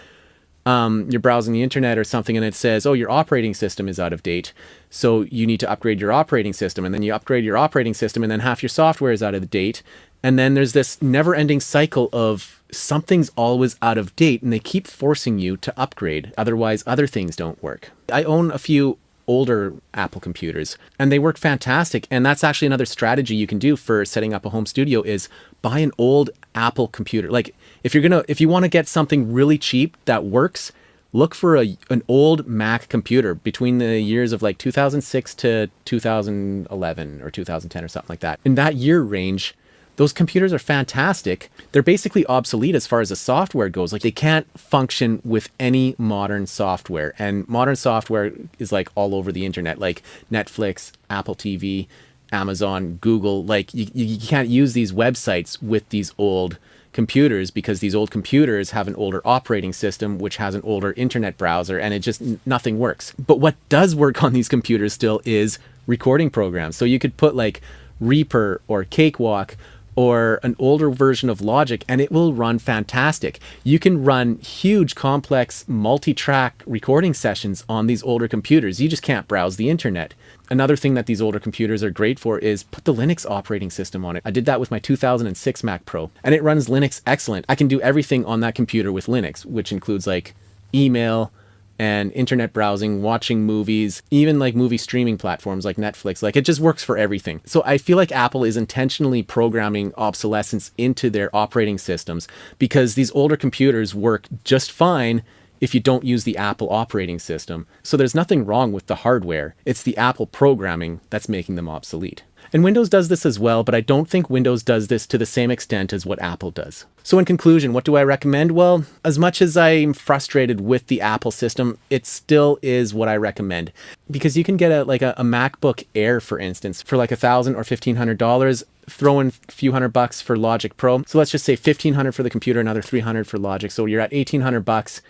you're browsing the internet or something and it says, oh, your operating system is out of date. So you need to upgrade your operating system. And then you upgrade your operating system and then half your software is out of date. And then there's this never-ending cycle of something's always out of date and they keep forcing you to upgrade. Otherwise, other things don't work. I own a few older Apple computers and they work fantastic. And that's actually another strategy you can do for setting up a home studio is buy an old Apple computer. Like if you want to get something really cheap that works, look for an old Mac computer between the years of like 2006 to 2011 or 2010 or something like that. In that year range, those computers are fantastic. They're basically obsolete as far as the software goes. Like they can't function with any modern software. And modern software is like all over the internet, like Netflix, Apple TV, Amazon, Google. Like you can't use these websites with these old computers because these old computers have an older operating system, which has an older internet browser, and it just, nothing works. But what does work on these computers still is recording programs. So you could put like Reaper or Cakewalk or an older version of Logic and it will run fantastic. You can run huge, complex, multi-track recording sessions on these older computers. You just can't browse the internet. Another thing that these older computers are great for is put the Linux operating system on it. I did that with my 2006 Mac Pro and it runs Linux excellent. I can do everything on that computer with Linux, which includes like email and internet browsing, watching movies, even like movie streaming platforms like Netflix. Like it just works for everything. So I feel like Apple is intentionally programming obsolescence into their operating systems because these older computers work just fine if you don't use the Apple operating system. So there's nothing wrong with the hardware. It's the Apple programming that's making them obsolete. And Windows does this as well, but I don't think Windows does this to the same extent as what Apple does. So in conclusion, what do I recommend? Well, as much as I'm frustrated with the Apple system, it still is what I recommend. Because you can get a MacBook Air, for instance, for like $1,000 or $1,500, throw in a few $100 for Logic Pro. So let's just say $1,500 for the computer, another $300 for Logic. So you're at $1,800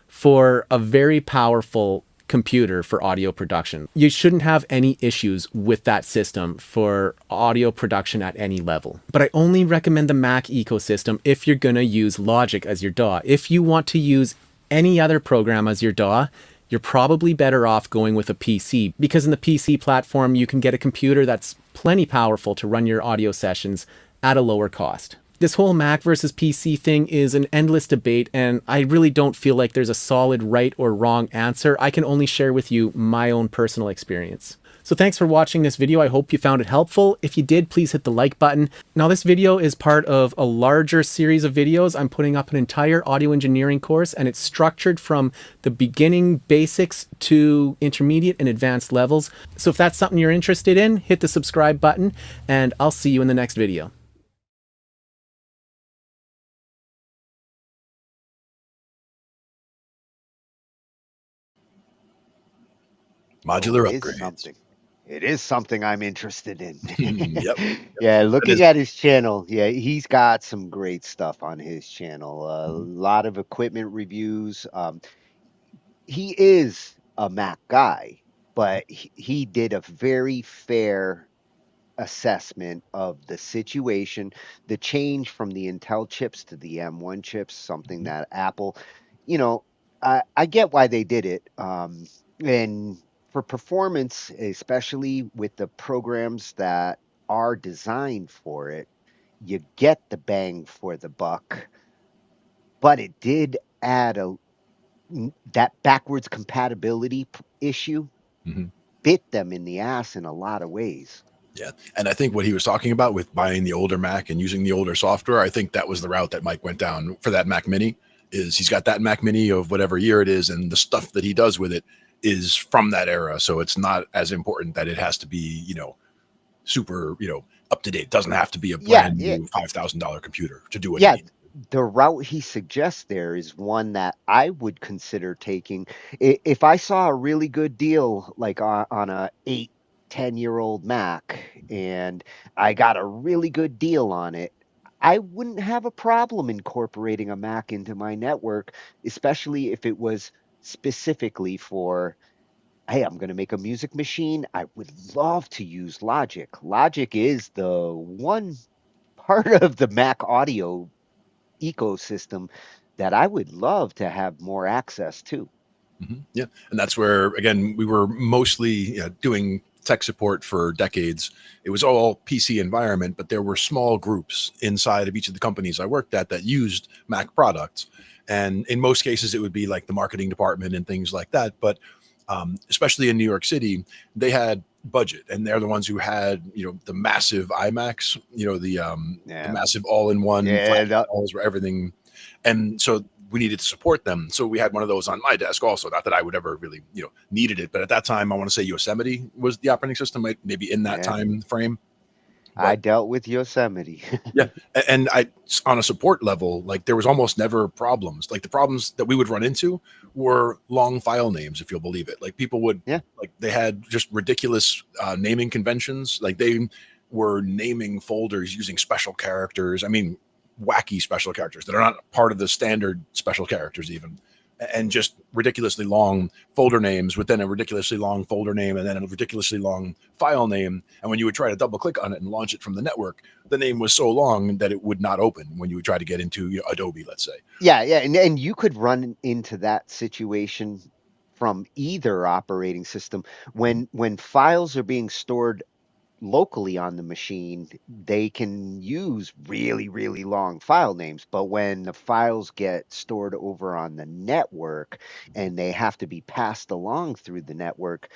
for a very powerful computer for audio production. You shouldn't have any issues with that system for audio production at any level. But I only recommend the Mac ecosystem if you're gonna use Logic as your DAW. If you want to use any other program as your DAW, you're probably better off going with a PC because in the PC platform, you can get a computer that's plenty powerful to run your audio sessions at a lower cost. This whole Mac versus PC thing is an endless debate, and I really don't feel like there's a solid right or wrong answer. I can only share with you my own personal experience. So thanks for watching this video. I hope you found it helpful. If you did, please hit the like button. Now, this video is part of a larger series of videos. I'm putting up an entire audio engineering course, and it's structured from the beginning basics to intermediate and advanced levels. So if that's something you're interested in, hit the subscribe button, and I'll see you in the next video. Modular It is upgrades. something. It is something I'm interested in. Yep. Yeah, looking at his channel, yeah, he's got some great stuff on his channel. A lot of equipment reviews. He is a Mac guy, but he did a very fair assessment of the situation, the change from the Intel chips to the M1 chips, something that Apple, you know, I get why they did it. And for performance, especially with the programs that are designed for it, you get the bang for the buck. But it did add that backwards compatibility issue bit them in the ass in a lot of ways. Yeah. And I think what he was talking about with buying the older Mac and using the older software, I think that was the route that Mike went down for that Mac Mini. Is he's got that Mac Mini of whatever year it is, and the stuff that he does with it is from that era. So it's not as important that it has to be, super, up to date. It doesn't have to be a brand new $5,000 computer to do what he needs. The route he suggests there is one that I would consider taking. If I saw a really good deal, like on a 8-10-year-old Mac, and I got a really good deal on it, I wouldn't have a problem incorporating a Mac into my network, especially if it was specifically for, hey, I'm going to make a music machine. I would love to use Logic. Logic is the one part of the Mac audio ecosystem that I would love to have more access to. Yeah. And that's where, again, we were mostly doing tech support for decades. It was all PC environment, but there were small groups inside of each of the companies I worked at that used Mac products. And in most cases, it would be like the marketing department and things like that. But especially in New York City, they had budget, and they're the ones who had the massive iMacs, the massive all-in-one files where everything, and so we needed to support them. So we had one of those on my desk also. Not that I would ever really needed it, but at that time I want to say Yosemite was the operating system, maybe in that time frame. But I dealt with Yosemite. yeah, and on a support level, like there was almost never problems. Like the problems that we would run into were long file names, if you'll believe it. Like people would, like they had just ridiculous naming conventions. Like they were naming folders using special characters. I mean, wacky special characters that are not part of the standard special characters even. And just ridiculously long folder names within a ridiculously long folder name, and then a ridiculously long file name. And when you would try to double click on it and launch it from the network, the name was so long that it would not open when you would try to get into Adobe, let's say. Yeah. And you could run into that situation from either operating system. When files are being stored locally on the machine, they can use really, really long file names. But when the files get stored over on the network and they have to be passed along through the network,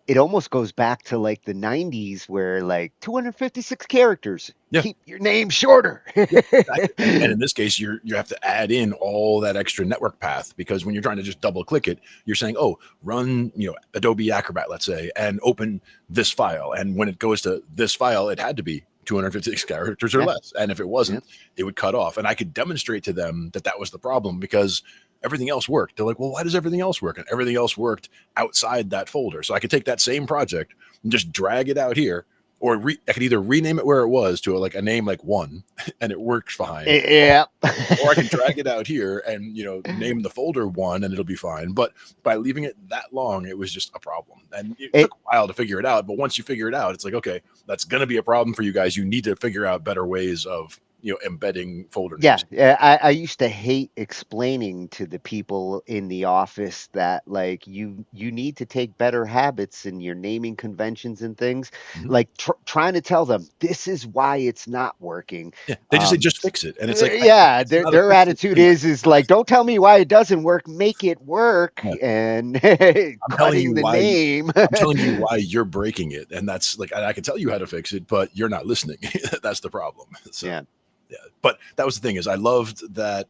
it almost goes back to like the 90s where like 256 characters. Keep your name shorter. And in this case, you have to add in all that extra network path, because when you're trying to just double click it, you're saying, oh, run Adobe Acrobat, let's say, and open this file. And when it goes to this file, it had to be 256 characters or less. And if it wasn't, it would cut off. And I could demonstrate to them that that was the problem, because everything else worked. They're like, well, why does everything else work? And everything else worked outside that folder. So I could take that same project and just drag it out here, or I could either rename it where it was to a name like 1, and it works fine. Yeah. Or I can drag it out here and name the folder 1, and it'll be fine. But by leaving it that long, it was just a problem. And it took a while to figure it out. But once you figure it out, it's like, okay, that's going to be a problem for you guys. You need to figure out better ways of embedding folder Yeah, names. yeah. I used to hate explaining to the people in the office that like you need to take better habits in your naming conventions and things. Mhm. Like trying to tell them this is why it's not working. Yeah, they just say, "Just fix it," and it's like, Yeah, it's not a their fix it attitude thing. is like, don't tell me why it doesn't work, make it work, Yeah. and I'm telling cutting you the why name. I'm telling you why you're breaking it, and that's like I can tell you how to fix it, but you're not listening. That's the problem. So, Yeah. yeah. But that was the thing is I loved that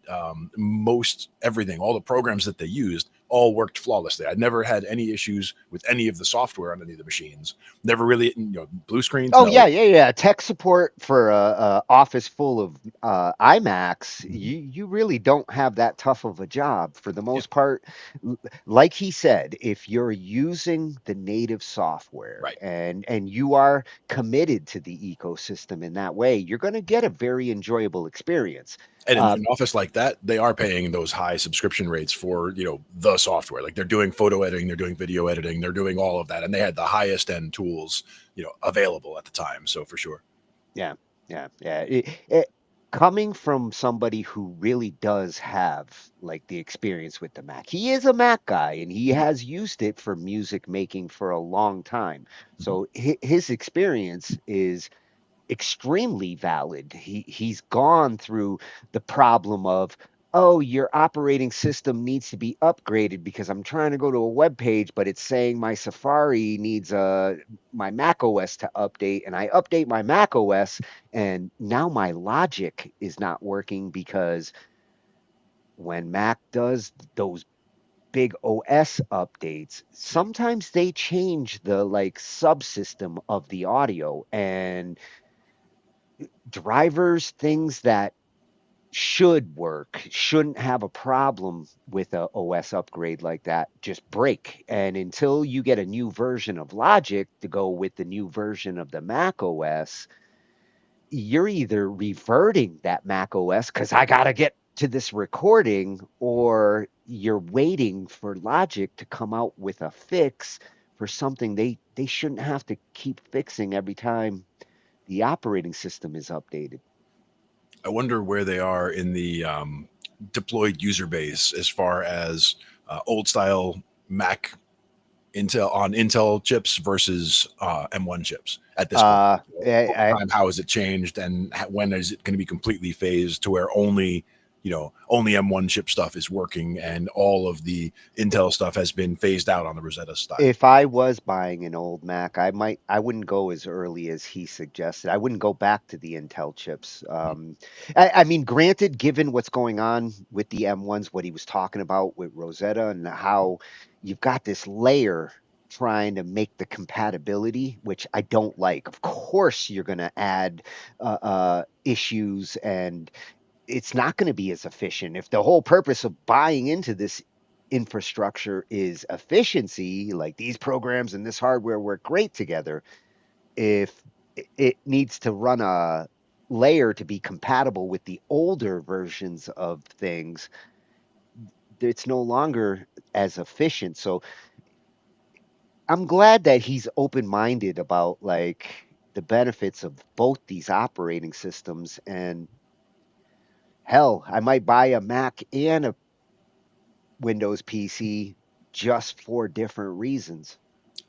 most everything, all the programs that they used, all worked flawlessly. I never had any issues with any of the software on any of the machines. Never really, blue screens. Oh No. yeah, yeah, yeah. Tech support for a office full of iMacs, Mhm. you really don't have that tough of a job for the Yeah. most part. Like he said, if you're using the native software Right. and you are committed to the ecosystem in that way, you're going to get a very enjoyable experience. And in an Um, office like that, they are paying those high subscription rates for, the software. Like they're doing photo editing, they're doing video editing, they're doing all of that. And they had the highest end tools, available at the time. So for sure. Yeah, yeah, yeah. Coming from somebody who really does have like the experience with the Mac, he is a Mac guy and he has used it for music making for a long time. Mhm. So his experience is extremely valid. He's gone through the problem of, oh, your operating system needs to be upgraded because I'm trying to go to a web page, but it's saying my Safari needs my Mac OS to update, and I update my Mac OS, and now my logic is not working because when Mac does those big OS updates, sometimes they change the like subsystem of the audio and drivers, things that should work, shouldn't have a problem with a OS upgrade like that, just break. And until you get a new version of Logic to go with the new version of the Mac OS, you're either reverting that Mac OS because I got to get to this recording, or you're waiting for Logic to come out with a fix for something they shouldn't have to keep fixing every time the operating system is updated. I wonder where they are in the deployed user base as far as old style Mac Intel chips versus M1 chips at this point. Uh, Over I, time, how has it changed, and when is it going to be completely phased to where only M1 chip stuff is working, and all of the Intel stuff has been phased out on the Rosetta style? if I was buying an old Mac, I wouldn't go as early as he suggested. I wouldn't go back to the Intel chips. I mean, granted, given what's going on with the M1s, what he was talking about with Rosetta and how you've got this layer trying to make the compatibility, which I don't like. Of course, you're going to add issues, and it's not going to be as efficient. If the whole purpose of buying into this infrastructure is efficiency, like these programs and this hardware work great together, if it needs to run a layer to be compatible with the older versions of things, it's no longer as efficient. So I'm glad that he's open-minded about like the benefits of both these operating systems. And hell, I might buy a Mac and a Windows PC just for different reasons.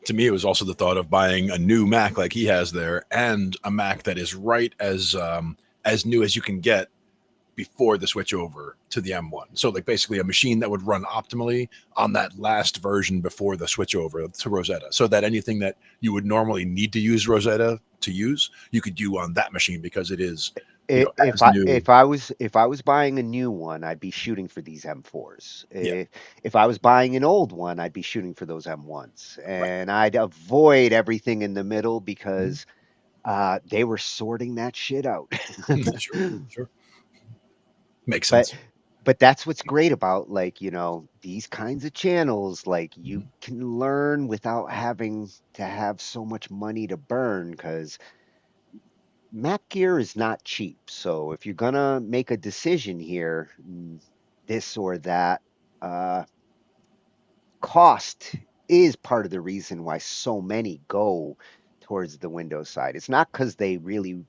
To me, it was also the thought of buying a new Mac like he has there, and a Mac that is right as new as you can get before the switch over to the M1. So like basically a machine that would run optimally on that last version before the switch over to Rosetta. So that anything that you would normally need to use Rosetta to use, you could do on that machine because it is, If as I new. if I was buying a new one, I'd be shooting for these M4s. Yeah, If I was buying an old one, I'd be shooting for those M1s, right. and I'd avoid everything in the middle Mhm. because they were sorting that shit out. Sure, sure. Makes But sense. but that's what's great about like, these kinds of channels. Like you Mhm. can learn without having to have so much money to burn because Mac gear is not cheap. So if you're gonna make a decision here, this or that, uh, cost is part of the reason why so many go towards the Windows side. It's not because they really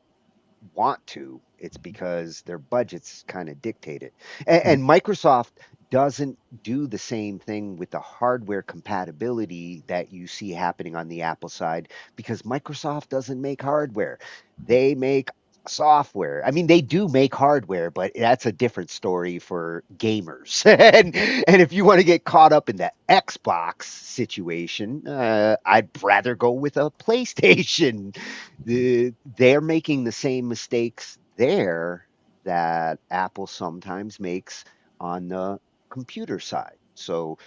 want to. It's because their budgets kind of dictate it. And Microsoft doesn't do the same thing with the hardware compatibility that you see happening on the Apple side because Microsoft doesn't make hardware. They make software. I mean, they do make hardware, but that's a different story for gamers. And if you want to get caught up in the Xbox situation, I'd rather go with a PlayStation. They're making the same mistakes there that Apple sometimes makes on the computer side. So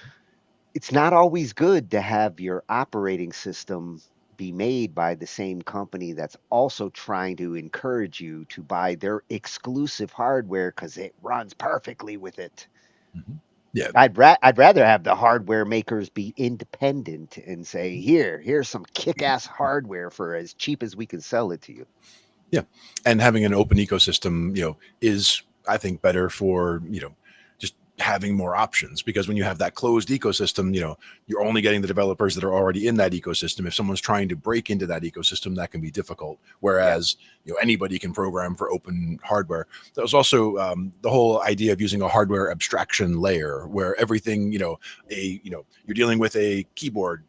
it's not always good to have your operating system be made by the same company that's also trying to encourage you to buy their exclusive hardware because it runs perfectly with it. Yeah. I'd rather have the hardware makers be independent and say, here's some kick-ass hardware for as cheap as we can sell it to you. Yeah. And having an open ecosystem, is, I think, better for, just having more options, because when you have that closed ecosystem, you're only getting the developers that are already in that ecosystem. If someone's trying to break into that ecosystem, that can be difficult. Whereas, anybody can program for open hardware. That was also the whole idea of using a hardware abstraction layer where everything, you're dealing with a keyboard,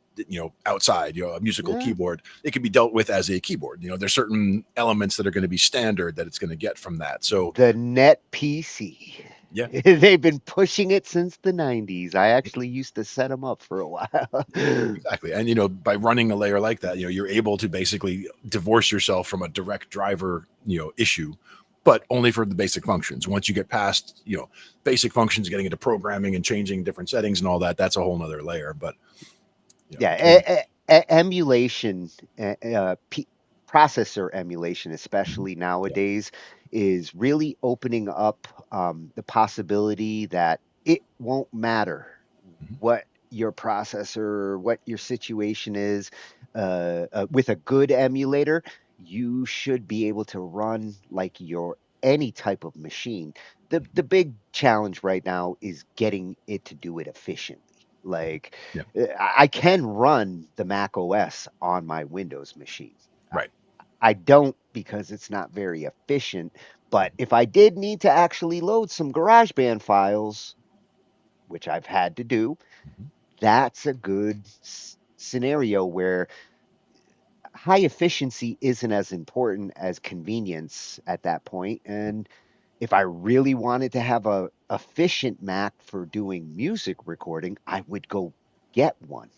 outside, a musical keyboard, it can be dealt with as a keyboard. There's certain elements that are going to be standard that it's going to get from that. So the Net PC. Yeah. They've been pushing it since the 90s. I actually used to set them up for a while. Exactly. And, by running a layer like that, you're able to basically divorce yourself from a direct driver, issue, but only for the basic functions. Once you get past, basic functions, getting into programming and changing different settings and all that, that's a whole nother layer. But emulation, processor emulation, especially nowadays, is really opening up the possibility that it won't matter what your processor, what your situation is. With a good emulator, you should be able to run like your any type of machine. The big challenge right now is getting it to do it efficiently. Like I can run the Mac OS on my Windows machine. Right. I don't because it's not very efficient. But if I did need to actually load some GarageBand files, which I've had to do, that's a good scenario where high efficiency isn't as important as convenience at that point. And if I really wanted to have a efficient Mac for doing music recording, I would go get one.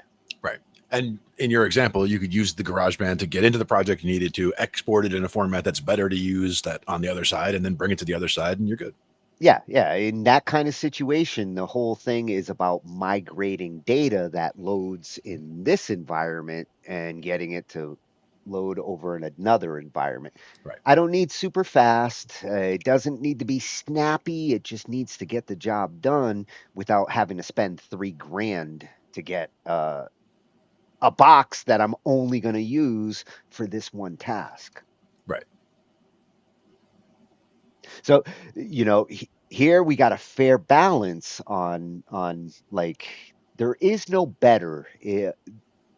Right. And in your example, you could use the GarageBand to get into the project you needed to, export it in a format that's better to use that on the other side, and then bring it to the other side, and you're good. Yeah. In that kind of situation, the whole thing is about migrating data that loads in this environment and getting it to load over in another environment. Right. I don't need super fast. It doesn't need to be snappy. It just needs to get the job done without having to spend $3,000 to get a box that I'm only going to use for this one task. Right. So, here we got a fair balance on like there is no better.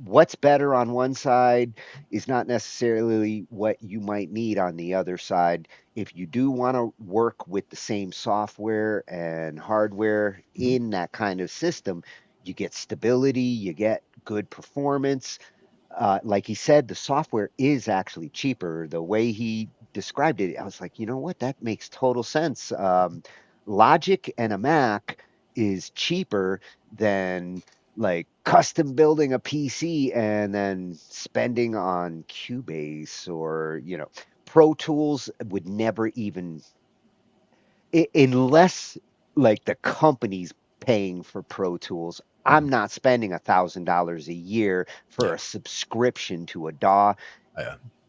What's better on one side is not necessarily what you might need on the other side. If you do want to work with the same software and hardware in that kind of system, you get stability, you get good performance. Like he said, the software is actually cheaper. The way he described it, I was like, you know what? That makes total sense. Logic and a Mac is cheaper than like custom building a PC and then spending on Cubase or, Pro Tools would never even, unless like the company's paying for Pro Tools. I'm not spending $1,000 a year for a subscription to a DAW.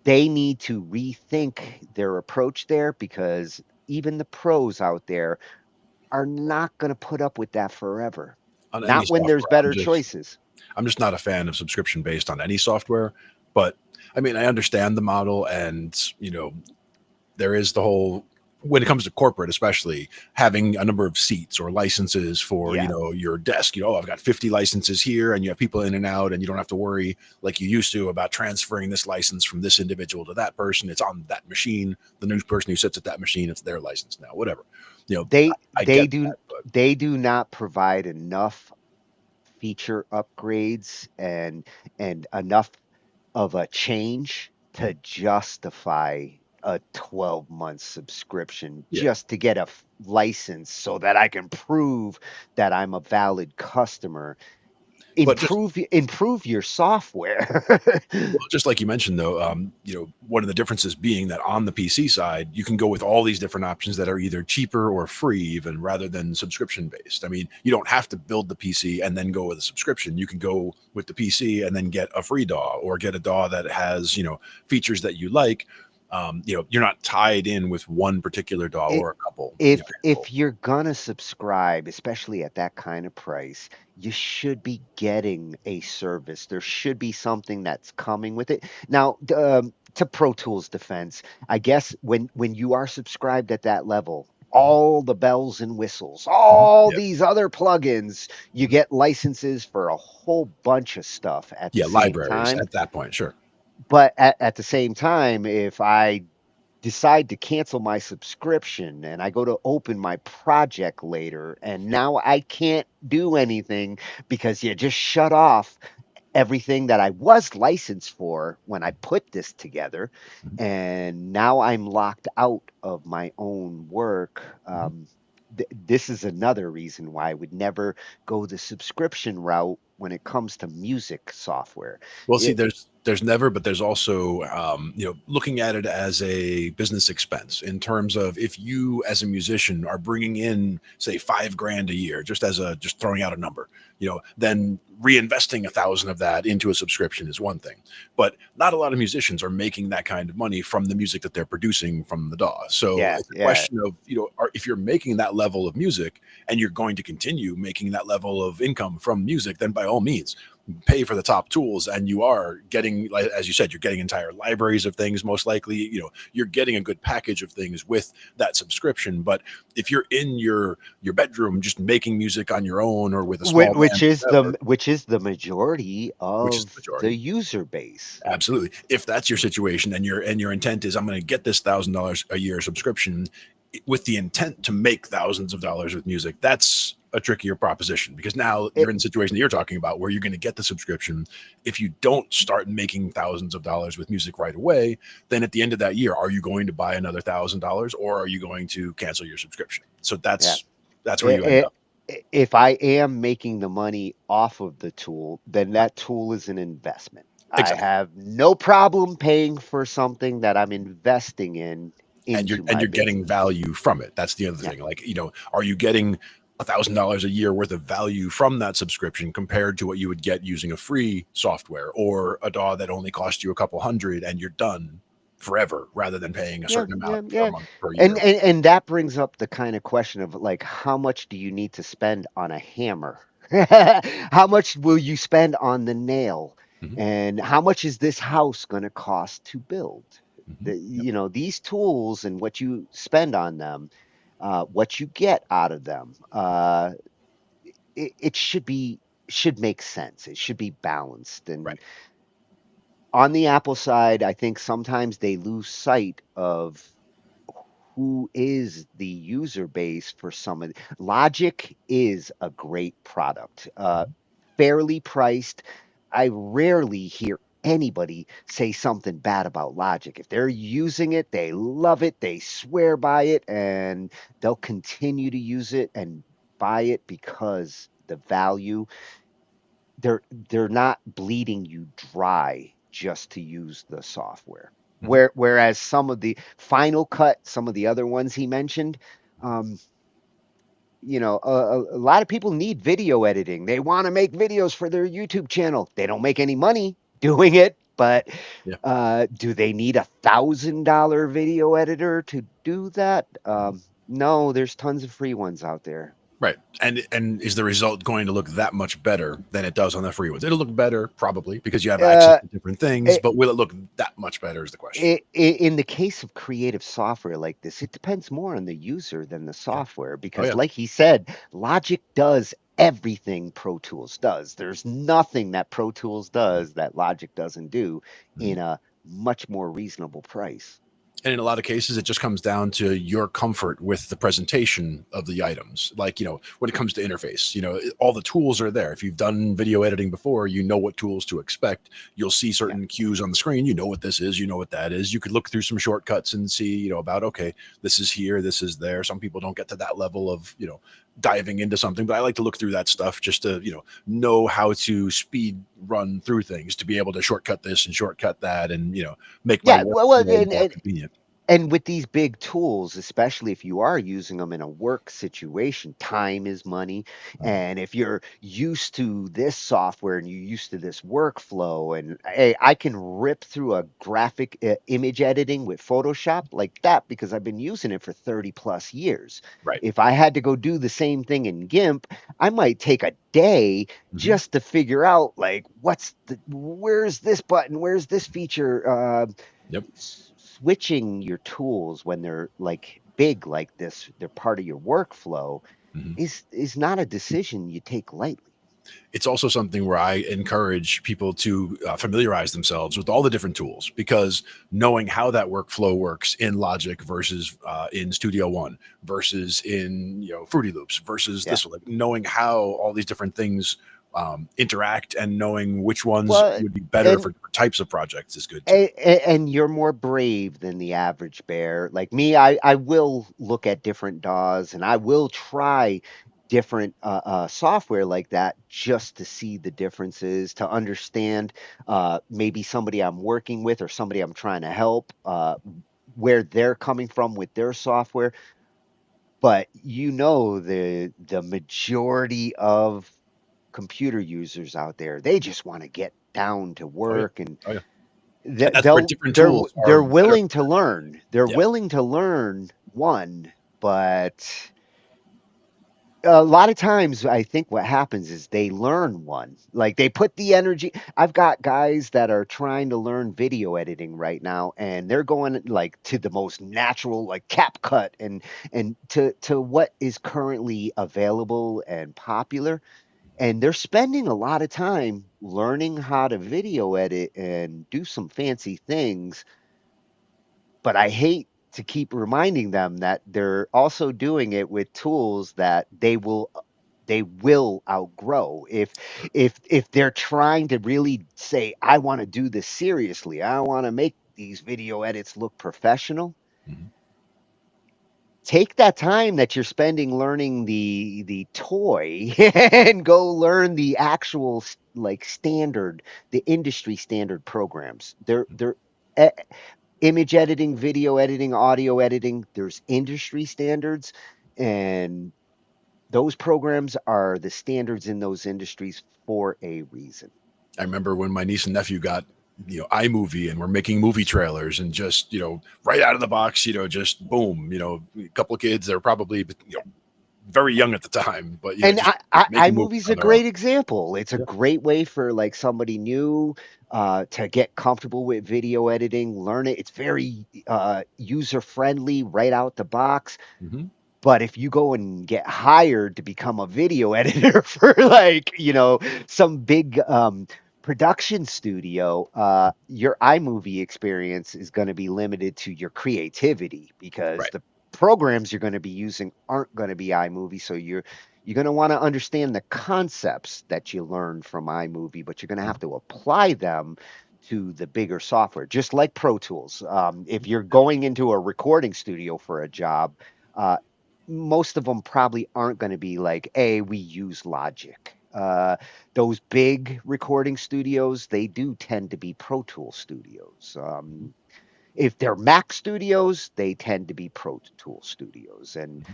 They need to rethink their approach there because even the pros out there are not going to put up with that forever. On any Not when there's software, better choices. I'm just not a fan of subscription based on any software. But I mean, I understand the model, and there is the whole when it comes to corporate, especially having a number of seats or licenses for, Yeah. your desk, I've got 50 licenses here, and you have people in and out, and you don't have to worry like you used to about transferring this license from this individual to that person. It's on that machine. The new person who sits at that machine, it's their license now, whatever. They I they get do that, but they do not provide enough feature upgrades and enough of a change to justify a 12-month subscription yeah. just to get a license so that I can prove that I'm a valid customer. But just Improve your software. Well, just like you mentioned, though, one of the differences being that on the PC side, you can go with all these different options that are either cheaper or free, even rather than subscription based. I mean, you don't have to build the PC and then go with a subscription. You can go with the PC and then get a free DAW or get a DAW that has, features that you like. You're not tied in with one particular DAW It, or a couple. if you're gonna subscribe, especially at that kind of price, you should be getting a service. There should be something that's coming with it. Now, to Pro Tools defense, I guess when you are subscribed at that level, all the bells and whistles, all Yeah, these other plugins, you get licenses for a whole bunch of stuff at the yeah, same libraries time. at that point, sure. But at the same time, if I decide to cancel my subscription and I go to open my project later and now I can't do anything because you just shut off everything that I was licensed for when I put this together, and now I'm locked out of my own work. This is another reason why I would never go the subscription route when it comes to music software. Well, see, It, there's never, but there's also, looking at it as a business expense in terms of if you as a musician are bringing in, say, 5 grand a year, just throwing out a number, then reinvesting 1,000 of that into a subscription is one thing. But not a lot of musicians are making that kind of money from the music that they're producing from the DAW. So yeah, it's a yeah. question of, if you're making that level of music and you're going to continue making that level of income from music, then by all means pay for the top tools, and you are getting, like as you said, you're getting entire libraries of things. Most likely, you're getting a good package of things with that subscription. But if you're in your bedroom just making music on your own or with a small band, whatever, Which is the majority which is the of the majority, user base. absolutely. If that's your situation and your intent is, I'm going to get this $1,000 a year subscription with the intent to make thousands of dollars with music, that's a trickier proposition, because now you're in the situation that you're talking about where you're going to get the subscription. If you don't start making thousands of dollars with music right away, then at the end of that year, are you going to buy another $1,000 or are you going to cancel your subscription? So Yeah. that's where you end up. If I am making the money off of the tool, then that tool is an investment. I Exactly. have no problem paying for something that I'm investing in And into you're my getting business. value from it. That's the other Yeah. thing. Like, are you getting $1,000 a year worth of value from that subscription compared to what you would get using a free software or a DAW that only cost you a couple hundred and you're done forever, rather than paying a Yeah, certain yeah, amount per yeah. month, per And, year? and and that brings up the kind of question of like, how much do you need to spend on a hammer? How much will you spend on the nail? Mhm. And how much is this house going to cost to build? Mhm. Yep. These tools and what you spend on them, what you get out of them, it should make sense. It should be balanced. And Right. on the Apple side, I think sometimes they lose sight of who is the user base for some of Logic is a great product, fairly priced. I rarely hear anybody say something bad about Logic. If they're using it, they love it, they swear by it, and they'll continue to use it and buy it because the value, they're not bleeding you dry just to use the software. Mhm. Whereas some of the Final Cut, some of the other ones he mentioned, um, a lot of people need video editing. They want to make videos for their YouTube channel. They don't make any money doing it, but Yeah. do they need $1,000 video editor to do that? No, there's tons of free ones out there. Right. And is the result going to look that much better than it does on the free ones? It'll look better probably because you have access Uh, to different things, but will it look that much better is the question. In the case of creative software like this, it depends more on the user than the Yeah. software Oh because, yeah. like he said, Logic does everything Pro Tools does. There's nothing that Pro Tools does that Logic doesn't do in a much more reasonable price. And in a lot of cases, it just comes down to your comfort with the presentation of the items. Like, when it comes to interface, all the tools are there. If you've done video editing before, you know what tools to expect. You'll see Yeah. certain cues on the screen. You know what this is. You know what that is. You could look through some shortcuts and see, about, okay, this is here, this is there. Some people don't get to that level of, diving into something, but I like to look through that stuff just to, know how to speed run through things, to be able to shortcut this and shortcut that and, make my Yeah, workflow more convenient. and with these big tools, especially if you are using them in a work situation, time is money. And if you're used to this software and you're used to this workflow, and hey, I can rip through a graphic image editing with Photoshop like that because I've been using it for 30 plus years. Right. If I had to go do the same thing in GIMP, I might take a day just to figure out like where's this button, where's this feature. Yep. Switching your tools when they're like big like this, they're part of your workflow, is not a decision you take lightly. It's also something where I encourage people to familiarize themselves with all the different tools, because knowing how that workflow works in Logic versus in Studio One versus in Fruity Loops versus Yeah. this, like knowing how all these different things interact and knowing which ones Well, would be better and for different types of projects is good too. and you're more brave than the average bear. Like me, I will look at different DAWs and I will try different software like that just to see the differences, to understand maybe somebody I'm working with or somebody I'm trying to help, where they're coming from with their software. But the majority of computer users out there, they just want to get down to Oh yeah. work, and Oh yeah. And that that's where different tools are they're better. willing to learn. They're Yeah. willing to learn one, but a lot of times I think what happens is they learn one. Like they put the energy. I've got guys that are trying to learn video editing right now, and they're going like to the most natural, like CapCut, and to what is currently available and popular. And they're spending a lot of time learning how to video edit and do some fancy things, but I hate to keep reminding them that they're also doing it with tools that they will outgrow. If they're trying to really say, I want to do this seriously, I want to make these video edits look professional, Mhm. take that time that you're spending learning the toy and go learn the actual like standard, the industry standard programs. They're e- image editing, video editing, audio editing. There's industry standards, and those programs are the standards in those industries for a reason. I remember when my niece and nephew got, iMovie, and we're making movie trailers, and just, right out of the box, just boom, a couple of kids, they're probably, very young at the time, but, And just making movies iMovie's on a their own. great example. It's a Yeah. great way for like somebody new to get comfortable with video editing, learn it. It's very user friendly right out the box. Mhm. But if you go and get hired to become a video editor for like, some big production studio, your iMovie experience is going to be limited to your creativity because Right. the programs you're going to be using aren't going to be iMovie. So you're going to want to understand the concepts that you learned from iMovie, but you're going to have to apply them to the bigger software, just like Pro Tools. If you're going into a recording studio for a job, uh, most of them probably aren't going to be like, hey, we use Logic. Those big recording studios, they do tend to be Pro Tool studios. If they're Mac studios, they tend to be Pro Tool studios. And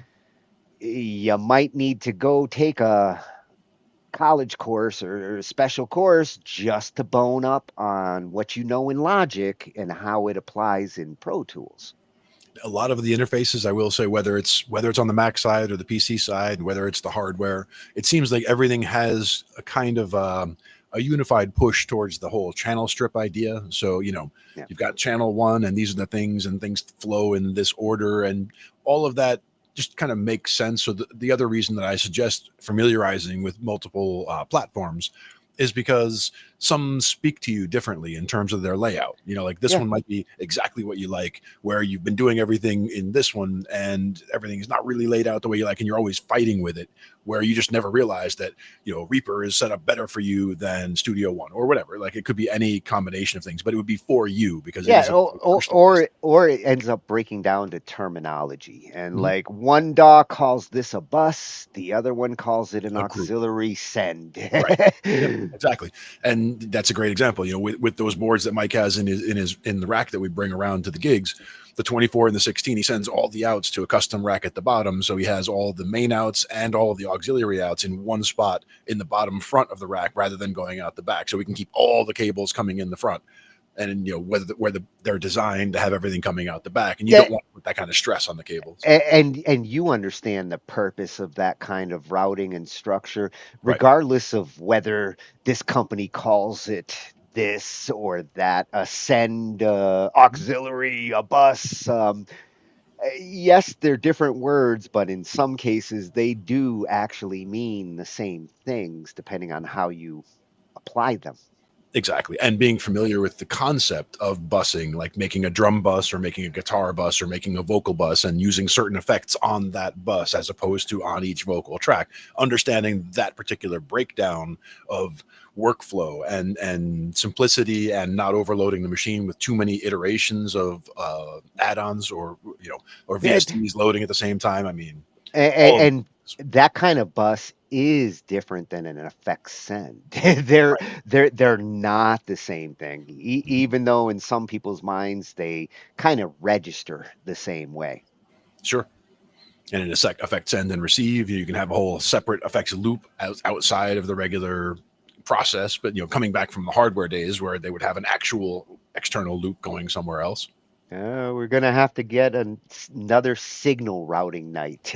you might need to go take a college course or a special course just to bone up on what you know in Logic and how it applies in Pro Tools. A lot of the interfaces, I will say, whether it's on the Mac side or the PC side, whether it's the hardware, it seems like everything has a kind of a unified push towards the whole channel strip idea. So Yeah. you've got channel one, and these are the things, and things flow in this order, and all of that just kind of makes sense. So the other reason that I suggest familiarizing with multiple platforms is because some speak to you differently in terms of their layout. Like this Yeah. one might be exactly what you like, where you've been doing everything in this one and everything is not really laid out the way you like, and you're always fighting with it, where you just never realize that, Reaper is set up better for you than Studio One or whatever. Like it could be any combination of things, but it would be for you because it Yeah, is a or it ends up breaking down to terminology, and Mhm. like one DAW calls this a bus, the other one calls it an A group. auxiliary send. Right. Yep, exactly. And that's a great example. With those boards that Mike has in the rack that we bring around to the gigs, the 24 and the 16, he sends all the outs to a custom rack at the bottom. So he has all the main outs and all of the auxiliary outs in one spot in the bottom front of the rack rather than going out the back. So we can keep all the cables coming in the front. And they're designed to have everything coming out the back, and you Yeah, don't want to put that kind of stress on the cables. and you understand the purpose of that kind of routing and structure, Right. regardless of whether this company calls it this or that, a send, auxiliary, a bus. Yes, they're different words, but in some cases, they do actually mean the same things depending on how you apply them. Exactly. And being familiar with the concept of busing, like making a drum bus or making a guitar bus or making a vocal bus and using certain effects on that bus as opposed to on each vocal track, understanding that particular breakdown of workflow and simplicity, and not overloading the machine with too many iterations of add-ons or Yeah, VSTs loading at the same time. I mean, all of and that kind of bus is different than an effects send. they're right. they're not the same thing, even though in some people's minds they kind of register the same way. Sure. And in a effect send and receive, you can have a whole separate effects loop outside of the regular process. But coming back from the hardware days where they would have an actual external loop going somewhere else. We're gonna have to get another signal routing night.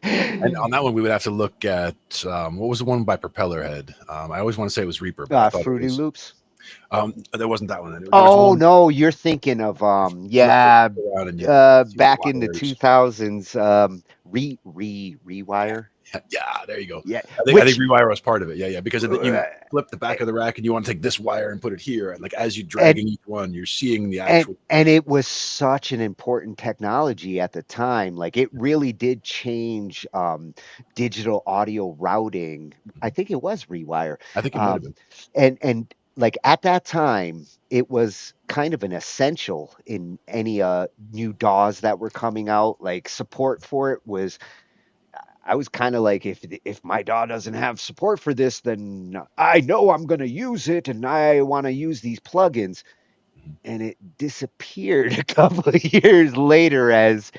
And on that one, we would have to look at what was the one by Propellerhead. I always want to say it was Reaper, but I thought it Fruity was. Loops. There wasn't that one. There was Oh one no, you're thinking of flip yeah, around and you see the back in the wires. 2000s, rewire. Yeah, there you go. Yeah, I think which Rewire was part of it. Yeah, because you uh, flip the back of the rack and you want to take this wire and put it here, and like as you and dragging each one, you're seeing the and actual. and it was such an important technology at the time. Like it really did change digital audio routing. I think it was rewire. I think it might have Um, been. and like at that time, it was kind of an essential in any new DAWs that were coming out. Like support for it was, I was kind of like, if my DAW doesn't have support for this, then I know I'm going to use it, and I want to use these plugins. And it disappeared a couple of years later as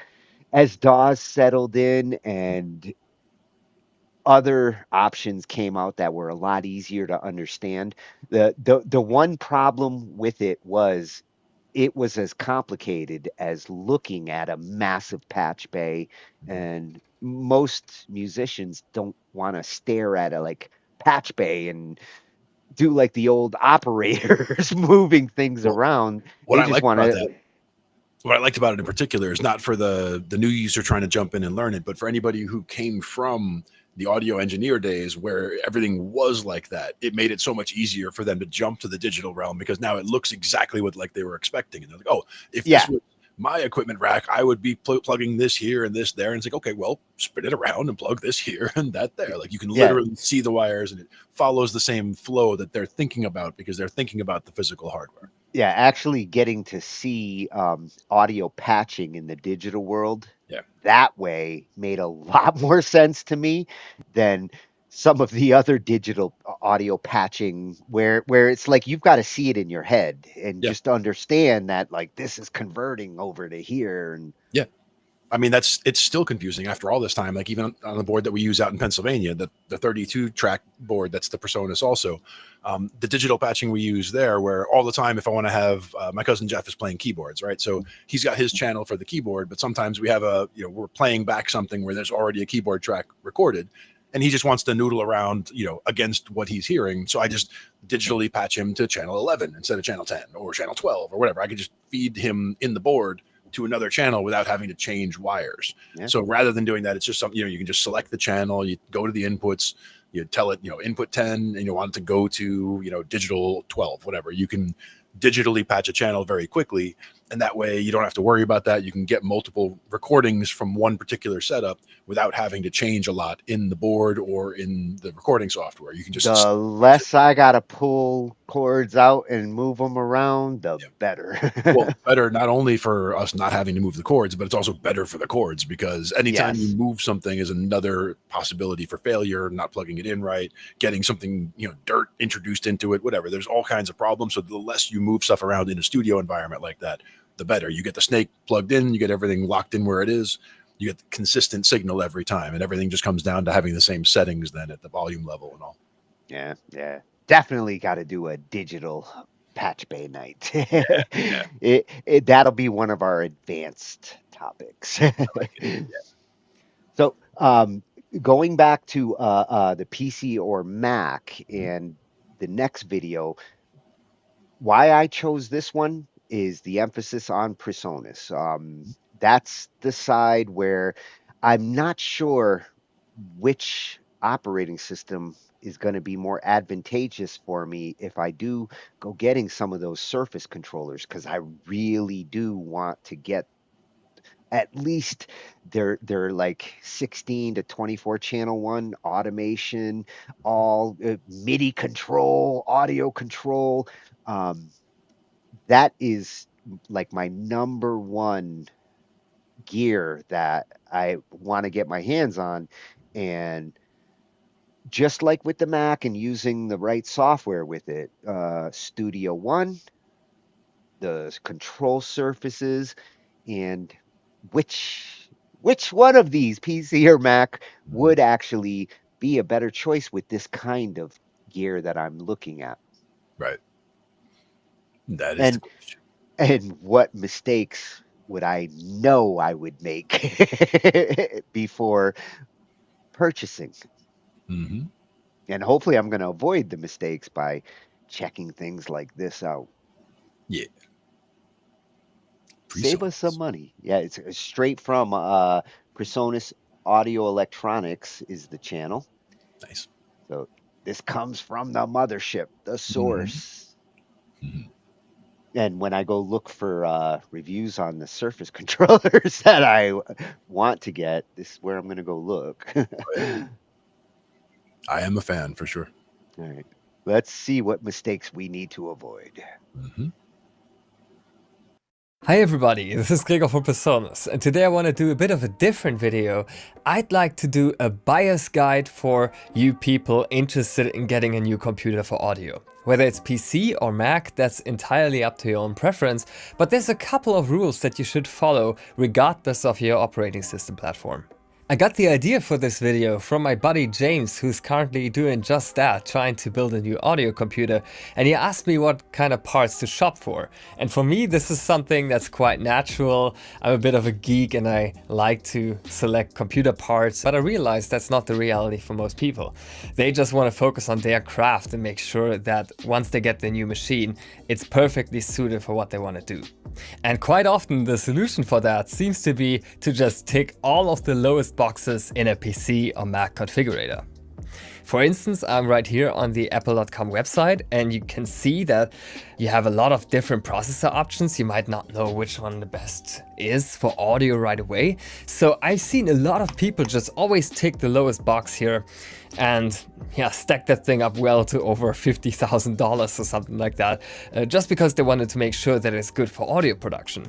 DAWs settled in and other options came out that were a lot easier to understand. The one problem with it was as complicated as looking at a massive patch bay, and most musicians don't want to stare at a like patch bay and do like the old operators moving things Well, around. what They I just liked want about to. that what I liked about it in particular is not for the new user trying to jump in and learn it, but for anybody who came from the audio engineer days where everything was like that. It made it so much easier for them to jump to the digital realm because now it looks exactly what like they were expecting. And they're like, oh, if this Yeah, was my equipment rack, I would be plugging this here and this there. And it's like, okay, well, spin it around and plug this here and that there. Like you can yeah, literally see the wires and it follows the same flow that they're thinking about because they're thinking about the physical hardware. yeah. Actually, getting to see audio patching in the digital world Yeah. that way made a lot more sense to me than some of the other digital audio patching where it's like you've got to see it in your head and Yeah. just understand that like this is converting over to here and Yeah. I mean, it's still confusing after all this time. Like even on the board that we use out in Pennsylvania, the 32 track board, that's the Presonus also. The digital patching we use there, where all the time, if I want to have, my cousin Jeff is playing keyboards, right? So he's got his channel for the keyboard, but sometimes we have we're playing back something where there's already a keyboard track recorded, and he just wants to noodle around, against what he's hearing. So I just digitally patch him to channel 11 instead of channel 10 or channel 12 or whatever. I could just feed him in the board to another channel without having to change wires. Yeah. So rather than doing that, it's just something, you can just select the channel, you go to the inputs, you tell it, input 10, and you want it to go to, digital 12, whatever. You can digitally patch a channel very quickly. And that way you don't have to worry about that. You can get multiple recordings from one particular setup without having to change a lot in the board or in the recording software. You can just... The less I got to pull cords out and move them around, the better. Well, better not only for us not having to move the cords, but it's also better for the cords, because anytime you move something is another possibility for failure, not plugging it in right, getting something, dirt introduced into it, whatever. There's all kinds of problems. So the less you move stuff around in a studio environment like that, the better. You get the snake plugged in, you get everything locked in where it is, you get the consistent signal every time, and everything just comes down to having the same settings then at the volume level and all. Yeah. Definitely got to do a digital patch bay night. That'll be one of our advanced topics. So going back to the PC or Mac and the next video, why I chose this one is the emphasis on Presonus. That's the side where I'm not sure which operating system is going to be more advantageous for me if I do go getting some of those Surface controllers, because I really do want to get at least they're like 16 to 24 channel one automation, all MIDI control, audio control. That is like my number one gear that I want to get my hands on. And just like with the Mac and using the right software with it, Studio One, the control surfaces, and which one of these, PC or Mac, would actually be a better choice with this kind of gear that I'm looking at. Right. That is the question. And what mistakes would I know I would make before purchasing? Mm-hmm. And hopefully I'm going to avoid the mistakes by checking things like this out. Yeah. Save us some money. Yeah, it's straight from Presonus Audio Electronics is the channel. Nice. So this comes from the mothership, the source. Mm-hmm. And when I go look for reviews on the Surface controllers that I want to get, this is where I'm going to go look. I am a fan for sure. All right. Let's see what mistakes we need to avoid. Mm-hmm. Hi everybody, this is Gregor from Presonus, and today I want to do a bit of a different video. I'd like to do a buyer's guide for you people interested in getting a new computer for audio. Whether it's PC or Mac, that's entirely up to your own preference, but there's a couple of rules that you should follow regardless of your operating system platform. I got the idea for this video from my buddy James, who's currently doing just that, trying to build a new audio computer, and he asked me what kind of parts to shop for. And for me, this is something that's quite natural. I'm a bit of a geek and I like to select computer parts, but I realize that's not the reality for most people. They just want to focus on their craft and make sure that once they get the new machine, it's perfectly suited for what they want to do. And quite often the solution for that seems to be to just tick all of the lowest boxes in a PC or Mac configurator. For instance, I'm right here on the apple.com website, and you can see that you have a lot of different processor options. You might not know which one the best is for audio right away. So I've seen a lot of people just always tick the lowest box here and stack that thing up well to over $50,000 or something like that, just because they wanted to make sure that it's good for audio production.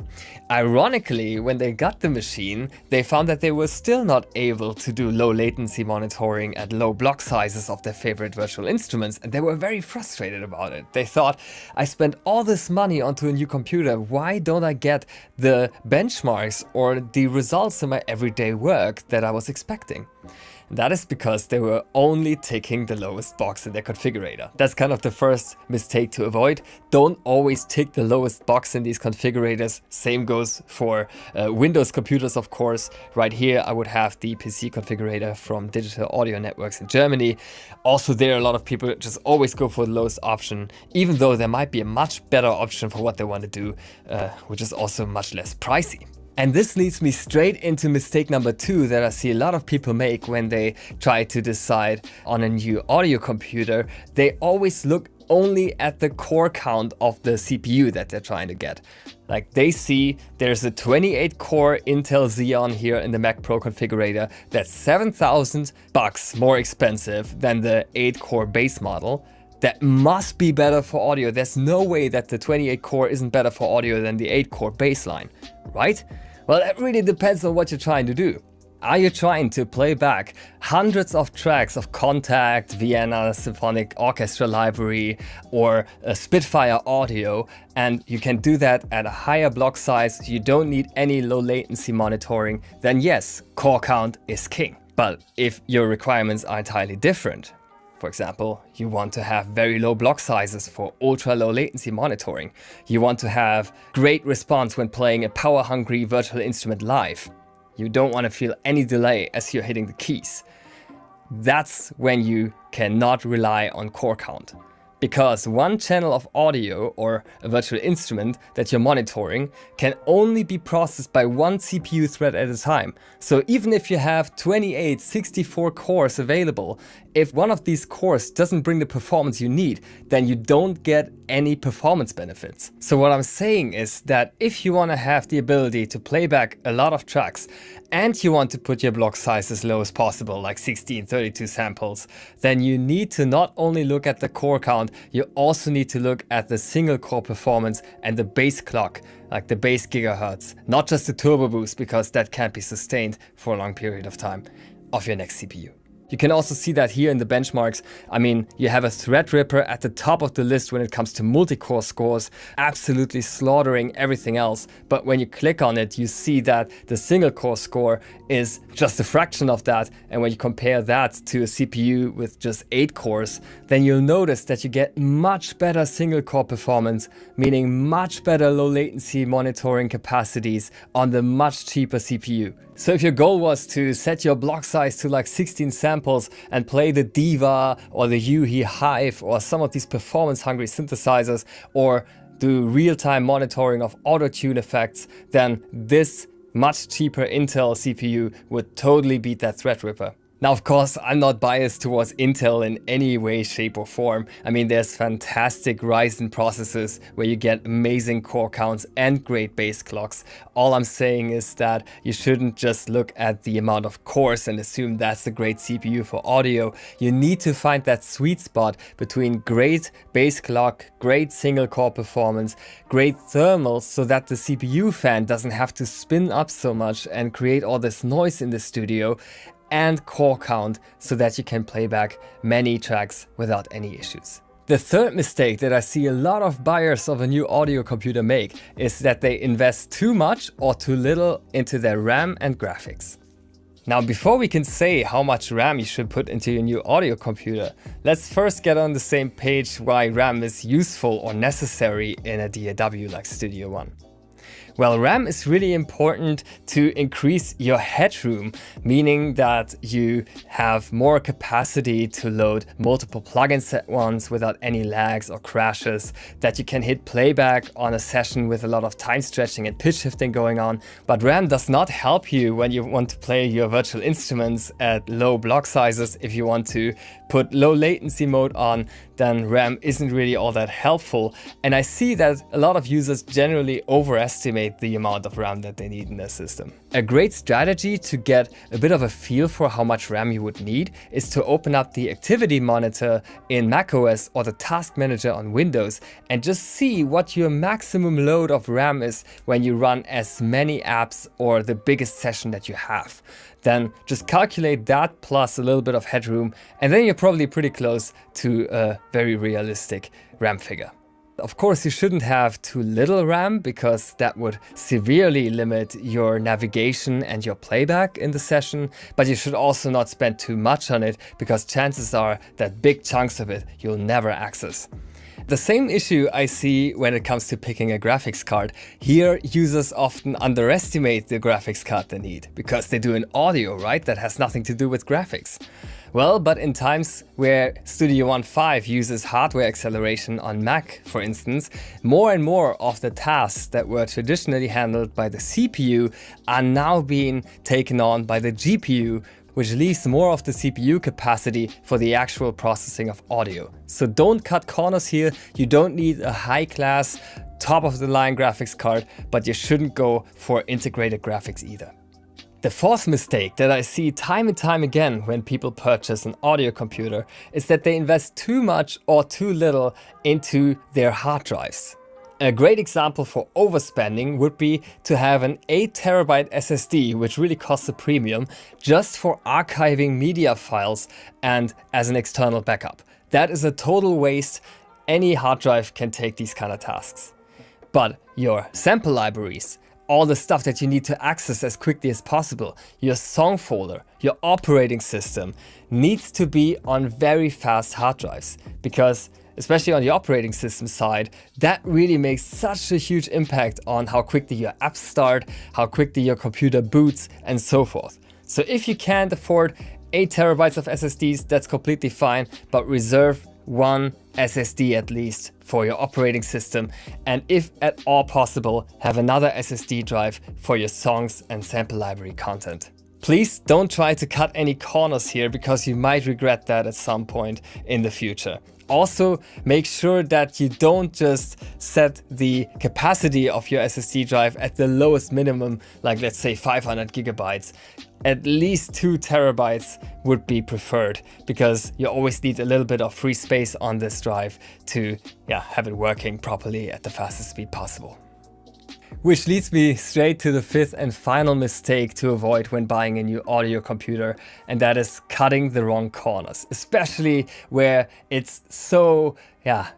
Ironically, when they got the machine, they found that they were still not able to do low latency monitoring at low block sizes sizes of their favorite virtual instruments, and they were very frustrated about it. They thought, I spent all this money onto a new computer, why don't I get the benchmarks or the results in my everyday work that I was expecting? And that is because they were only ticking the lowest box in their configurator. That's kind of the first mistake to avoid. Don't always tick the lowest box in these configurators. Same goes for Windows computers, of course. Right here, I would have the PC configurator from Digital Audio Networks in Germany. Also there, a lot of people just always go for the lowest option, even though there might be a much better option for what they want to do, which is also much less pricey. And this leads me straight into mistake number 2 that I see a lot of people make when they try to decide on a new audio computer. They always look only at the core count of the CPU that they're trying to get. Like they see there's a 28 core Intel Xeon here in the Mac Pro configurator that's $7,000 more expensive than the 8 core base model. That must be better for audio. There's no way that the 28 core isn't better for audio than the 8 core baseline, right? Well, that really depends on what you're trying to do. Are you trying to play back hundreds of tracks of Contact, Vienna Symphonic Orchestra Library, or Spitfire audio, and you can do that at a higher block size, you don't need any low latency monitoring, then yes, core count is king. But if your requirements are entirely different, for example, you want to have very low block sizes for ultra low latency monitoring. You want to have great response when playing a power hungry virtual instrument live. You don't want to feel any delay as you're hitting the keys. That's when you cannot rely on core count. Because one channel of audio or a virtual instrument that you're monitoring can only be processed by one CPU thread at a time. So even if you have 28, 64 cores available, if one of these cores doesn't bring the performance you need, then you don't get any performance benefits. So what I'm saying is that if you want to have the ability to play back a lot of tracks and you want to put your block size as low as possible, like 16, 32 samples, then you need to not only look at the core count, you also need to look at the single core performance and the base clock, like the base gigahertz, not just the turbo boost, because that can't be sustained for a long period of time of your next CPU. You can also see that here in the benchmarks. I mean, you have a Threadripper at the top of the list when it comes to multi-core scores, absolutely slaughtering everything else. But when you click on it, you see that the single core score is just a fraction of that. And when you compare that to a CPU with just 8 cores, then you'll notice that you get much better single core performance, meaning much better low latency monitoring capacities on the much cheaper CPU. So if your goal was to set your block size to like 16 samples and play the Diva or the Yuhi Hive or some of these performance hungry synthesizers, or do real-time monitoring of auto-tune effects, then this much cheaper Intel CPU would totally beat that Threadripper. Now, of course, I'm not biased towards Intel in any way, shape or form. I mean, there's fantastic Ryzen processors where you get amazing core counts and great base clocks. All I'm saying is that you shouldn't just look at the amount of cores and assume that's a great CPU for audio. You need to find that sweet spot between great base clock, great single core performance, great thermals, so that the CPU fan doesn't have to spin up so much and create all this noise in the studio, and core count so that you can play back many tracks without any issues. The third mistake that I see a lot of buyers of a new audio computer make is that they invest too much or too little into their RAM and graphics. Now, before we can say how much RAM you should put into your new audio computer, let's first get on the same page why RAM is useful or necessary in a DAW like Studio One. Well, RAM is really important to increase your headroom, meaning that you have more capacity to load multiple plugins at once without any lags or crashes, that you can hit playback on a session with a lot of time stretching and pitch shifting going on. But RAM does not help you when you want to play your virtual instruments at low block sizes. If you want to put low latency mode on, then RAM isn't really all that helpful. And I see that a lot of users generally overestimate the amount of RAM that they need in their system. A great strategy to get a bit of a feel for how much RAM you would need is to open up the activity monitor in macOS or the task manager on Windows and just see what your maximum load of RAM is when you run as many apps or the biggest session that you have. Then just calculate that plus a little bit of headroom, and then you're probably pretty close to a very realistic RAM figure. Of course, you shouldn't have too little RAM because that would severely limit your navigation and your playback in the session, but you should also not spend too much on it because chances are that big chunks of it you'll never access. The same issue I see when it comes to picking a graphics card. Here, users often underestimate the graphics card they need because they do an audio, right? That has nothing to do with graphics. Well, but in times where Studio One 5 uses hardware acceleration on Mac, for instance, more and more of the tasks that were traditionally handled by the CPU are now being taken on by the GPU, which leaves more of the CPU capacity for the actual processing of audio. So don't cut corners here. You don't need a high-class, top-of-the-line graphics card, but you shouldn't go for integrated graphics either. The fourth mistake that I see time and time again when people purchase an audio computer is that they invest too much or too little into their hard drives. A great example for overspending would be to have an 8TB SSD, which really costs a premium, just for archiving media files and as an external backup. That is a total waste. Any hard drive can take these kind of tasks. But your sample libraries, all the stuff that you need to access as quickly as possible, your song folder, your operating system, needs to be on very fast hard drives, because especially on the operating system side, that really makes such a huge impact on how quickly your apps start, how quickly your computer boots, and so forth. So if you can't afford 8TB of SSDs, that's completely fine, but reserve one SSD at least for your operating system, and if at all possible, have another SSD drive for your songs and sample library content. Please don't try to cut any corners here because you might regret that at some point in the future. Also, make sure that you don't just set the capacity of your SSD drive at the lowest minimum, like let's say 500 gigabytes. At least 2 terabytes would be preferred because you always need a little bit of free space on this drive to have it working properly at the fastest speed possible. Which leads me straight to the fifth and final mistake to avoid when buying a new audio computer, and that is cutting the wrong corners, especially where it's so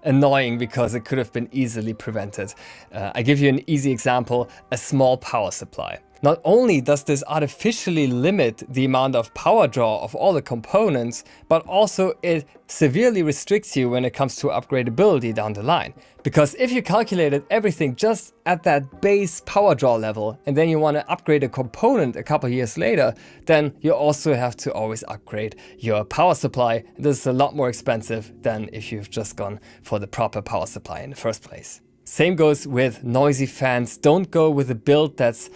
annoying because it could have been easily prevented. I give you an easy example, a small power supply. Not only does this artificially limit the amount of power draw of all the components, but also it severely restricts you when it comes to upgradability down the line. Because if you calculated everything just at that base power draw level, and then you want to upgrade a component a couple years later, then you also have to always upgrade your power supply. This is a lot more expensive than if you've just gone for the proper power supply in the first place. Same goes with noisy fans. Don't go with a build that's,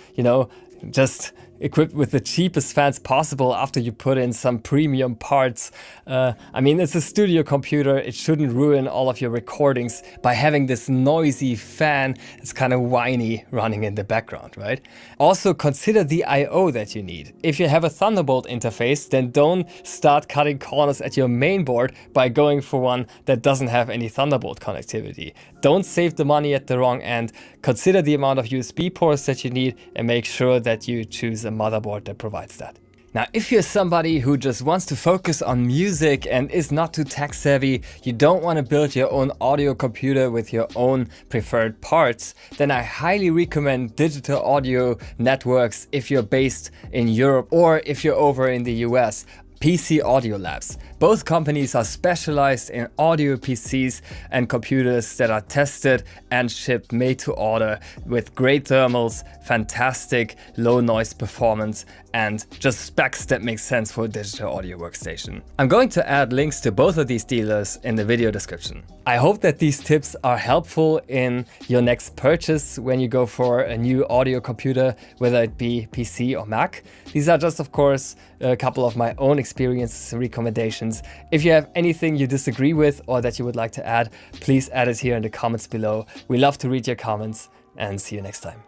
just equipped with the cheapest fans possible after you put in some premium parts. I mean, it's a studio computer. It shouldn't ruin all of your recordings by having this noisy fan. It's kind of whiny running in the background, right? Also consider the I/O that you need. If you have a Thunderbolt interface, then don't start cutting corners at your main board by going for one that doesn't have any Thunderbolt connectivity. Don't save the money at the wrong end. Consider the amount of USB ports that you need and make sure that you choose a motherboard that provides that. Now, if you're somebody who just wants to focus on music and is not too tech savvy, you don't want to build your own audio computer with your own preferred parts, then I highly recommend Digital Audio Networks if you're based in Europe or if you're over in the US. PC Audio Labs. Both companies are specialized in audio PCs and computers that are tested and shipped made to order with great thermals, fantastic low noise performance, and just specs that make sense for a digital audio workstation. I'm going to add links to both of these dealers in the video description. I hope that these tips are helpful in your next purchase when you go for a new audio computer, whether it be PC or Mac. These are just, of course, a couple of my own experiences and recommendations. If you have anything you disagree with or that you would like to add, please add it here in the comments below. We love to read your comments, and see you next time.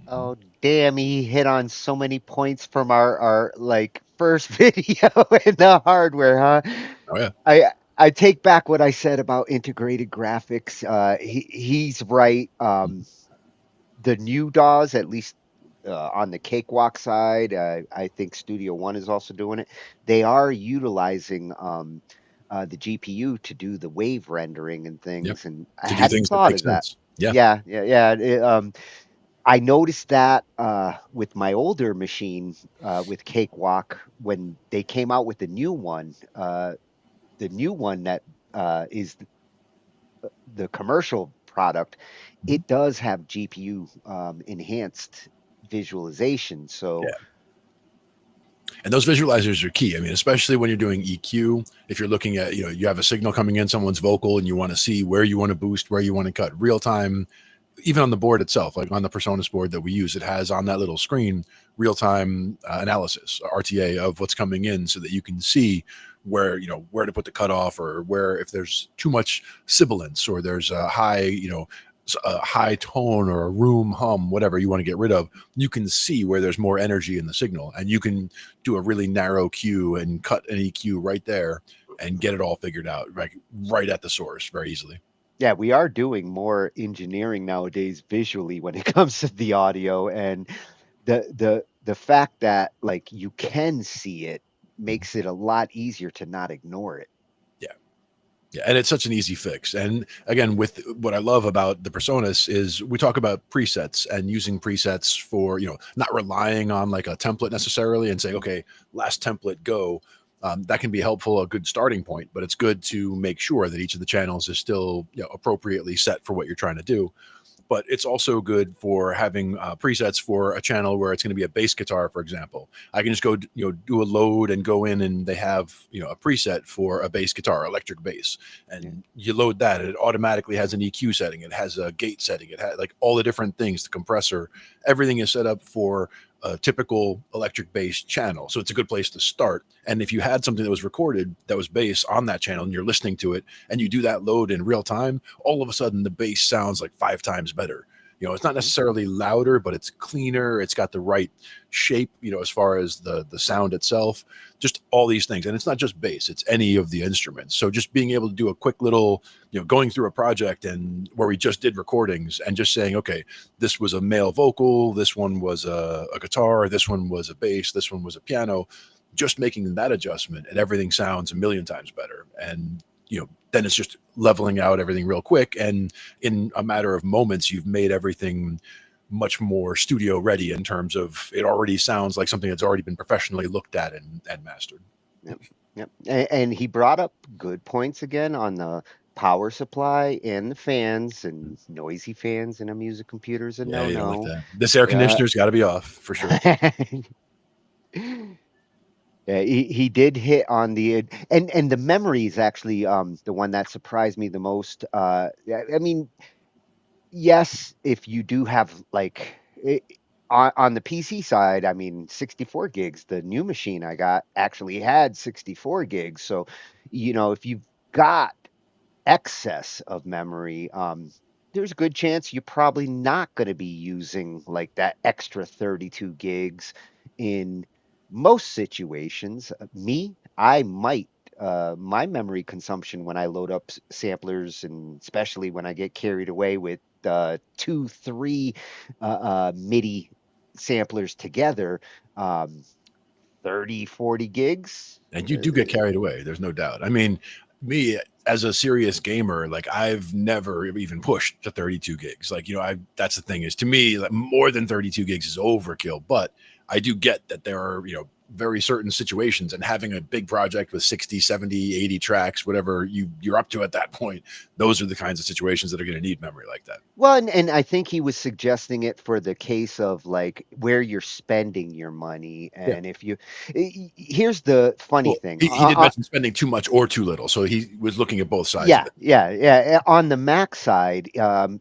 Oh, damn, he hit on so many points from our like first video in the hardware, huh? Oh yeah. I take back what I said about integrated graphics. He's right. The new DAWs, at least on the cakewalk side, I think Studio One is also doing it. They are utilizing the GPU to do the wave rendering and Yep. things, and I To do hadn't things that thought make of that. sense. Yeah. Yeah, yeah, yeah. I noticed that with my older machine with Cakewalk when they came out with the new one that is the commercial product. Mhm. It does have GPU enhanced visualization. So Yeah. And those visualizers are key. I mean, especially when you're doing EQ, if you're looking at, you have a signal coming in someone's vocal and you want to see where you want to boost, where you want to cut real time, even on the board itself, like on the Personas board that we use, it has on that little screen real time analysis, RTA of what's coming in so that you can see where to put the cutoff or where if there's too much sibilance or there's a high, a high tone or a room hum, whatever you want to get rid of, you can see where there's more energy in the signal and you can do a really narrow cue and cut an EQ right there and get it all figured out right at the source very easily. yeah, we are doing more engineering nowadays visually when it comes to the audio, and the fact that like you can see it makes it a lot easier to not ignore it. Yeah. Yeah, and it's such an easy fix. And again, with what I love about the Personas is we talk about presets and using presets for, not relying on like a template necessarily and saying, okay, last template go. That can be helpful, a good starting point, but it's good to make sure that each of the channels is still appropriately set for what you're trying to do. But it's also good for having presets for a channel where it's going to be a bass guitar, for example. I can just go, do a load and go in and they have, a preset for a bass guitar, electric bass. And you load that and it automatically has an EQ setting. It has a gate setting. It has like all the different things, the compressor, everything is set up for a typical electric bass channel. So it's a good place to start. And if you had something that was recorded that was bass on that channel and you're listening to it and you do that load in real time, all of a sudden the bass sounds like 5 times better. It's not necessarily louder, but it's cleaner. It's got the right shape, as far as the sound itself, just all these things. And it's not just bass, it's any of the instruments. So just being able to do a quick little, going through a project and where we just did recordings and just saying, okay, this was a male vocal, this one was a guitar, this one was a bass, this one was a piano, just making that adjustment and everything sounds a million times better. And then it's just leveling out everything real quick. And in a matter of moments, you've made everything much more studio ready in terms of it already sounds like something that's already been professionally looked at and mastered. Yep, yep. And he brought up good points again on the power supply and the fans, and noisy fans in a music computer is a Yeah, you don't like no-no. that. This air conditioner's got to be off for sure. Yeah, he did hit on the and the memory is actually the one that surprised me the most. Yeah, I mean, yes, if you do have like on the PC side, I mean, 64 gigs. The new machine I got actually had 64 gigs. So, if you've got excess of memory, there's a good chance you're probably not going to be using like that extra 32 gigs in most situations. I might. My memory consumption when I load up samplers, and especially when I get carried away with two, three MIDI samplers together, um, 30, 40 gigs. And you do get carried away. There's no doubt. I mean, me as a serious gamer, like I've never even pushed to 32 gigs. Like, that's the thing is to me, like, more than 32 gigs is overkill, but I do get that there are, very certain situations and having a big project with 60, 70, 80 tracks, whatever you're up to at that point, those are the kinds of situations that are going to need memory like that. Well, and I think he was suggesting it for the case of like where you're spending your money. Yeah. And if you, here's the funny Well, thing. he did mention spending too much or too little. So he was looking at both sides Yeah, of it. yeah. On the Mac side,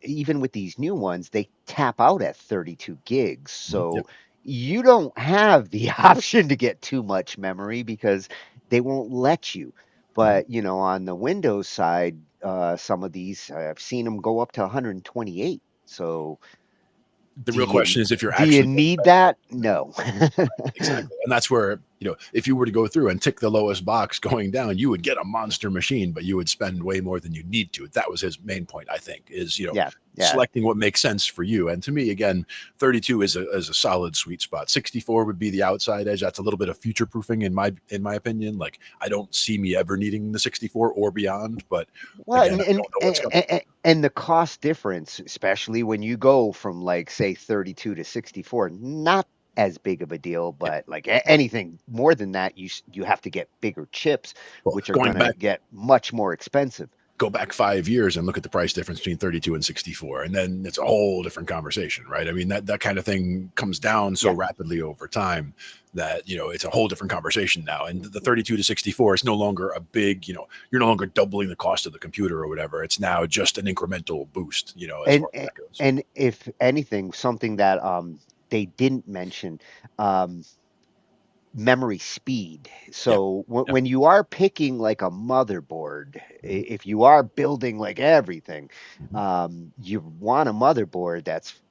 even with these new ones, they tap out at 32 gigs. So Yep. you don't have the option to get too much memory because they won't let you. But, on the Windows side, some of these, I've seen them go up to 128. So The real question is if you're do you actually need that? No. exactly, and that's where, you know, if you were to go through and tick the lowest box going down, you would get a monster machine, but you would spend way more than you need to. That was his main point, I think, is, you know, Yeah. selecting what makes sense for you. And to me, again, 32 is a solid sweet spot. 64 would be the outside edge. That's a little bit of future proofing in my opinion. Like, I don't see me ever needing the 64 or beyond, but Well, again, I don't know what's coming. and the cost difference, especially when you go from like say 32 to 64, not as big of a deal, but like anything more than that, you have to get bigger chips, Well, which are going gonna back, get much more expensive. go back 5 years and look at the price difference between 32 and 64, and then it's a whole different conversation, right? I mean, that kind of thing comes down so rapidly over time that, you know, it's a whole different conversation now. And the 32 to 64 is no longer a big, you know, you're no longer doubling the cost of the computer or whatever. It's now just an incremental boost, you know, as far as that goes. And if anything, something that they didn't mention, um memory speed. So when you are picking like a motherboard, if you are building like everything, you want a motherboard that's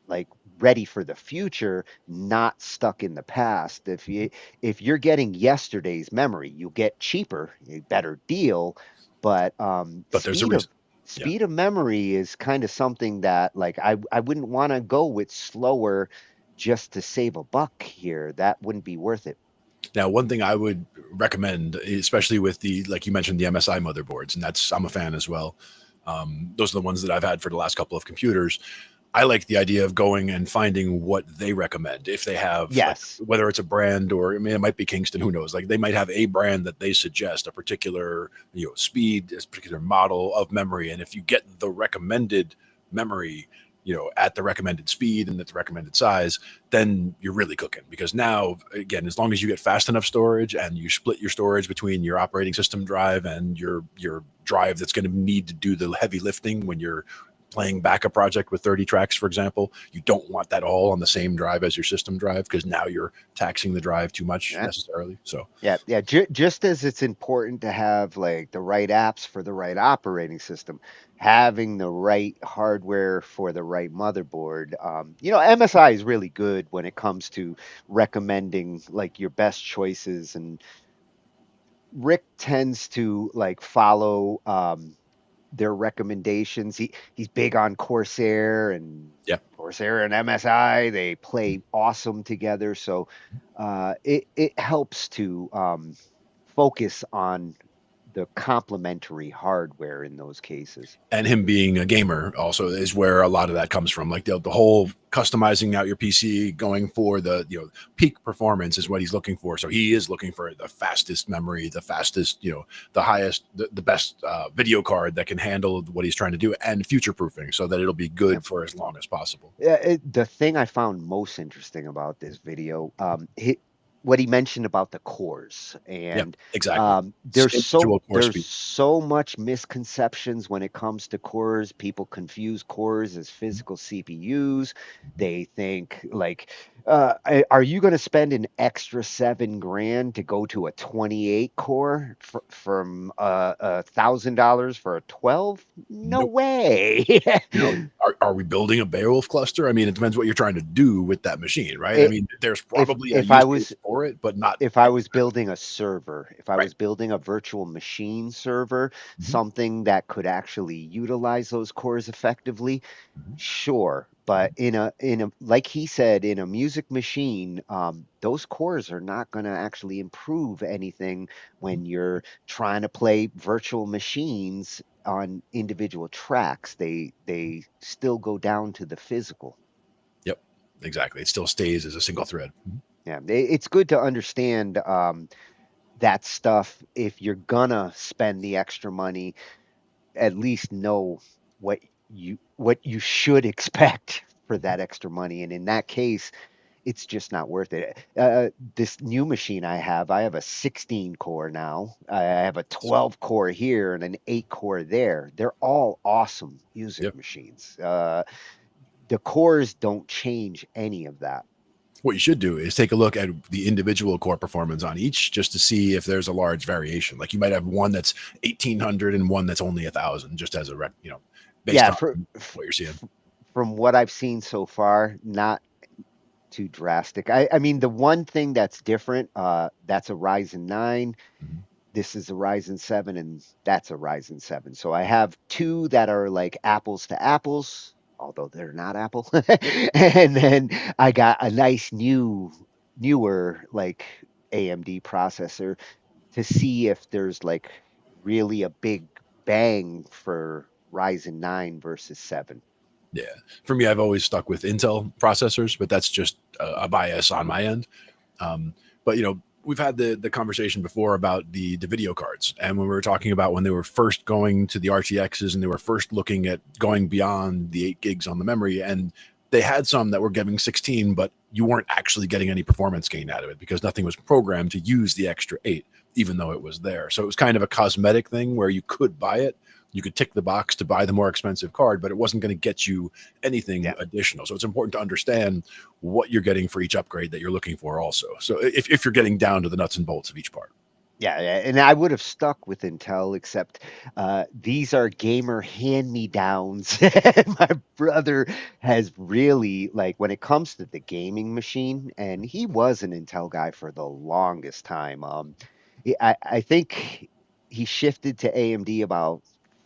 like ready for the future, not stuck in the past. If you're getting yesterday's memory, you get cheaper, a better deal, but But there's a reason. speed of memory is kind of something that like I wouldn't want to go with slower just to save a buck here. That wouldn't be worth it. Now, one thing I would recommend, especially with the, like you mentioned, the MSI motherboards, and that's, I'm a fan as well. Those are the ones that I've had for the last couple of computers. I like the idea of going and finding what they recommend. If they have, like, whether it's a brand or, I mean, it might be Kingston, who knows? Like, they might have a brand that they suggest, a particular, you know, speed, a particular model of memory. And if you get the recommended memory, you know, at the recommended speed and at the recommended size, then you're really cooking. Because now, again, as long as you get fast enough storage and you split your storage between your operating system drive and your drive that's going to need to do the heavy lifting when you're playing back a project with 30 tracks, for example, you don't want that all on the same drive as your system drive, because now you're taxing the drive too much necessarily. So just as it's important to have like the right apps for the right operating system, having the right hardware for the right motherboard. You know, MSI is really good when it comes to recommending like your best choices, and Rick tends to like follow their recommendations. He's big on Corsair, and Corsair and MSI, they play awesome together. So it helps to focus on the complementary hardware in those cases. And him being a gamer also is where a lot of that comes from. Like the whole customizing out your PC, going for the, you know, peak performance is what he's looking for. So he is looking for the fastest memory, the fastest, you know, the highest, the best video card that can handle what he's trying to do, and future proofing so that it'll be good for as long as possible. The thing I found most interesting about this video, what he mentioned about the cores, and exactly. There's so much misconceptions when it comes to cores. People confuse cores as physical CPUs. They think like, are you going to spend an extra $7,000 to go to a 28 core from $1,000 for a 12? No way. You know, are we building a Beowulf cluster? I mean, it depends what you're trying to do with that machine, right? I mean, there's probably a use case for it, but not. If I was building a server, if I was building a virtual machine server, something that could actually utilize those cores effectively, sure. But in a like he said, in a music machine, those cores are not going to actually improve anything when you're trying to play virtual machines on individual tracks. They still go down to the physical. Yep, exactly. It still stays as a single thread. Yeah, it's good to understand that stuff. If you're gonna spend the extra money, at least know what you should expect for that extra money. And in that case, it's just not worth it. This new machine I have a 16 core now. I have a 12 core here and an 8 core there. They're all awesome music machines. The cores don't change any of that. What you should do is take a look at the individual core performance on each, just to see if there's a large variation. Like you might have one that's 1,800 and one that's only 1,000, just as a you know, based on what you're seeing. from what I've seen so far, not too drastic. I mean, the one thing that's different, that's a Ryzen 9. This is a Ryzen 7, and that's a Ryzen 7. So I have two that are like apples to apples, although they're not Apple. And then I got a nice newer like AMD processor to see if there's like really a big bang for Ryzen 9 versus 7. Yeah. For me, I've always stuck with Intel processors, but that's just a bias on my end. But we've had the conversation before about the video cards, and when we were talking about when they were first going to the RTXs and they were first looking at going beyond the 8 gigs on the memory, and they had some that were giving 16, but you weren't actually getting any performance gain out of it because nothing was programmed to use the extra 8, even though it was there. So it was kind of a cosmetic thing where you could buy it. You could tick the box to buy the more expensive card, but it wasn't going to get you anything additional. So it's important to understand what you're getting for each upgrade that you're looking for also. So if you're getting down to the nuts and bolts of each part. Yeah, and I would have stuck with Intel, except these are gamer hand-me-downs. My brother has really, like, when it comes to the gaming machine, and he was an Intel guy for the longest time. I think he shifted to AMD about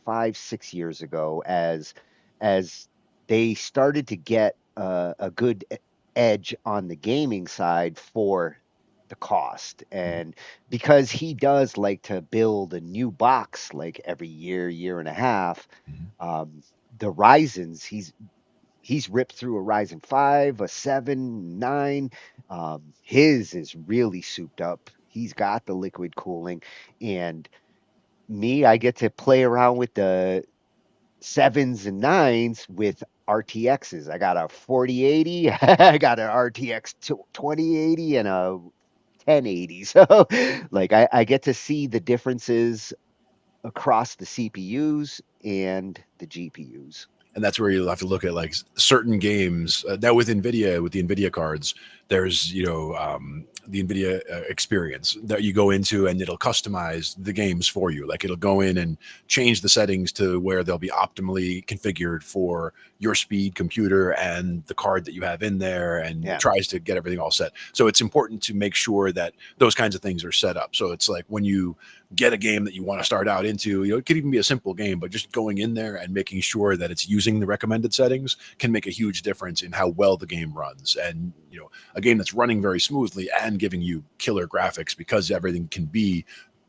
5, 6 years ago as they started to get a good edge on the gaming side for the cost. And because he does like to build a new box like every year and a half, um, the Ryzens, he's ripped through a Ryzen 5, a 7, 9. His is really souped up. He's got the liquid cooling. And me, I get to play around with the sevens and nines with RTXs. I got a 4080, I got an RTX 2080, and a 1080. So, like, I get to see the differences across the CPUs and the GPUs. And that's where you'll have to look at like certain games now with NVIDIA, with the NVIDIA cards. There's the NVIDIA experience that you go into, and it'll customize the games for you. Like it'll go in and change the settings to where they'll be optimally configured for your speed computer and the card that you have in there, and it tries to get everything all set. So it's important to make sure that those kinds of things are set up. So it's like when you get a game that you want to start out into, it could even be a simple game, but just going in there and making sure that it's using the recommended settings can make a huge difference in how well the game runs. And a game that's running very smoothly and giving you killer graphics because everything can be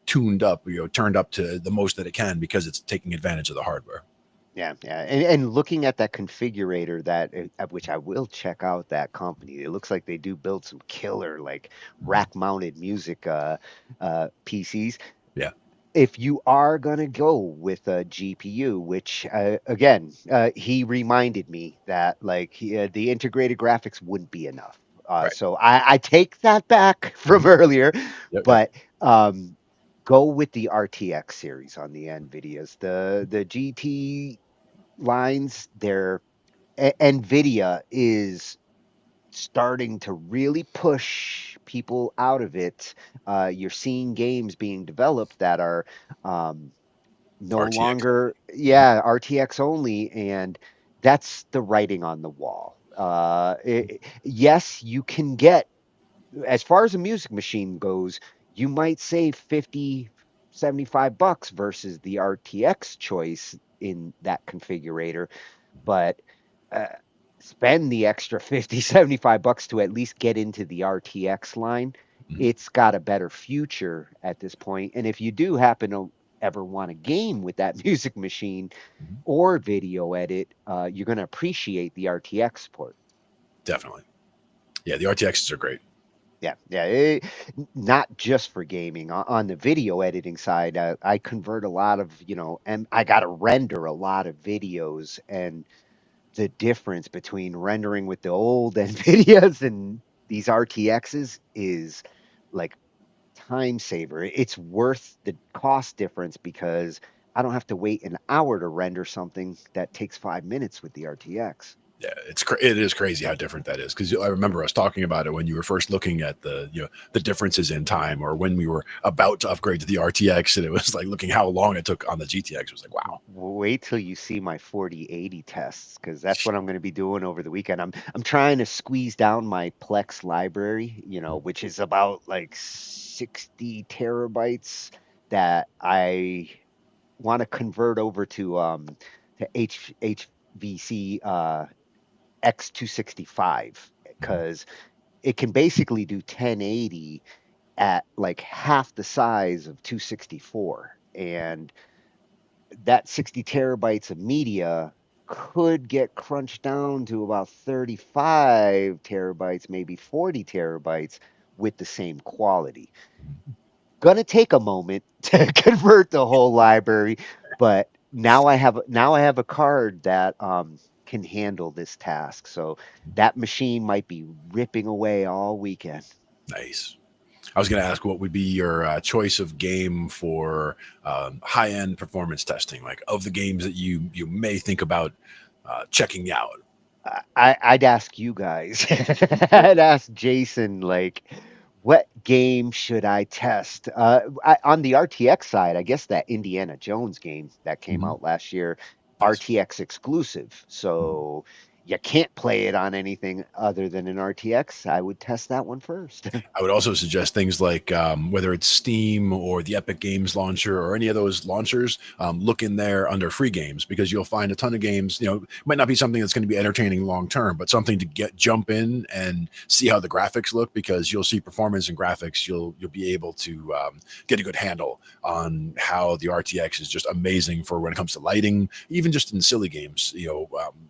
tuned up, turned up to the most that it can because it's taking advantage of the hardware. Yeah, and looking at that configurator, that which I will check out that company. It looks like they do build some killer like rack-mounted music PCs. Yeah. If you are gonna go with a GPU, which again, he reminded me that like the integrated graphics wouldn't be enough. So I take that back from earlier, but go with the RTX series on the NVIDIAs. The GT lines, NVIDIA is starting to really push people out of it. You're seeing games being developed that are no RTX. longer, RTX only, and that's the writing on the wall. Yes, you can get, as far as a music machine goes, you might save 50, $75 versus the RTX choice in that configurator, but uh, spend the extra 50, $75 to at least get into the RTX line. It's got a better future at this point. And if you do happen to ever want a game with that music machine or video edit, you're going to appreciate the RTX port. Definitely. Yeah, the RTXs are great. Yeah. Not just for gaming. On the video editing side, I convert a lot of, and I got to render a lot of videos, and the difference between rendering with the old NVIDIAs and these RTXs is like time saver. It's worth the cost difference because I don't have to wait an hour to render something that takes 5 minutes with the RTX. Yeah, it is crazy how different that is, because I remember us talking about it when you were first looking at the differences in time, or when we were about to upgrade to the RTX, and it was like looking how long it took on the GTX. It was like, wow. Wait till you see my 4080 tests, because that's what I'm going to be doing over the weekend. I'm trying to squeeze down my Plex library, which is about like 60 terabytes that I want to convert over to HVC X265, because it can basically do 1080 at like half the size of 264, and that 60 terabytes of media could get crunched down to about 35 terabytes, maybe 40 terabytes with the same quality. Gonna take a moment to convert the whole library, but now I have a card that can handle this task. So that machine might be ripping away all weekend. Nice. I was going to ask, what would be your choice of game for high end performance testing, like of the games that you may think about checking out. I'd ask you guys. I'd ask Jason, like, what game should I test? On the RTX side, I guess that Indiana Jones game that came Mhm. out last year, Nice. RTX exclusive. So you can't play it on anything other than an RTX. I would test that one first. I would also suggest things like whether it's Steam or the Epic Games launcher or any of those launchers, look in there under free games, because you'll find a ton of games. It might not be something that's going to be entertaining long term, but something to jump in and see how the graphics look, because you'll see performance and graphics. You'll be able to get a good handle on how the RTX is just amazing for when it comes to lighting, even just in silly games.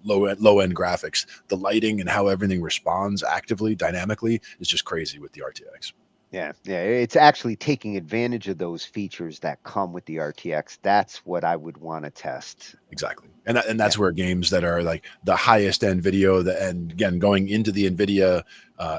Low end graphics, the lighting and how everything responds actively, dynamically is just crazy with the RTX. Yeah, it's actually taking advantage of those features that come with the RTX. That's what I would want to test. Exactly. And Yeah. that's where games that are like the highest end video, and again, going into the NVIDIA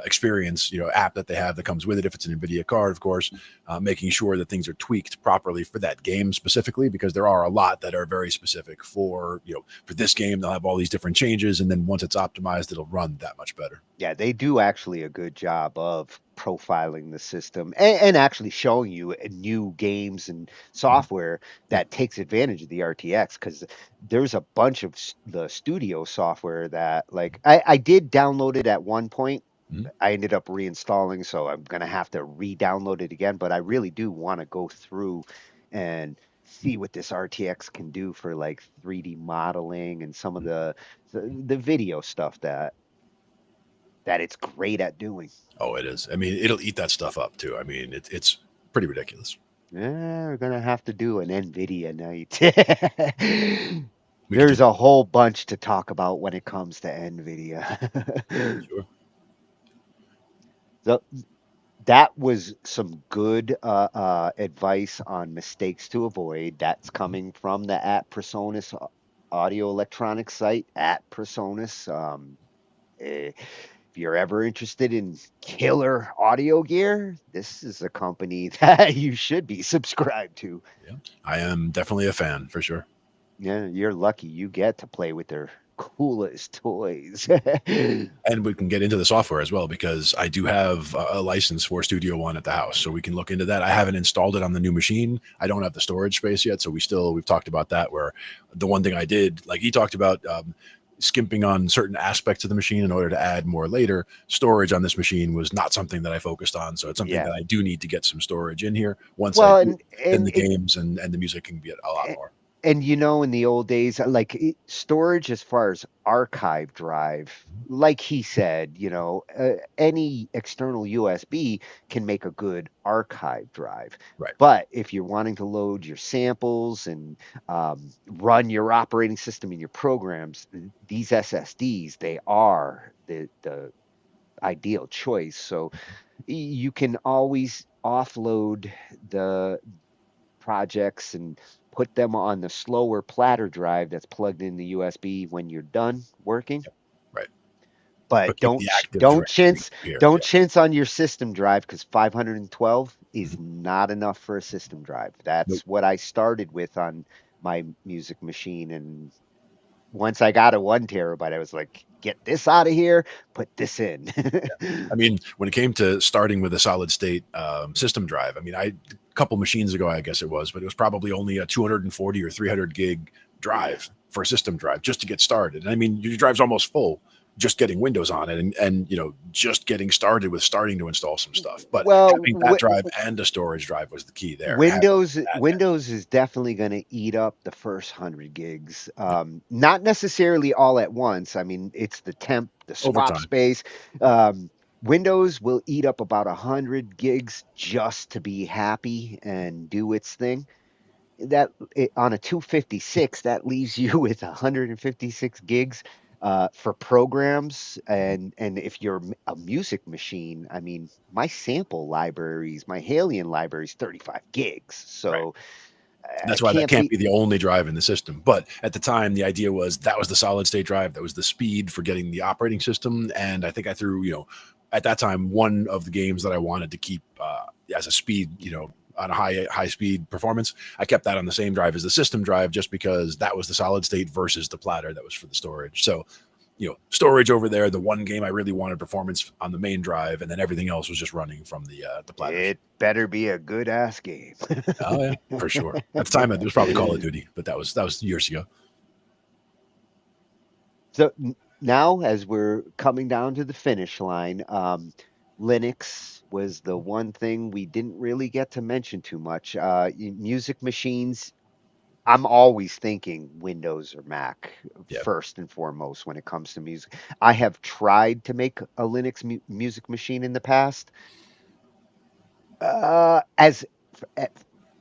experience, app that they have that comes with it, if it's an NVIDIA card, of course, making sure that things are tweaked properly for that game specifically, because there are a lot that are very specific for this game. They'll have all these different changes, and then once it's optimized, it'll run that much better. Yeah, they do actually a good job of profiling the system, and actually showing you new games and software that takes advantage of the RTX, because there's a bunch of the studio software that, like, I did download it at one point. Mhm. I ended up reinstalling, so I'm gonna have to re-download it again. But I really do want to go through and see what this RTX can do for like 3D modeling and some of the video stuff that it's great at doing. Oh, it is. I mean, it'll eat that stuff up too. I mean, it's pretty ridiculous. Yeah, we're gonna have to do an NVIDIA night. We could do There's a whole bunch to talk about when it comes to NVIDIA. sure. So that was some good advice on mistakes to avoid. That's coming from the at Presonus audio electronics site, at Presonus. If you're ever interested in killer audio gear, this is a company that you should be subscribed to. Yeah, I am definitely a fan for sure. Yeah, you're lucky you get to play with their coolest toys. And we can get into the software as well, because I do have a license for Studio One at the house, so we can look into that. I haven't installed it on the new machine. I don't have the storage space yet, so we've talked about that. Where the one thing I did, like he talked about, skimping on certain aspects of the machine in order to add more later. Storage on this machine was not something that I focused on, so it's something Yeah. that I do need to get some storage in here. Once Well, I do, then and the games and the music can get a lot more. and in the old days, like storage as far as archive drive, like he said, any external USB can make a good archive drive. Right. But if you're wanting to load your samples and run your operating system and your programs, these SSDs, they are the ideal choice. So you can always offload the projects and put them on the slower platter drive that's plugged in the USB when you're done working. Right. But But keep the active don't directory chintz here. don't chintz on your system drive, because 512 is not enough for a system drive. That's Nope. what I started with on my music machine, and once I got a 1 terabyte, I was like, get this out of here, put this in. I mean, when it came to starting with a solid state system drive, I mean, a couple machines ago, I guess it was, but it was probably only a 240 or 300 gig drive for a system drive just to get started. And I mean, your drive's almost full just getting Windows on it and you know, just getting started with starting to install some stuff. But Well, having that drive and a storage drive was the key there. Windows is definitely going to eat up the first 100 gigs. Not necessarily all at once. I mean, it's the temp, the Over swap time. space. Windows will eat up about 100 gigs just to be happy and do its thing. On a 256, that leaves you with 156 gigs for programs. And if you're a music machine, I mean, my sample libraries, my Halion libraries, 35 gigs. So And I that's why that can't can't be. be the only drive in the system. But at the time, the idea was that was the solid state drive. That was the speed for getting the operating system. And I think I threw, you know, at that time, one of the games that I wanted to keep as a speed, you know, on a high speed performance, I kept that on the same drive as the system drive just because that was the solid state versus the platter that was for the storage. So, you know, storage over there, the one game I really wanted performance on the main drive, and then everything else was just running from the platter. It better be a good ass game. Oh yeah, for sure. At the time, it was probably Call of Duty, but that was years ago. So now, as we're coming down to the finish line, Linux was the one thing we didn't really get to mention too much. Music machines, I'm always thinking Windows or Mac first and foremost when it comes to music. I have tried to make a Linux music machine in the past. Uh, as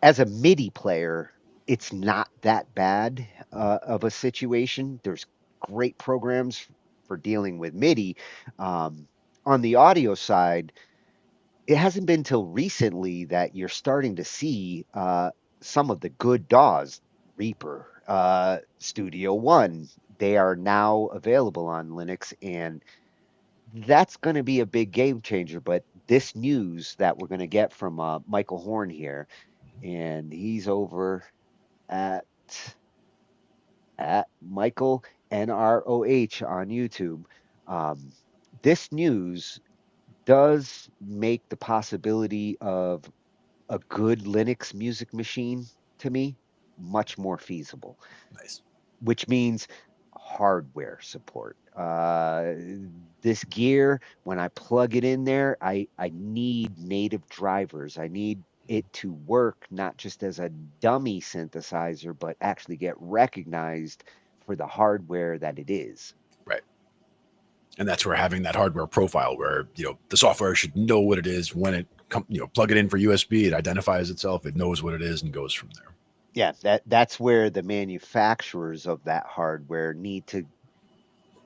as a MIDI player, it's not that bad of a situation. There's great programs for dealing with MIDI. On the audio side, it hasn't been till recently that you're starting to see some of the good DAWs, Reaper, Studio One. They are now available on Linux, and that's going to be a big game changer. But this news that we're going to get from Michael Horn here, and he's over at Michael NROH on YouTube. Um, this news does make the possibility of a good Linux music machine to me much more feasible. Nice. Which means hardware support. This gear, when I plug it in there, I need native drivers. I need it to work not just as a dummy synthesizer, but actually get recognized for the hardware that it is. Right. And that's where having that hardware profile where, you know, the software should know what it is when it plug it in for USB, it identifies itself, it knows what it is and goes from there. Yeah, that's where the manufacturers of that hardware need to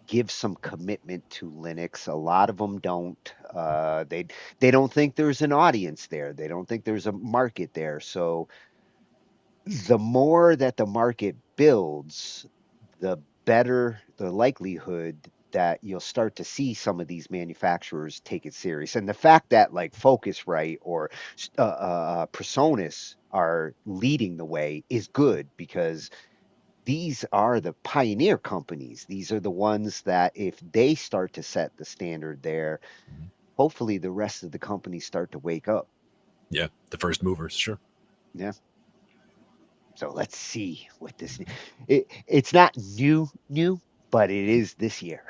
give some commitment to Linux. A lot of them don't. They don't think there's an audience there. They don't think there's a market there. So the more that the market builds, the better the likelihood that you'll start to see some of these manufacturers take it serious. And the fact that like Focusrite or Presonus are leading the way is good because these are the pioneer companies. These are the ones that if they start to set the standard there, hopefully the rest of the companies start to wake up. Yeah, the first movers, sure. Yeah. So let's see what this. It's not new, but it is this year.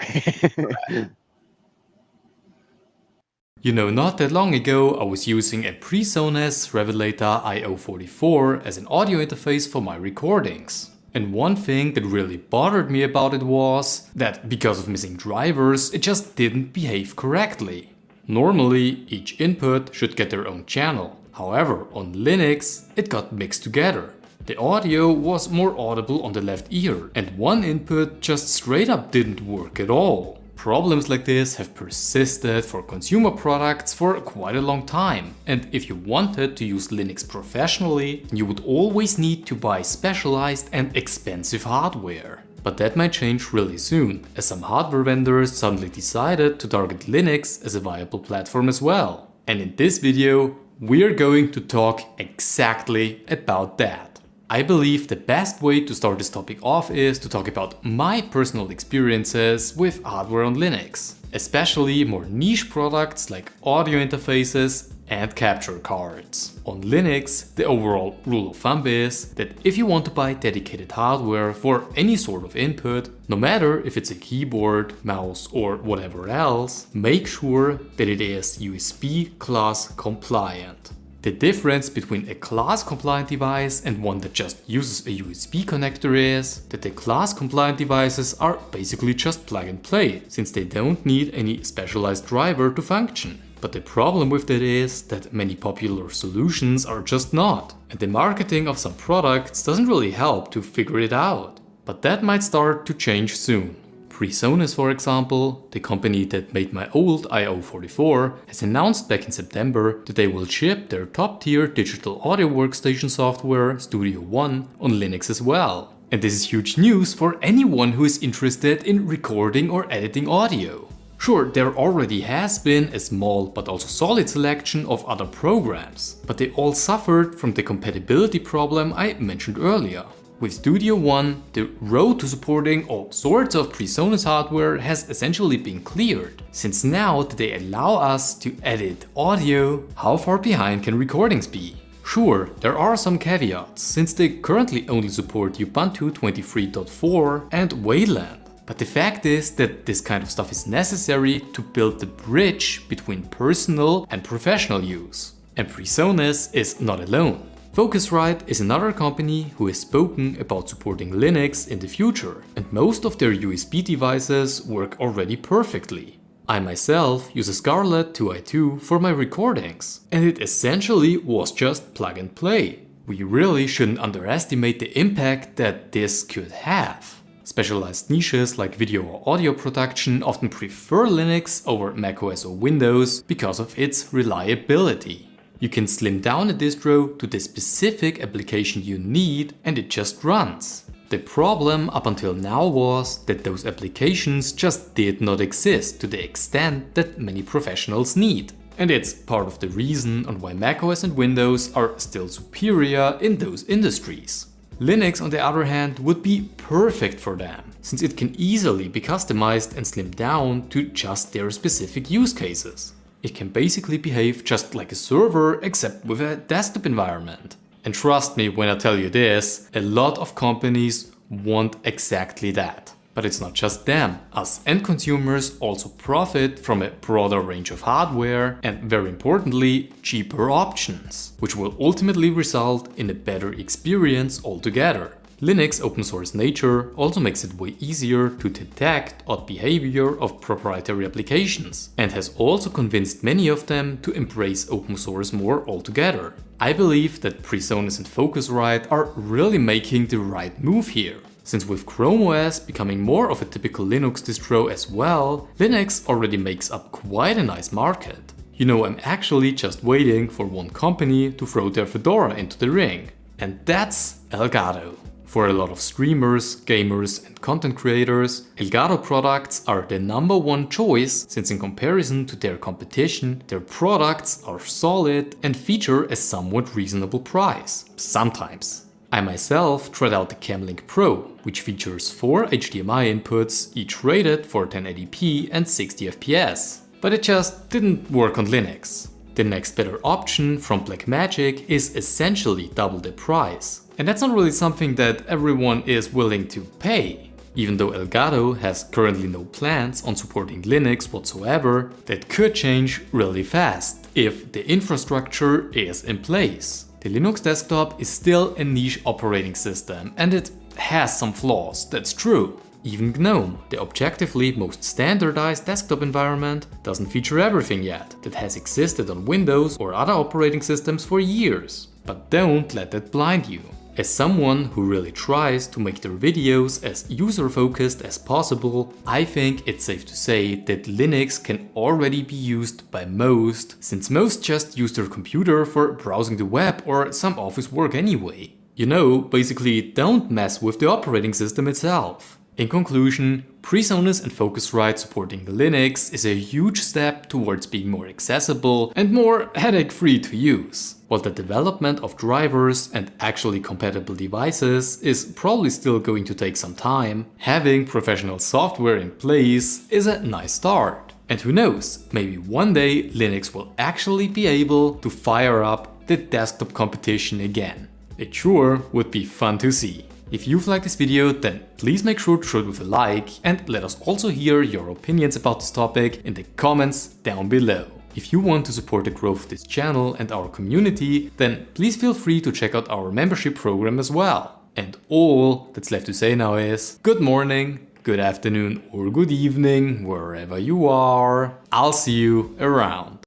You know, not that long ago, I was using a Presonus Revelator IO44 as an audio interface for my recordings. And one thing that really bothered me about it was that because of missing drivers, it just didn't behave correctly. Normally, each input should get their own channel. However, on Linux, it got mixed together. The audio was more audible on the left ear, and one input just straight up didn't work at all. Problems like this have persisted for consumer products for quite a long time, and if you wanted to use Linux professionally, you would always need to buy specialized and expensive hardware. But that might change really soon, as some hardware vendors suddenly decided to target Linux as a viable platform as well. And in this video, we're going to talk exactly about that. I believe the best way to start this topic off is to talk about my personal experiences with hardware on Linux, especially more niche products like audio interfaces and capture cards. On Linux, the overall rule of thumb is that if you want to buy dedicated hardware for any sort of input, no matter if it's a keyboard, mouse or whatever else, make sure that it is USB class compliant. The difference between a class-compliant device and one that just uses a USB connector is that the class-compliant devices are basically just plug and play, since they don't need any specialized driver to function. But the problem with that is that many popular solutions are just not, and the marketing of some products doesn't really help to figure it out. But that might start to change soon. PreSonus, for example, the company that made my old IO44, has announced back in September that they will ship their top-tier digital audio workstation software, Studio One, on Linux as well. And this is huge news for anyone who is interested in recording or editing audio. Sure, there already has been a small but also solid selection of other programs, but they all suffered from the compatibility problem I mentioned earlier. With Studio One, the road to supporting all sorts of PreSonus hardware has essentially been cleared, since now that they allow us to edit audio, how far behind can recordings be? Sure, there are some caveats, since they currently only support Ubuntu 23.4 and Wayland. But the fact is that this kind of stuff is necessary to build the bridge between personal and professional use. And PreSonus is not alone. Focusrite is another company who has spoken about supporting Linux in the future, and most of their USB devices work already perfectly. I myself use a Scarlett 2i2 for my recordings, and it essentially was just plug and play. We really shouldn't underestimate the impact that this could have. Specialized niches like video or audio production often prefer Linux over macOS or Windows because of its reliability. You can slim down a distro to the specific application you need and it just runs. The problem up until now was that those applications just did not exist to the extent that many professionals need. And it's part of the reason on why macOS and Windows are still superior in those industries. Linux, on the other hand, would be perfect for them, since it can easily be customized and slimmed down to just their specific use cases. It can basically behave just like a server, except with a desktop environment. And trust me when I tell you this, a lot of companies want exactly that. But it's not just them. Us end consumers also profit from a broader range of hardware and, very importantly, cheaper options, which will ultimately result in a better experience altogether. Linux open source nature also makes it way easier to detect odd behavior of proprietary applications, and has also convinced many of them to embrace open source more altogether. I believe that PreSonus and Focusrite are really making the right move here. Since with Chrome OS becoming more of a typical Linux distro as well, Linux already makes up quite a nice market. You know, I'm actually just waiting for one company to throw their Fedora into the ring. And that's Elgato. For a lot of streamers, gamers and content creators, Elgato products are the #1 choice, since in comparison to their competition, their products are solid and feature a somewhat reasonable price. Sometimes. I myself tried out the Camlink Pro, which features 4 HDMI inputs, each rated for 1080p and 60 FPS. But it just didn't work on Linux. The next better option from Blackmagic is essentially double the price. And that's not really something that everyone is willing to pay. Even though Elgato has currently no plans on supporting Linux whatsoever, that could change really fast if the infrastructure is in place. The Linux desktop is still a niche operating system and it has some flaws, that's true. Even GNOME, the objectively most standardized desktop environment, doesn't feature everything yet that has existed on Windows or other operating systems for years. But don't let that blind you. As someone who really tries to make their videos as user-focused as possible, I think it's safe to say that Linux can already be used by most, since most just use their computer for browsing the web or some office work anyway. You know, basically don't mess with the operating system itself. In conclusion, PreSonus and Focusrite supporting Linux is a huge step towards being more accessible and more headache-free to use. While the development of drivers and actually compatible devices is probably still going to take some time, having professional software in place is a nice start. And who knows, maybe one day Linux will actually be able to fire up the desktop competition again. It sure would be fun to see. If you've liked this video, then please make sure to show it with a like and let us also hear your opinions about this topic in the comments down below. If you want to support the growth of this channel and our community, then please feel free to check out our membership program as well. And all that's left to say now is good morning, good afternoon or good evening, wherever you are. I'll see you around.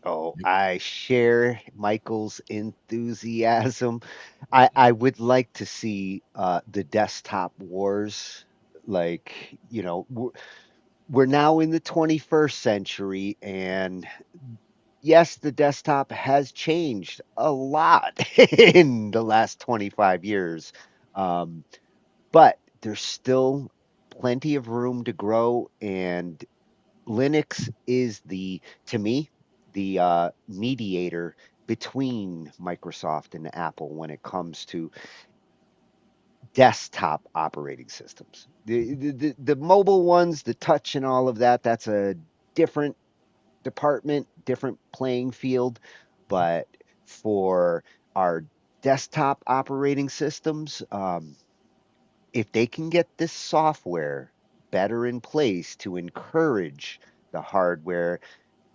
Oh, I share Michael's enthusiasm. I would like to see the desktop wars. Like, we're now in the 21st century, and yes, the desktop has changed a lot in the last 25 years. Um, but there's still plenty of room to grow, and Linux is to me, the mediator between Microsoft and Apple when it comes to desktop operating systems. The mobile ones, the touch and all of that, that's a different department, different playing field. But for our desktop operating systems, if they can get this software better in place to encourage the hardware,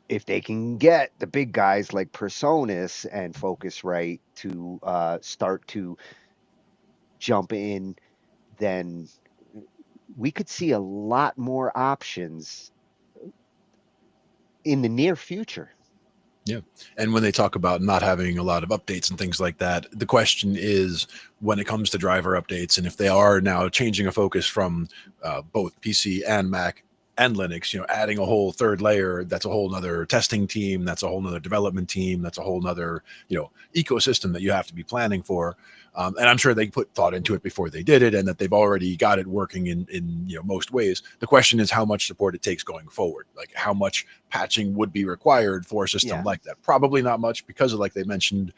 if they can get the big guys like Personas and Focusrite to start to jump in, then we could see a lot more options in the near future. Yeah. And when they talk about not having a lot of updates and things like that, the question is when it comes to driver updates, and if they are now changing a focus from both PC and Mac and Linux, adding a whole third layer, that's a whole nother testing team, that's a whole nother development team, that's a whole nother, ecosystem that you have to be planning for. And I'm sure they put thought into it before they did it, and that they've already got it working in most ways. The question is how much support it takes going forward, like how much patching would be required for a system like that. Probably not much, because of, like they mentioned,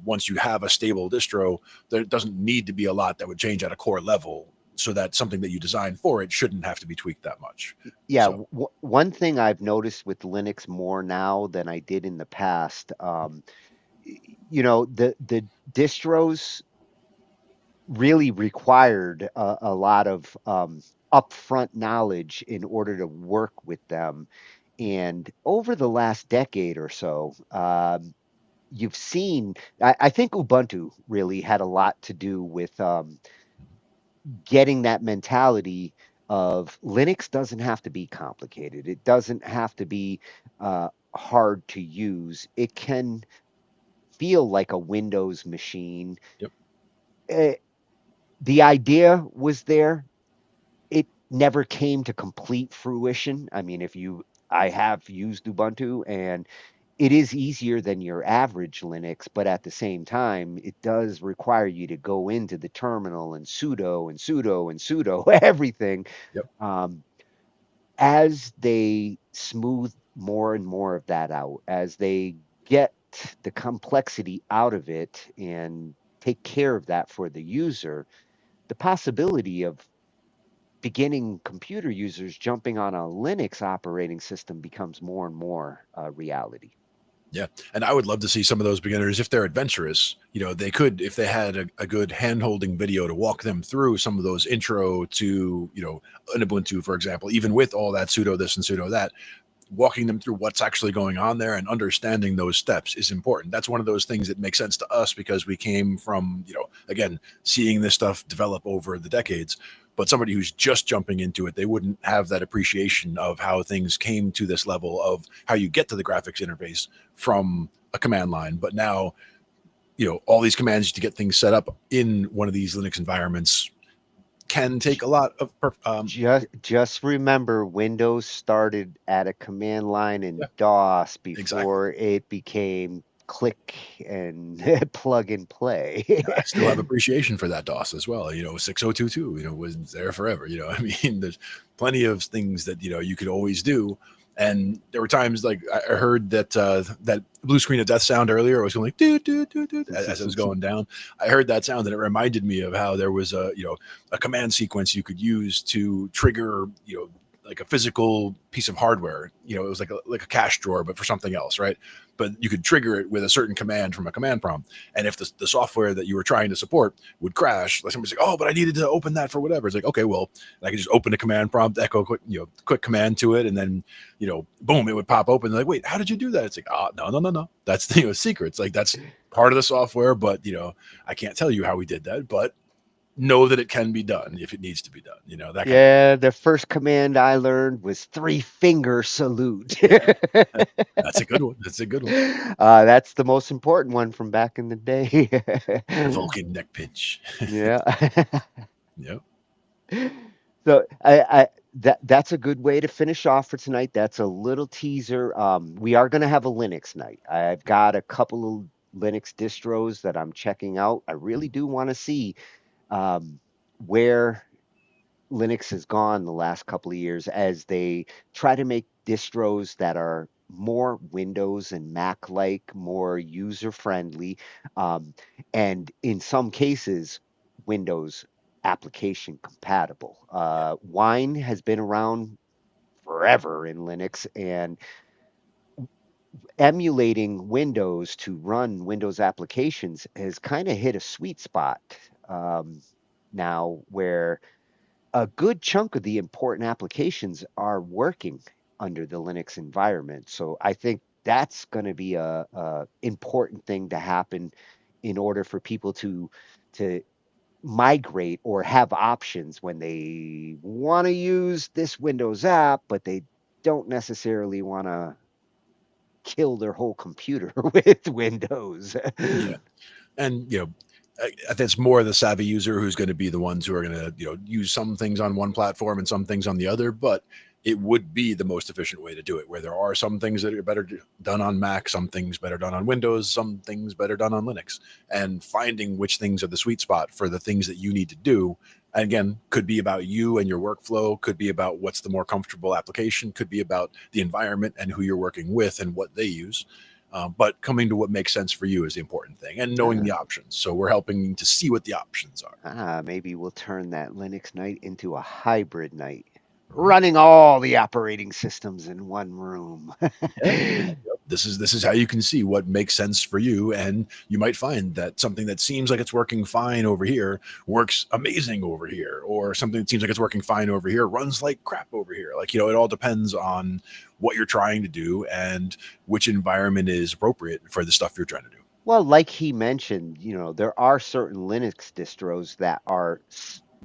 once you have a stable distro, there doesn't need to be a lot that would change at a core level, so that something that you design for it shouldn't have to be tweaked that much. Yeah, one thing I've noticed with Linux more now than I did in the past, the distros really required a lot of upfront knowledge in order to work with them. And over the last decade or so, you've seen, I think Ubuntu really had a lot to do with getting that mentality of Linux doesn't have to be complicated. It doesn't have to be hard to use. It can feel like a Windows machine. Yep. The idea was there. It never came to complete fruition. I mean, I have used Ubuntu, and it is easier than your average Linux, but at the same time, it does require you to go into the terminal and sudo and sudo and sudo everything. Yep. As they smooth more and more of that out, as they get the complexity out of it and take care of that for the user, the possibility of beginning computer users jumping on a Linux operating system becomes more and more reality. Yeah. And I would love to see some of those beginners, if they're adventurous, they could, if they had a good hand-holding video to walk them through some of those intro to, an Ubuntu, for example, even with all that sudo this and sudo that, walking them through what's actually going on there and understanding those steps is important. That's one of those things that makes sense to us because we came from, again, seeing this stuff develop over the decades. But somebody who's just jumping into it, they wouldn't have that appreciation of how things came to this level of how you get to the graphics interface from a command line. But now, all these commands to get things set up in one of these Linux environments can take a lot of just remember, Windows started at a command line in DOS before it became click and plug and play. I still have appreciation for that DOS as well. 6022, was there forever. I mean, there's plenty of things that, you could always do. And there were times like I heard that that blue screen of death sound earlier. I was going like doo, doo, doo, doo, as it was going down. I heard that sound and it reminded me of how there was a command sequence you could use to trigger like a physical piece of hardware. It was like a cache drawer, but for something else, right? But you could trigger it with a certain command from a command prompt. And if the software that you were trying to support would crash, like somebody's like, oh, but I needed to open that for whatever. It's like, okay, well, I could just open a command prompt, echo quick command to it, and then boom, it would pop open. They're like, wait, how did you do that? It's like, oh, no, that's the secrets. Like that's part of the software, but I can't tell you how we did that, but know that it can be done if it needs to be done. That Yeah, the first command I learned was 3-finger salute. That's a good one. That's a good one. That's the most important one from back in the day. Vulcan neck pinch. Yeah. Yep. So that's a good way to finish off for tonight. That's a little teaser. We are going to have a Linux night. I've got a couple of Linux distros that I'm checking out. I really do want to see where Linux has gone the last couple of years as they try to make distros that are more Windows and Mac like, more user friendly, and in some cases, Windows application compatible. Wine has been around forever in Linux, and emulating Windows to run Windows applications has kind of hit a sweet spot now where a good chunk of the important applications are working under the Linux environment. So I think that's going to be a important thing to happen in order for people to migrate or have options when they want to use this Windows app, but they don't necessarily want to kill their whole computer with Windows. Yeah. And, that's more the savvy user who's going to be the ones who are going to, use some things on one platform and some things on the other, but it would be the most efficient way to do it, where there are some things that are better done on Mac, some things better done on Windows, some things better done on Linux, and finding which things are the sweet spot for the things that you need to do. And again, could be about you and your workflow, could be about what's the more comfortable application, could be about the environment and who you're working with and what they use. But coming to what makes sense for you is the important thing, and knowing the options. So we're helping to see what the options are. Maybe we'll turn that Linux night into a hybrid night, running all the operating systems in one room. This is how you can see what makes sense for you, and you might find that something that seems like it's working fine over here works amazing over here, or something that seems like it's working fine over here runs like crap over here. Like, it all depends on what you're trying to do and which environment is appropriate for the stuff you're trying to do. Well, like he mentioned, there are certain Linux distros that are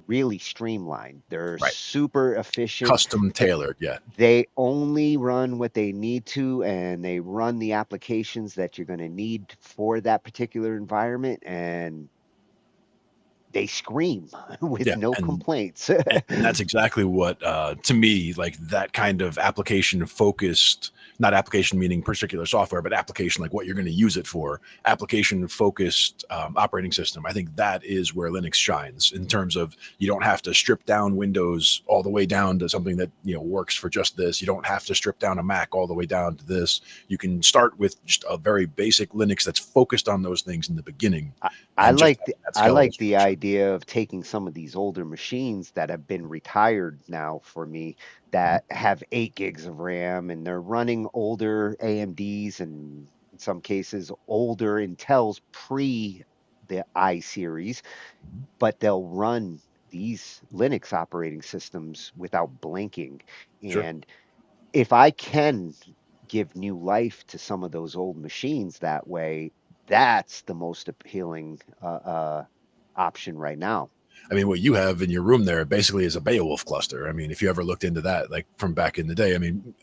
really streamlined. They're super efficient. Custom tailored, yeah. They only run what they need to, and they run the applications that you're going to need for that particular environment, and they scream with no complaints. And that's exactly what, to me, like that kind of application focused, not application meaning particular software, but application like what you're going to use it for, application focused operating system. I think that is where Linux shines in terms of you don't have to strip down Windows all the way down to something that works for just this. You don't have to strip down a Mac all the way down to this. You can start with just a very basic Linux that's focused on those things in the beginning. I like the idea of taking some of these older machines that have been retired now for me that have 8 gigs of RAM, and they're running older AMDs and in some cases older Intels pre the I series, but they'll run these Linux operating systems without blinking. And if I can give new life to some of those old machines that way, that's the most appealing option right now. I mean, what you have in your room there basically is a Beowulf cluster. I mean, if you ever looked into that, like from back in the day, I mean,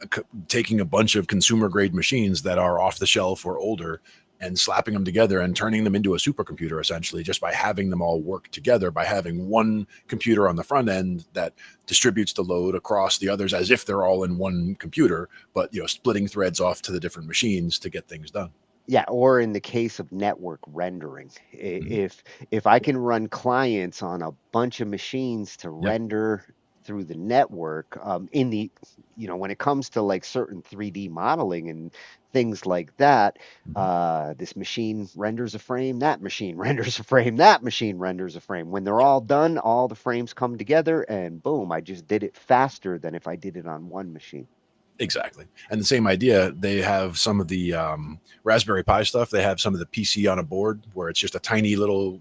taking a bunch of consumer grade machines that are off the shelf or older and slapping them together and turning them into a supercomputer, essentially, just by having them all work together, by having one computer on the front end that distributes the load across the others as if they're all in one computer, but splitting threads off to the different machines to get things done. Yeah, or in the case of network rendering, if I can run clients on a bunch of machines to Yeah. render through the network, in the, when it comes to like certain 3D modeling and things like that, this machine renders a frame, that machine renders a frame, that machine renders a frame. When they're all done, all the frames come together, and boom, I just did it faster than if I did it on one machine. Exactly. And the same idea, they have some of the Raspberry Pi stuff. They have some of the PC on a board where it's just a tiny little,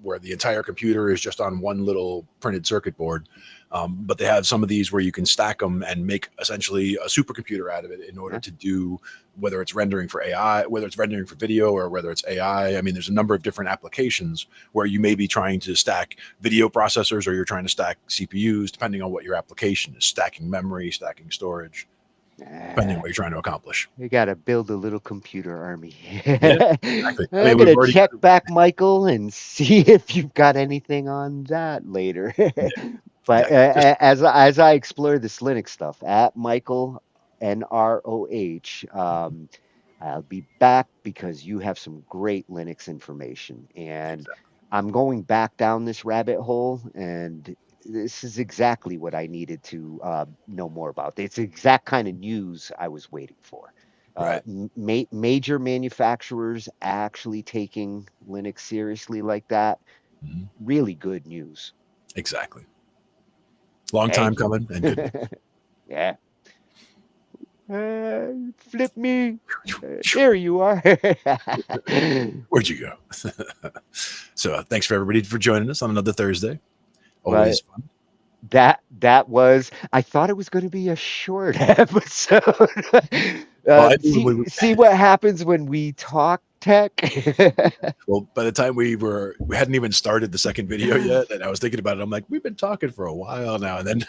where the entire computer is just on one little printed circuit board. But they have some of these where you can stack them and make essentially a supercomputer out of it in order to do, whether it's rendering for AI, whether it's rendering for video, or whether it's AI. I mean, there's a number of different applications where you may be trying to stack video processors, or you're trying to stack CPUs, depending on what your application is, stacking memory, stacking storage. Depending on what you're trying to accomplish. You got to build a little computer army. Yeah, exactly. I'm going to check back, Michael, and see if you've got anything on that later. But as I explore this Linux stuff, at Michael NROH, I'll be back because you have some great Linux information. And I'm going back down this rabbit hole, and this is exactly what I needed to know more about. It's the exact kind of news I was waiting for. Major manufacturers actually taking Linux seriously like that. Really good news. Exactly. Long time coming and good. Yeah. Flip me. There you are. Where'd you go? So thanks for everybody for joining us on another Thursday. Always fun. That was, I thought it was going to be a short episode. See what happens when we talk tech. Well, by the time we hadn't even started the second video yet, and I was thinking about it, I'm like, we've been talking for a while now, and then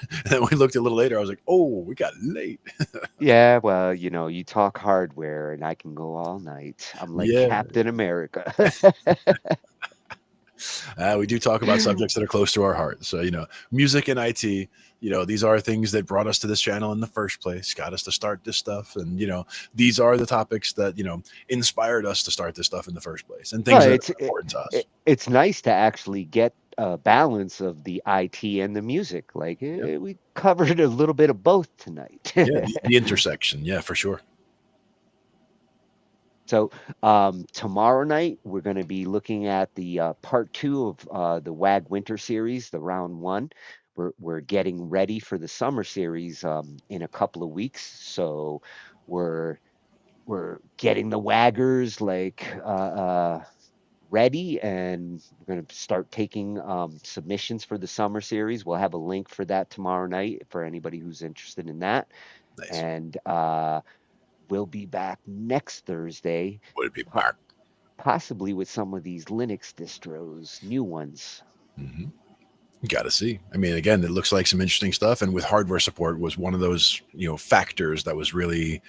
we looked a little later, I was like, oh, we got late. Yeah, well, you talk hardware and I can go all night. I'm like Captain America. We do talk about subjects that are close to our heart. So, music and IT, these are things that brought us to this channel in the first place, got us to start this stuff. And, these are the topics that, inspired us to start this stuff in the first place, and things that are important to us. It's nice to actually get a balance of the IT and the music. Like we covered a little bit of both tonight. The intersection. Yeah, for sure. So tomorrow night, we're going to be looking at the part 2 of the WAG Winter Series, the round 1. We're getting ready for the summer series in a couple of weeks. So we're getting the WAGgers ready, and we're going to start taking submissions for the summer series. We'll have a link for that tomorrow night for anybody who's interested in that. Nice. And we'll be back next Thursday. We'll be back. Possibly with some of these Linux distros, new ones. Mm-hmm. Got to see. I mean, again, it looks like some interesting stuff. And with hardware support was one of those, factors that was really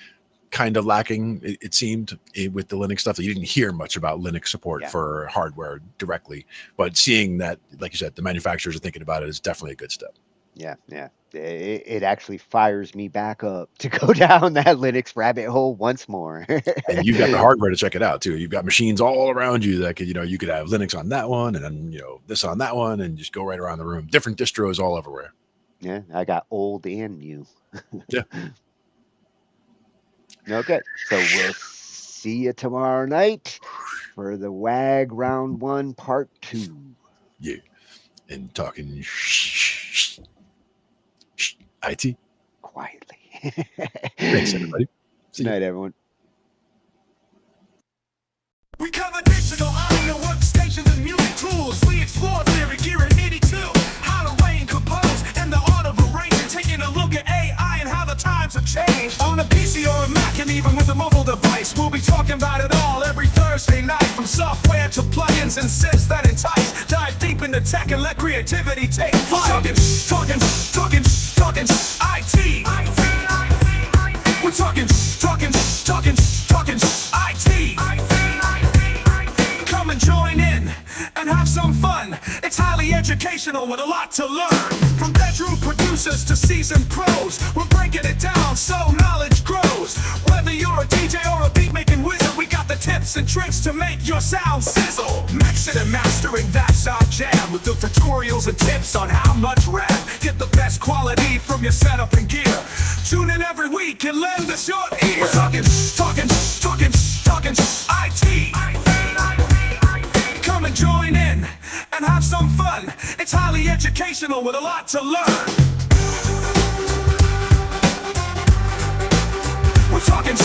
kind of lacking, it seemed, with the Linux stuff. That you didn't hear much about Linux support for hardware directly. But seeing that, like you said, the manufacturers are thinking about it is definitely a good step. Yeah. It actually fires me back up to go down that Linux rabbit hole once more. And you've got the hardware to check it out too. You've got machines all around you that could, you could have Linux on that one, and then, this on that one, and just go right around the room. Different distros all everywhere. Yeah, I got old and new. Yeah. Okay, so we'll see you tomorrow night for the WAG round 1 part 2. Yeah, and talking shh IT quietly. Thanks, everybody. Good night, everyone. We cover digital audio workstations and music tools. We explore theory, gear in 82. How to arrange, compose, and the art of arranging. Taking a look at AI and how the times have changed. On a PC or a Mac, and even with a mobile device, we'll be talking about it all every Thursday night. From software to plugins and sys that entice. Dive deep into tech and let creativity take flight. Talkin IT. We're talking IT. Come and join in and have some fun. It's highly educational with a lot to learn. From bedroom producers to seasoned pros, we're breaking it down so knowledge grows. Whether you're a DJ or a beat making wizard, we got the tips and tricks to make your sound sizzle. Mixing and mastering, that's our jam. With the tutorials and tips on how much rap. Get the best quality from your setup and gear. Tune in every week and lend us your ear. We're talking IT. Come and join in and have some fun. It's highly educational with a lot to learn. We're talking